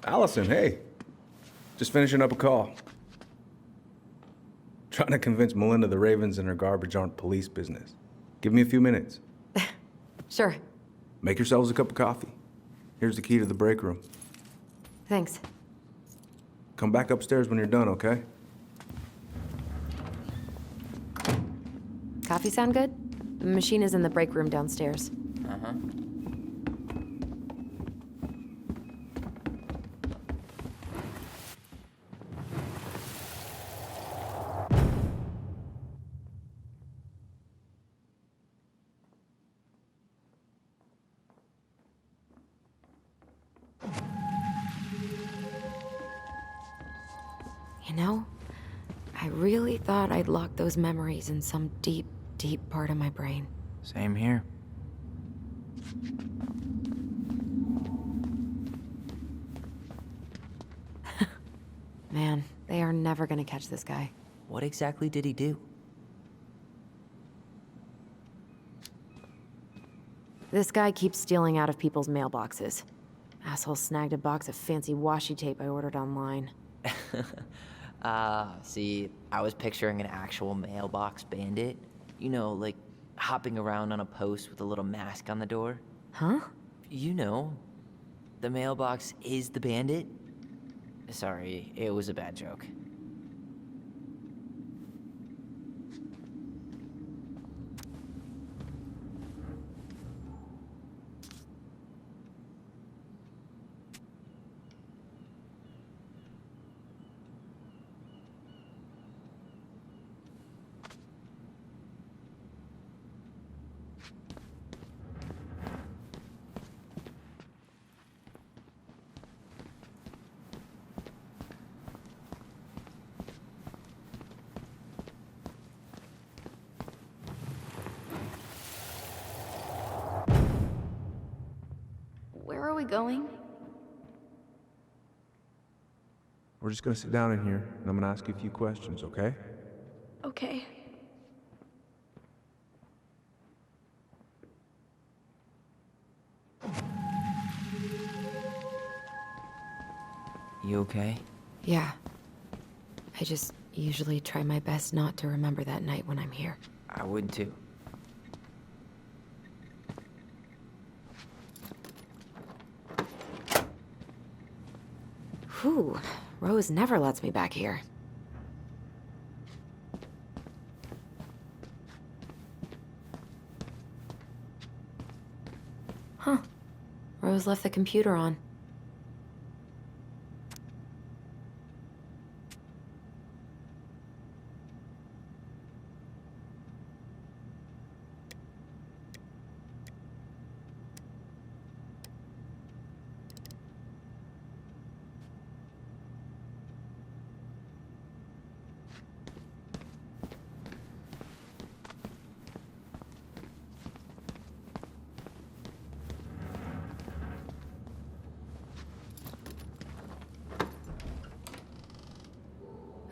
S1: Alyson, hey. Just finishing up a call. Trying to convince Melinda the Ravens and her garbage aren't police business. Give me a few minutes.
S3: Sure.
S1: Make yourselves a cup of coffee. Here's the key to the break room.
S3: Thanks.
S1: Come back upstairs when you're done, okay?
S3: Coffee sound good? The machine is in the break room downstairs.
S8: Uh-huh.
S3: You know, I really thought I'd locked those memories in some deep, deep part of my brain.
S8: Same here.
S3: Man, they are never gonna catch this guy.
S8: What exactly did he do?
S3: This guy keeps stealing out of people's mailboxes. Asshole snagged a box of fancy washi tape I ordered online.
S8: See, I was picturing an actual mailbox bandit. You know, like hopping around on a post with a little mask on the door.
S3: Huh?
S8: You know, the mailbox is the bandit. Sorry, it was a bad joke.
S2: Where are we going?
S1: We're just gonna sit down in here, and I'm gonna ask you a few questions, okay?
S6: Okay.
S8: You okay?
S3: Yeah. I just usually try my best not to remember that night when I'm here.
S8: I would too.
S3: Whew. Rose never lets me back here. Huh. Rose left the computer on.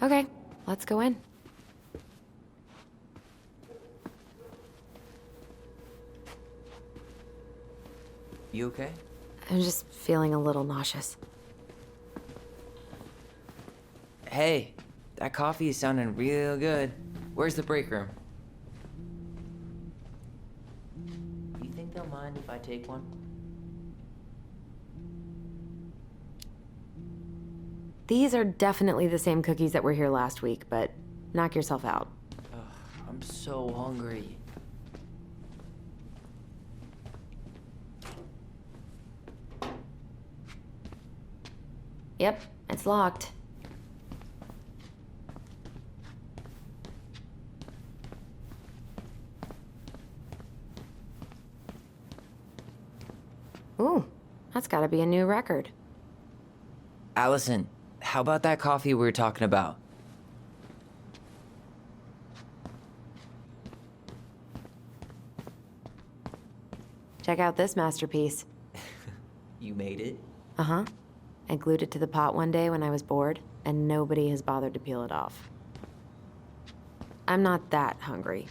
S3: Okay, let's go in.
S8: You okay?
S3: I'm just feeling a little nauseous.
S8: Hey, that coffee is sounding real good. Where's the break room? You think they'll mind if I take one?
S3: These are definitely the same cookies that were here last week, but knock yourself out.
S8: Ugh, I'm so hungry.
S3: Yep, it's locked. Ooh, that's gotta be a new record.
S8: Alyson, how about that coffee we were talking about?
S3: Check out this masterpiece.
S8: You made it?
S3: Uh-huh. I glued it to the pot one day when I was bored, and nobody has bothered to peel it off. I'm not that hungry.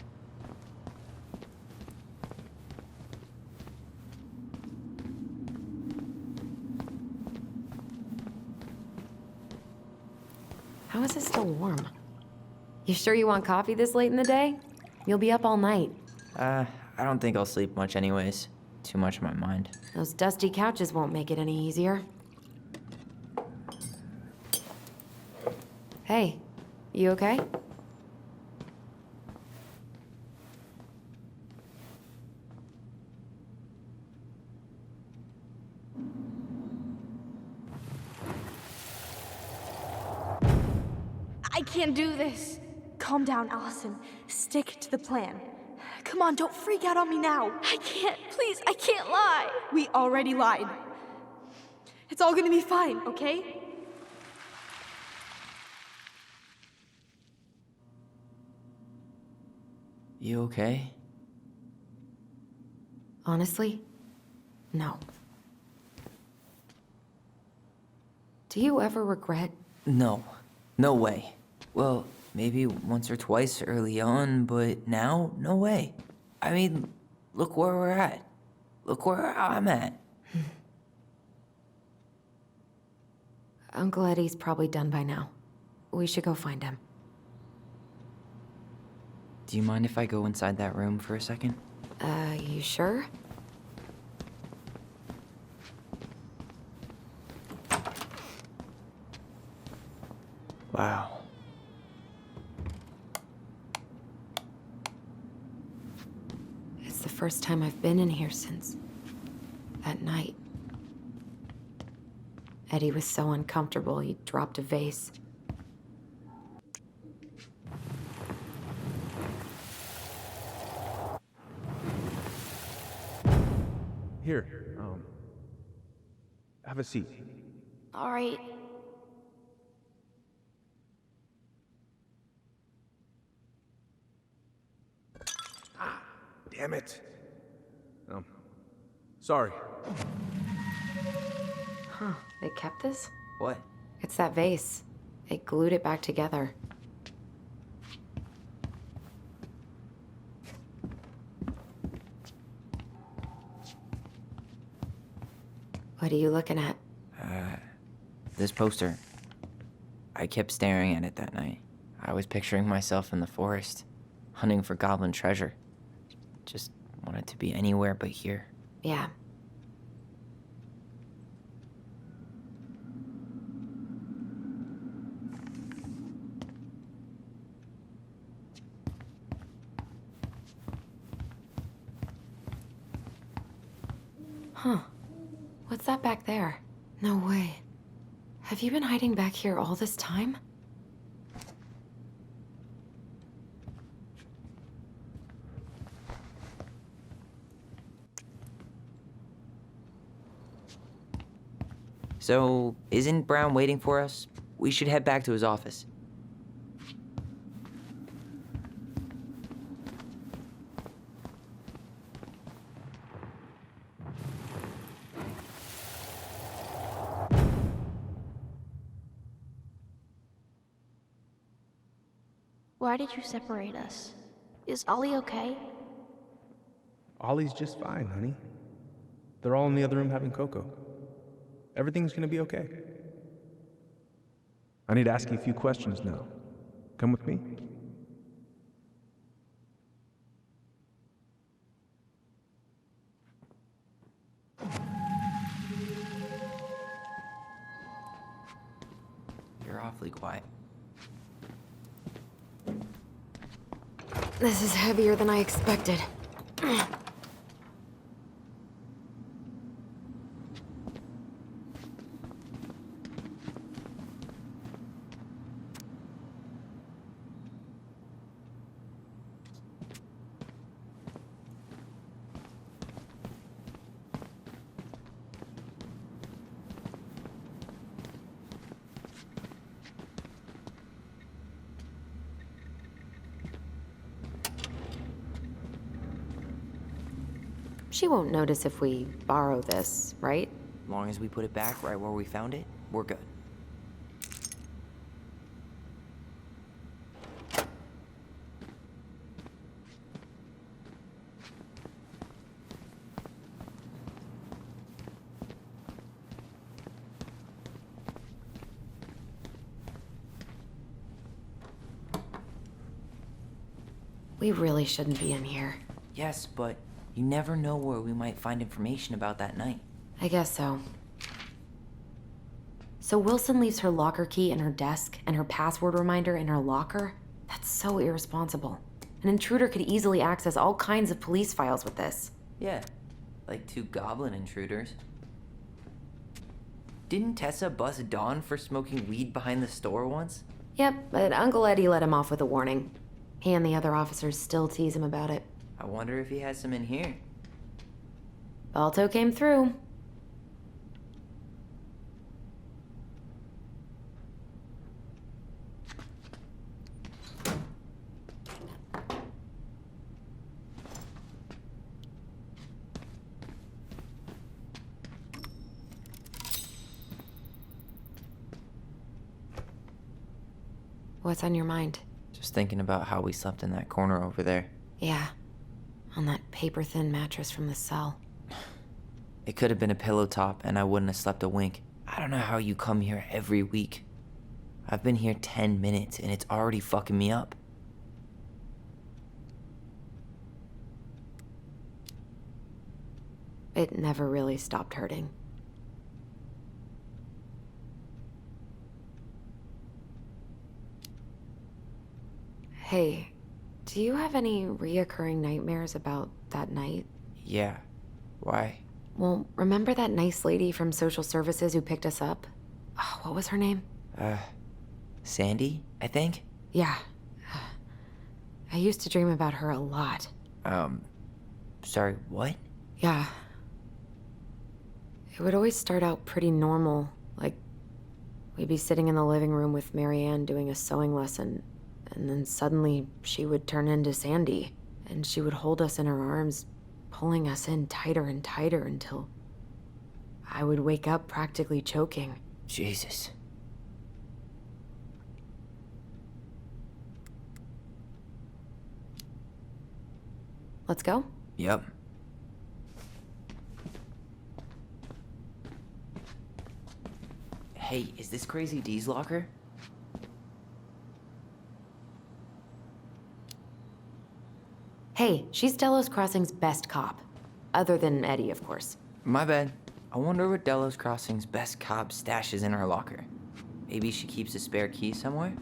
S3: How is it still warm? You sure you want coffee this late in the day? You'll be up all night.
S8: I don't think I'll sleep much anyways. Too much on my mind.
S3: Those dusty couches won't make it any easier. Hey, you okay?
S6: I can't do this. Calm down, Alyson. Stick to the plan. Come on, don't freak out on me now. I can't, please, I can't lie. We already lied. It's all gonna be fine, okay?
S8: You okay?
S3: Honestly, no. Do you ever regret?
S8: No. No way. Well, maybe once or twice early on, but now, no way. I mean, look where we're at. Look where I'm at.
S3: Uncle Eddie's probably done by now. We should go find him.
S8: Do you mind if I go inside that room for a second?
S3: You sure?
S8: Wow.
S3: It's the first time I've been in here since that night. Eddie was so uncomfortable, he dropped a vase.
S1: Here, have a seat.
S6: All right.
S1: Damn it. Sorry.
S3: Huh, they kept this?
S8: What?
S3: It's that vase. They glued it back together. What are you looking at?
S8: This poster. I kept staring at it that night. I was picturing myself in the forest, hunting for goblin treasure. Just wanted to be anywhere but here.
S3: Yeah. Huh. that back there? No way. Have you been hiding back here all this time?
S8: So, isn't Brown waiting for us? We should head back to his office.
S2: Why did you separate us? Is Ollie okay?
S1: Ollie's just fine, honey. They're all in the other room having cocoa. Everything's gonna be okay. I need to ask you a few questions now. Come with me?
S8: You're awfully quiet.
S3: This is heavier than I expected. She won't notice if we borrow this, right?
S8: As long as we put it back right where we found it, we're good.
S3: We really shouldn't be in here.
S8: Yes, but you never know where we might find information about that night.
S3: I guess so. So Wilson leaves her locker key in her desk and her password reminder in her locker? That's so irresponsible. An intruder could easily access all kinds of police files with this.
S8: Yeah, like 2 goblin intruders. Didn't Tessa bust Dawn for smoking weed behind the store once?
S3: Yep, but Uncle Eddie let him off with a warning. He and the other officers still tease him about it.
S8: I wonder if he has some in here.
S3: Balto came through. What's on your mind?
S8: Just thinking about how we slept in that corner over there.
S3: Yeah, on that paper-thin mattress from the cell.
S8: It could have been a pillow top and I wouldn't have slept a wink. I don't know how you come here every week. I've been here 10 minutes and it's already fucking me up.
S3: It never really stopped hurting. Hey, do you have any reoccurring nightmares about that night?
S8: Yeah. Why?
S3: Well, remember that nice lady from social services who picked us up? Oh, what was her name?
S8: Sandy, I think?
S3: Yeah. I used to dream about her a lot.
S8: Sorry, what?
S3: Yeah. It would always start out pretty normal, like we'd be sitting in the living room with Marianne doing a sewing lesson, and then suddenly she would turn into Sandy, and she would hold us in her arms, pulling us in tighter and tighter until I would wake up practically choking.
S8: Jesus.
S3: Let's go?
S8: Yep. Hey, is this Crazy D's locker?
S3: Hey, she's Delos Crossing's best cop. Other than Eddie, of course.
S8: My bad. I wonder what Delos Crossing's best cop stashes in her locker. Maybe she keeps a spare key somewhere?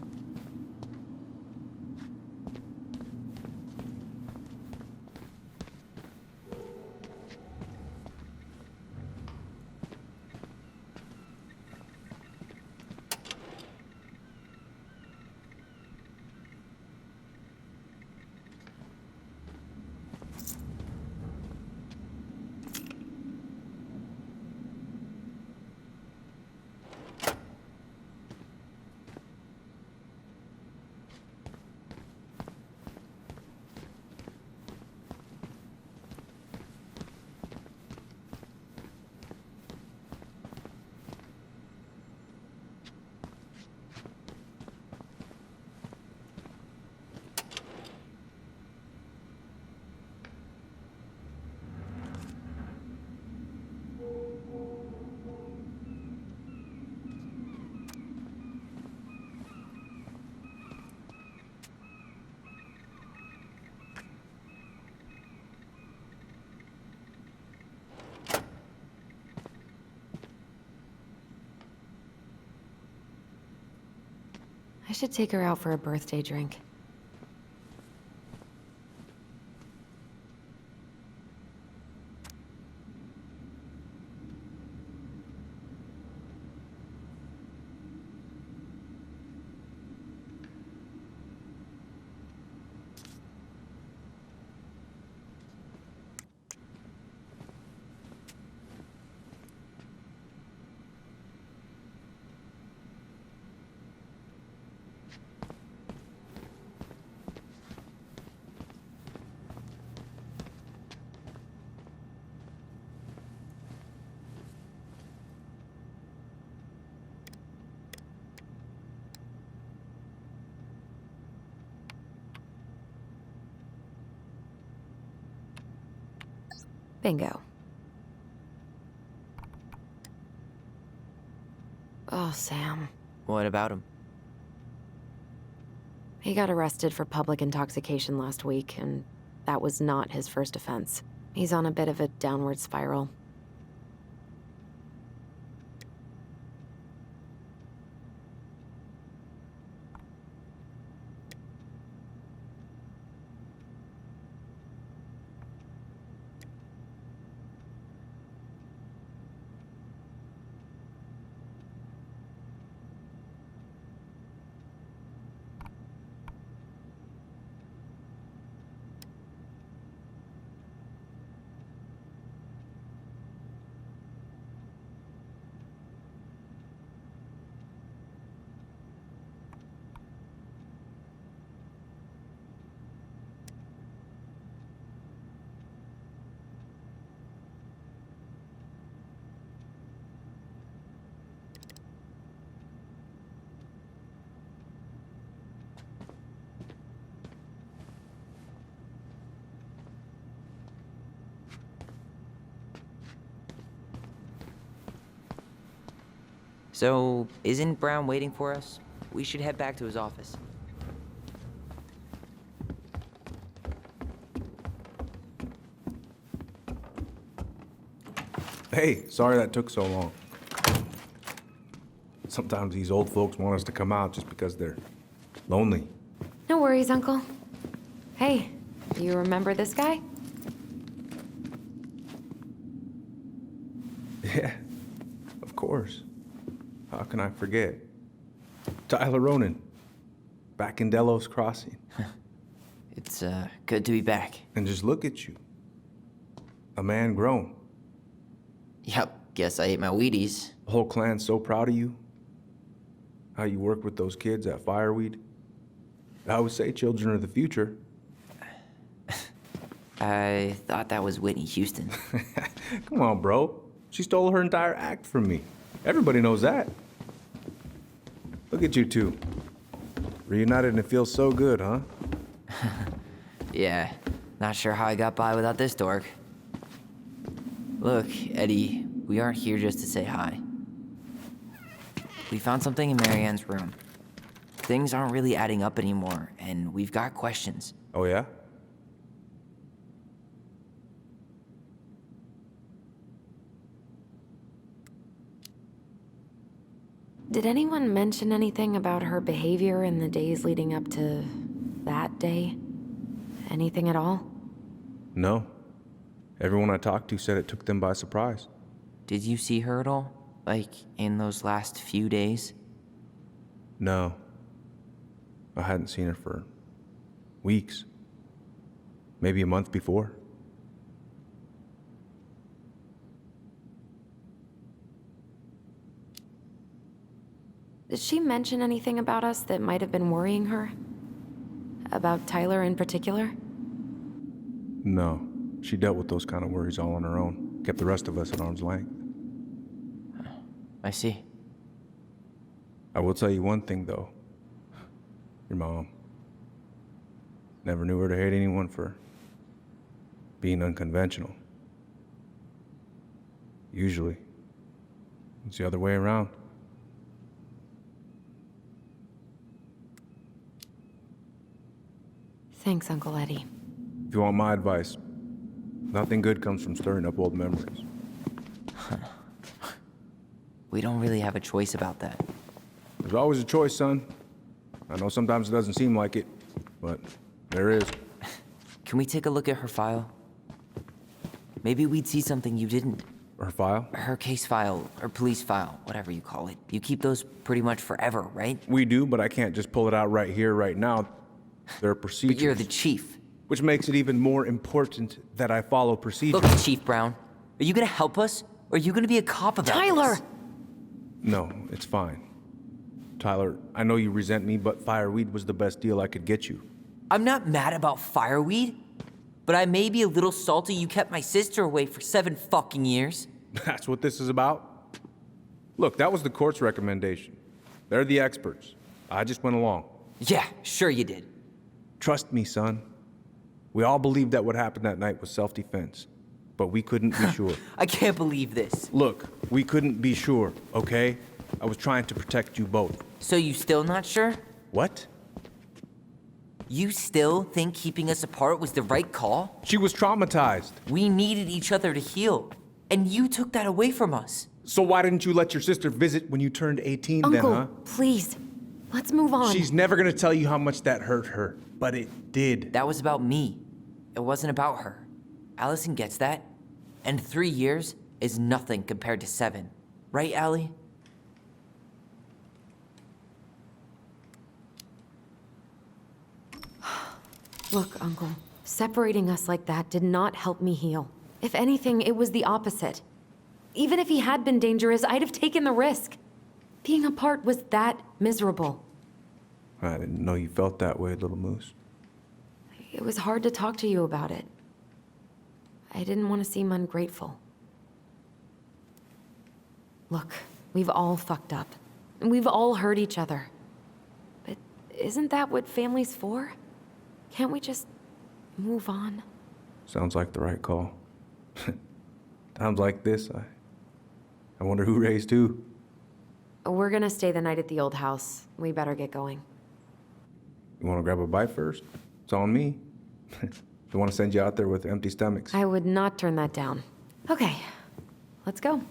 S3: should take her out for a birthday drink. Bingo. Oh, Sam.
S4: What about him?
S3: He got arrested for public intoxication last week, and that was not his first offense. He's on a bit of a downward spiral.
S4: So, isn't Brown waiting for us? We should head back to his office.
S1: Hey, sorry that took so long. Sometimes these old folks want us to come out just because they're lonely.
S3: No worries, Uncle. Hey, you remember this guy?
S1: Yeah, of course. How can I forget? Tyler Ronan, back in Delos Crossing.
S4: It's, good to be back.
S1: And just look at you. A man grown.
S4: Yep, guess I ate my Wheaties.
S1: The whole clan's so proud of you. How you work with those kids at Fireweed. I always say children are the future.
S4: I thought that was Whitney Houston.
S1: Come on, bro. She stole her entire act from me. Everybody knows that. Look at you two. Reunited and it feels so good, huh?
S4: Yeah, not sure how I got by without this dork. Look, Eddie, we aren't here just to say hi. We found something in Marianne's room. Things aren't really adding up anymore, and we've got questions.
S1: Oh, yeah?
S3: Did anyone mention anything about her behavior in the days leading up to that day? Anything at all?
S1: No. Everyone I talked to said it took them by surprise.
S4: Did you see her at all? Like, in those last few days?
S1: No. I hadn't seen her for weeks. Maybe a month before.
S3: Did she mention anything about us that might have been worrying her? About Tyler in particular?
S1: No. She dealt with those kind of worries all on her own. Kept the rest of us at arm's length.
S4: I see.
S1: I will tell you one thing, though. Your mom. Never knew her to hate anyone for being unconventional. Usually, it's the other way around.
S3: Thanks, Uncle Eddie.
S1: If you want my advice, nothing good comes from stirring up old memories.
S4: We don't really have a choice about that.
S1: There's always a choice, son. I know sometimes it doesn't seem like it, but there is.
S8: Can we take a look at her file? Maybe we'd see something you didn't.
S1: Her file?
S8: Her case file, or police file, whatever you call it. You keep those pretty much forever, right?
S1: We do, but I can't just pull it out right here, right now. There are procedures.
S8: But you're the chief.
S1: Which makes it even more important that I follow procedures.
S8: Look, Chief Brown, are you gonna help us? Or are you gonna be a cop about
S3: Tyler!
S8: this?
S1: No, it's fine. Tyler, I know you resent me, but fireweed was the best deal I could get you.
S8: I'm not mad about fireweed, but I may be a little salty you kept my sister away for 7 fucking years.
S1: That's what this is about? Look, that was the court's recommendation. They're the experts. I just went along.
S8: Yeah, sure you did.
S1: Trust me, son. We all believed that what happened that night was self-defense, but we couldn't be sure.
S8: I can't believe this.
S1: Look, we couldn't be sure, okay? I was trying to protect you both.
S8: So you still not sure?
S1: What?
S8: You still think keeping us apart was the right call?
S1: She was traumatized.
S8: We needed each other to heal, and you took that away from us.
S1: So why didn't you let your sister visit when you turned 18
S3: Uncle,
S1: then, huh?
S3: please. Let's move on.
S1: She's never gonna tell you how much that hurt her, but it did.
S8: That was about me. It wasn't about her. Alyson gets that, and 3 years is nothing compared to 7. Right, Allie?
S3: Look, Uncle, separating us like that did not help me heal. If anything, it was the opposite. Even if he had been dangerous, I'd have taken the risk. Being apart was that miserable.
S1: I didn't know you felt that way, little moose.
S3: It was hard to talk to you about it. I didn't want to seem ungrateful. Look, we've all fucked up. And we've all hurt each other. But isn't that what family's for? Can't we just move on?
S1: Sounds like the right call. Times like this, I wonder who raised who.
S3: We're gonna stay the night at the old house. We better get going.
S1: You wanna grab a bite first? It's on me. Don't wanna send you out there with empty stomachs.
S3: I would not turn that down. Okay, let's go.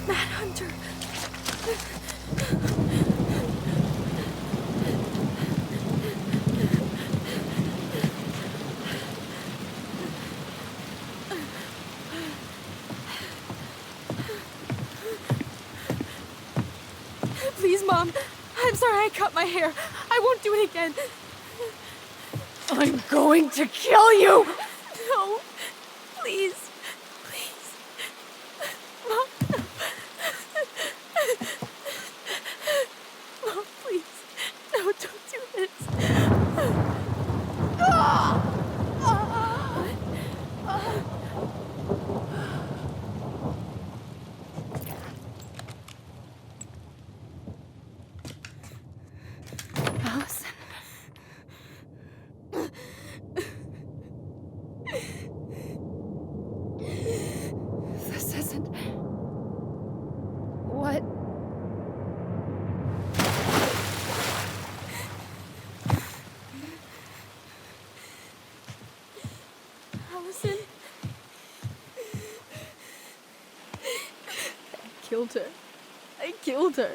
S6: Mad Hunter. Please, Mom. I'm sorry I cut my hair. I won't do it again.
S12: I'm going to kill you!
S6: No. Please. Please. Mom. Mom, please. No, don't do this. Alyson. This isn't...
S12: What?
S6: Alyson. I killed her. I killed her.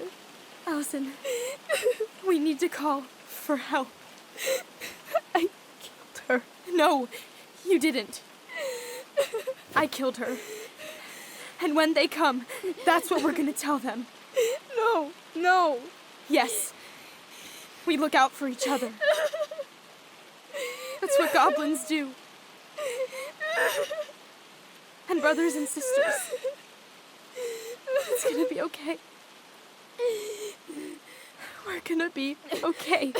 S6: Alyson, we need to call for help. I killed her. No, you didn't. I killed her. And when they come, that's what we're gonna tell them. No, no. Yes. We look out for each other. That's what goblins do. and brothers and sisters. It's gonna be okay. We're gonna be okay.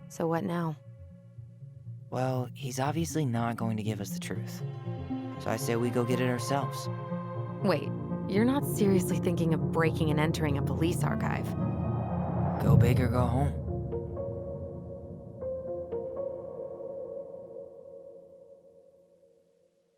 S3: So what now?
S8: Well, he's obviously not going to give us the truth. So I say we go get it ourselves.
S3: Wait, you're not seriously thinking of breaking and entering a police archive?
S8: Go big or go home.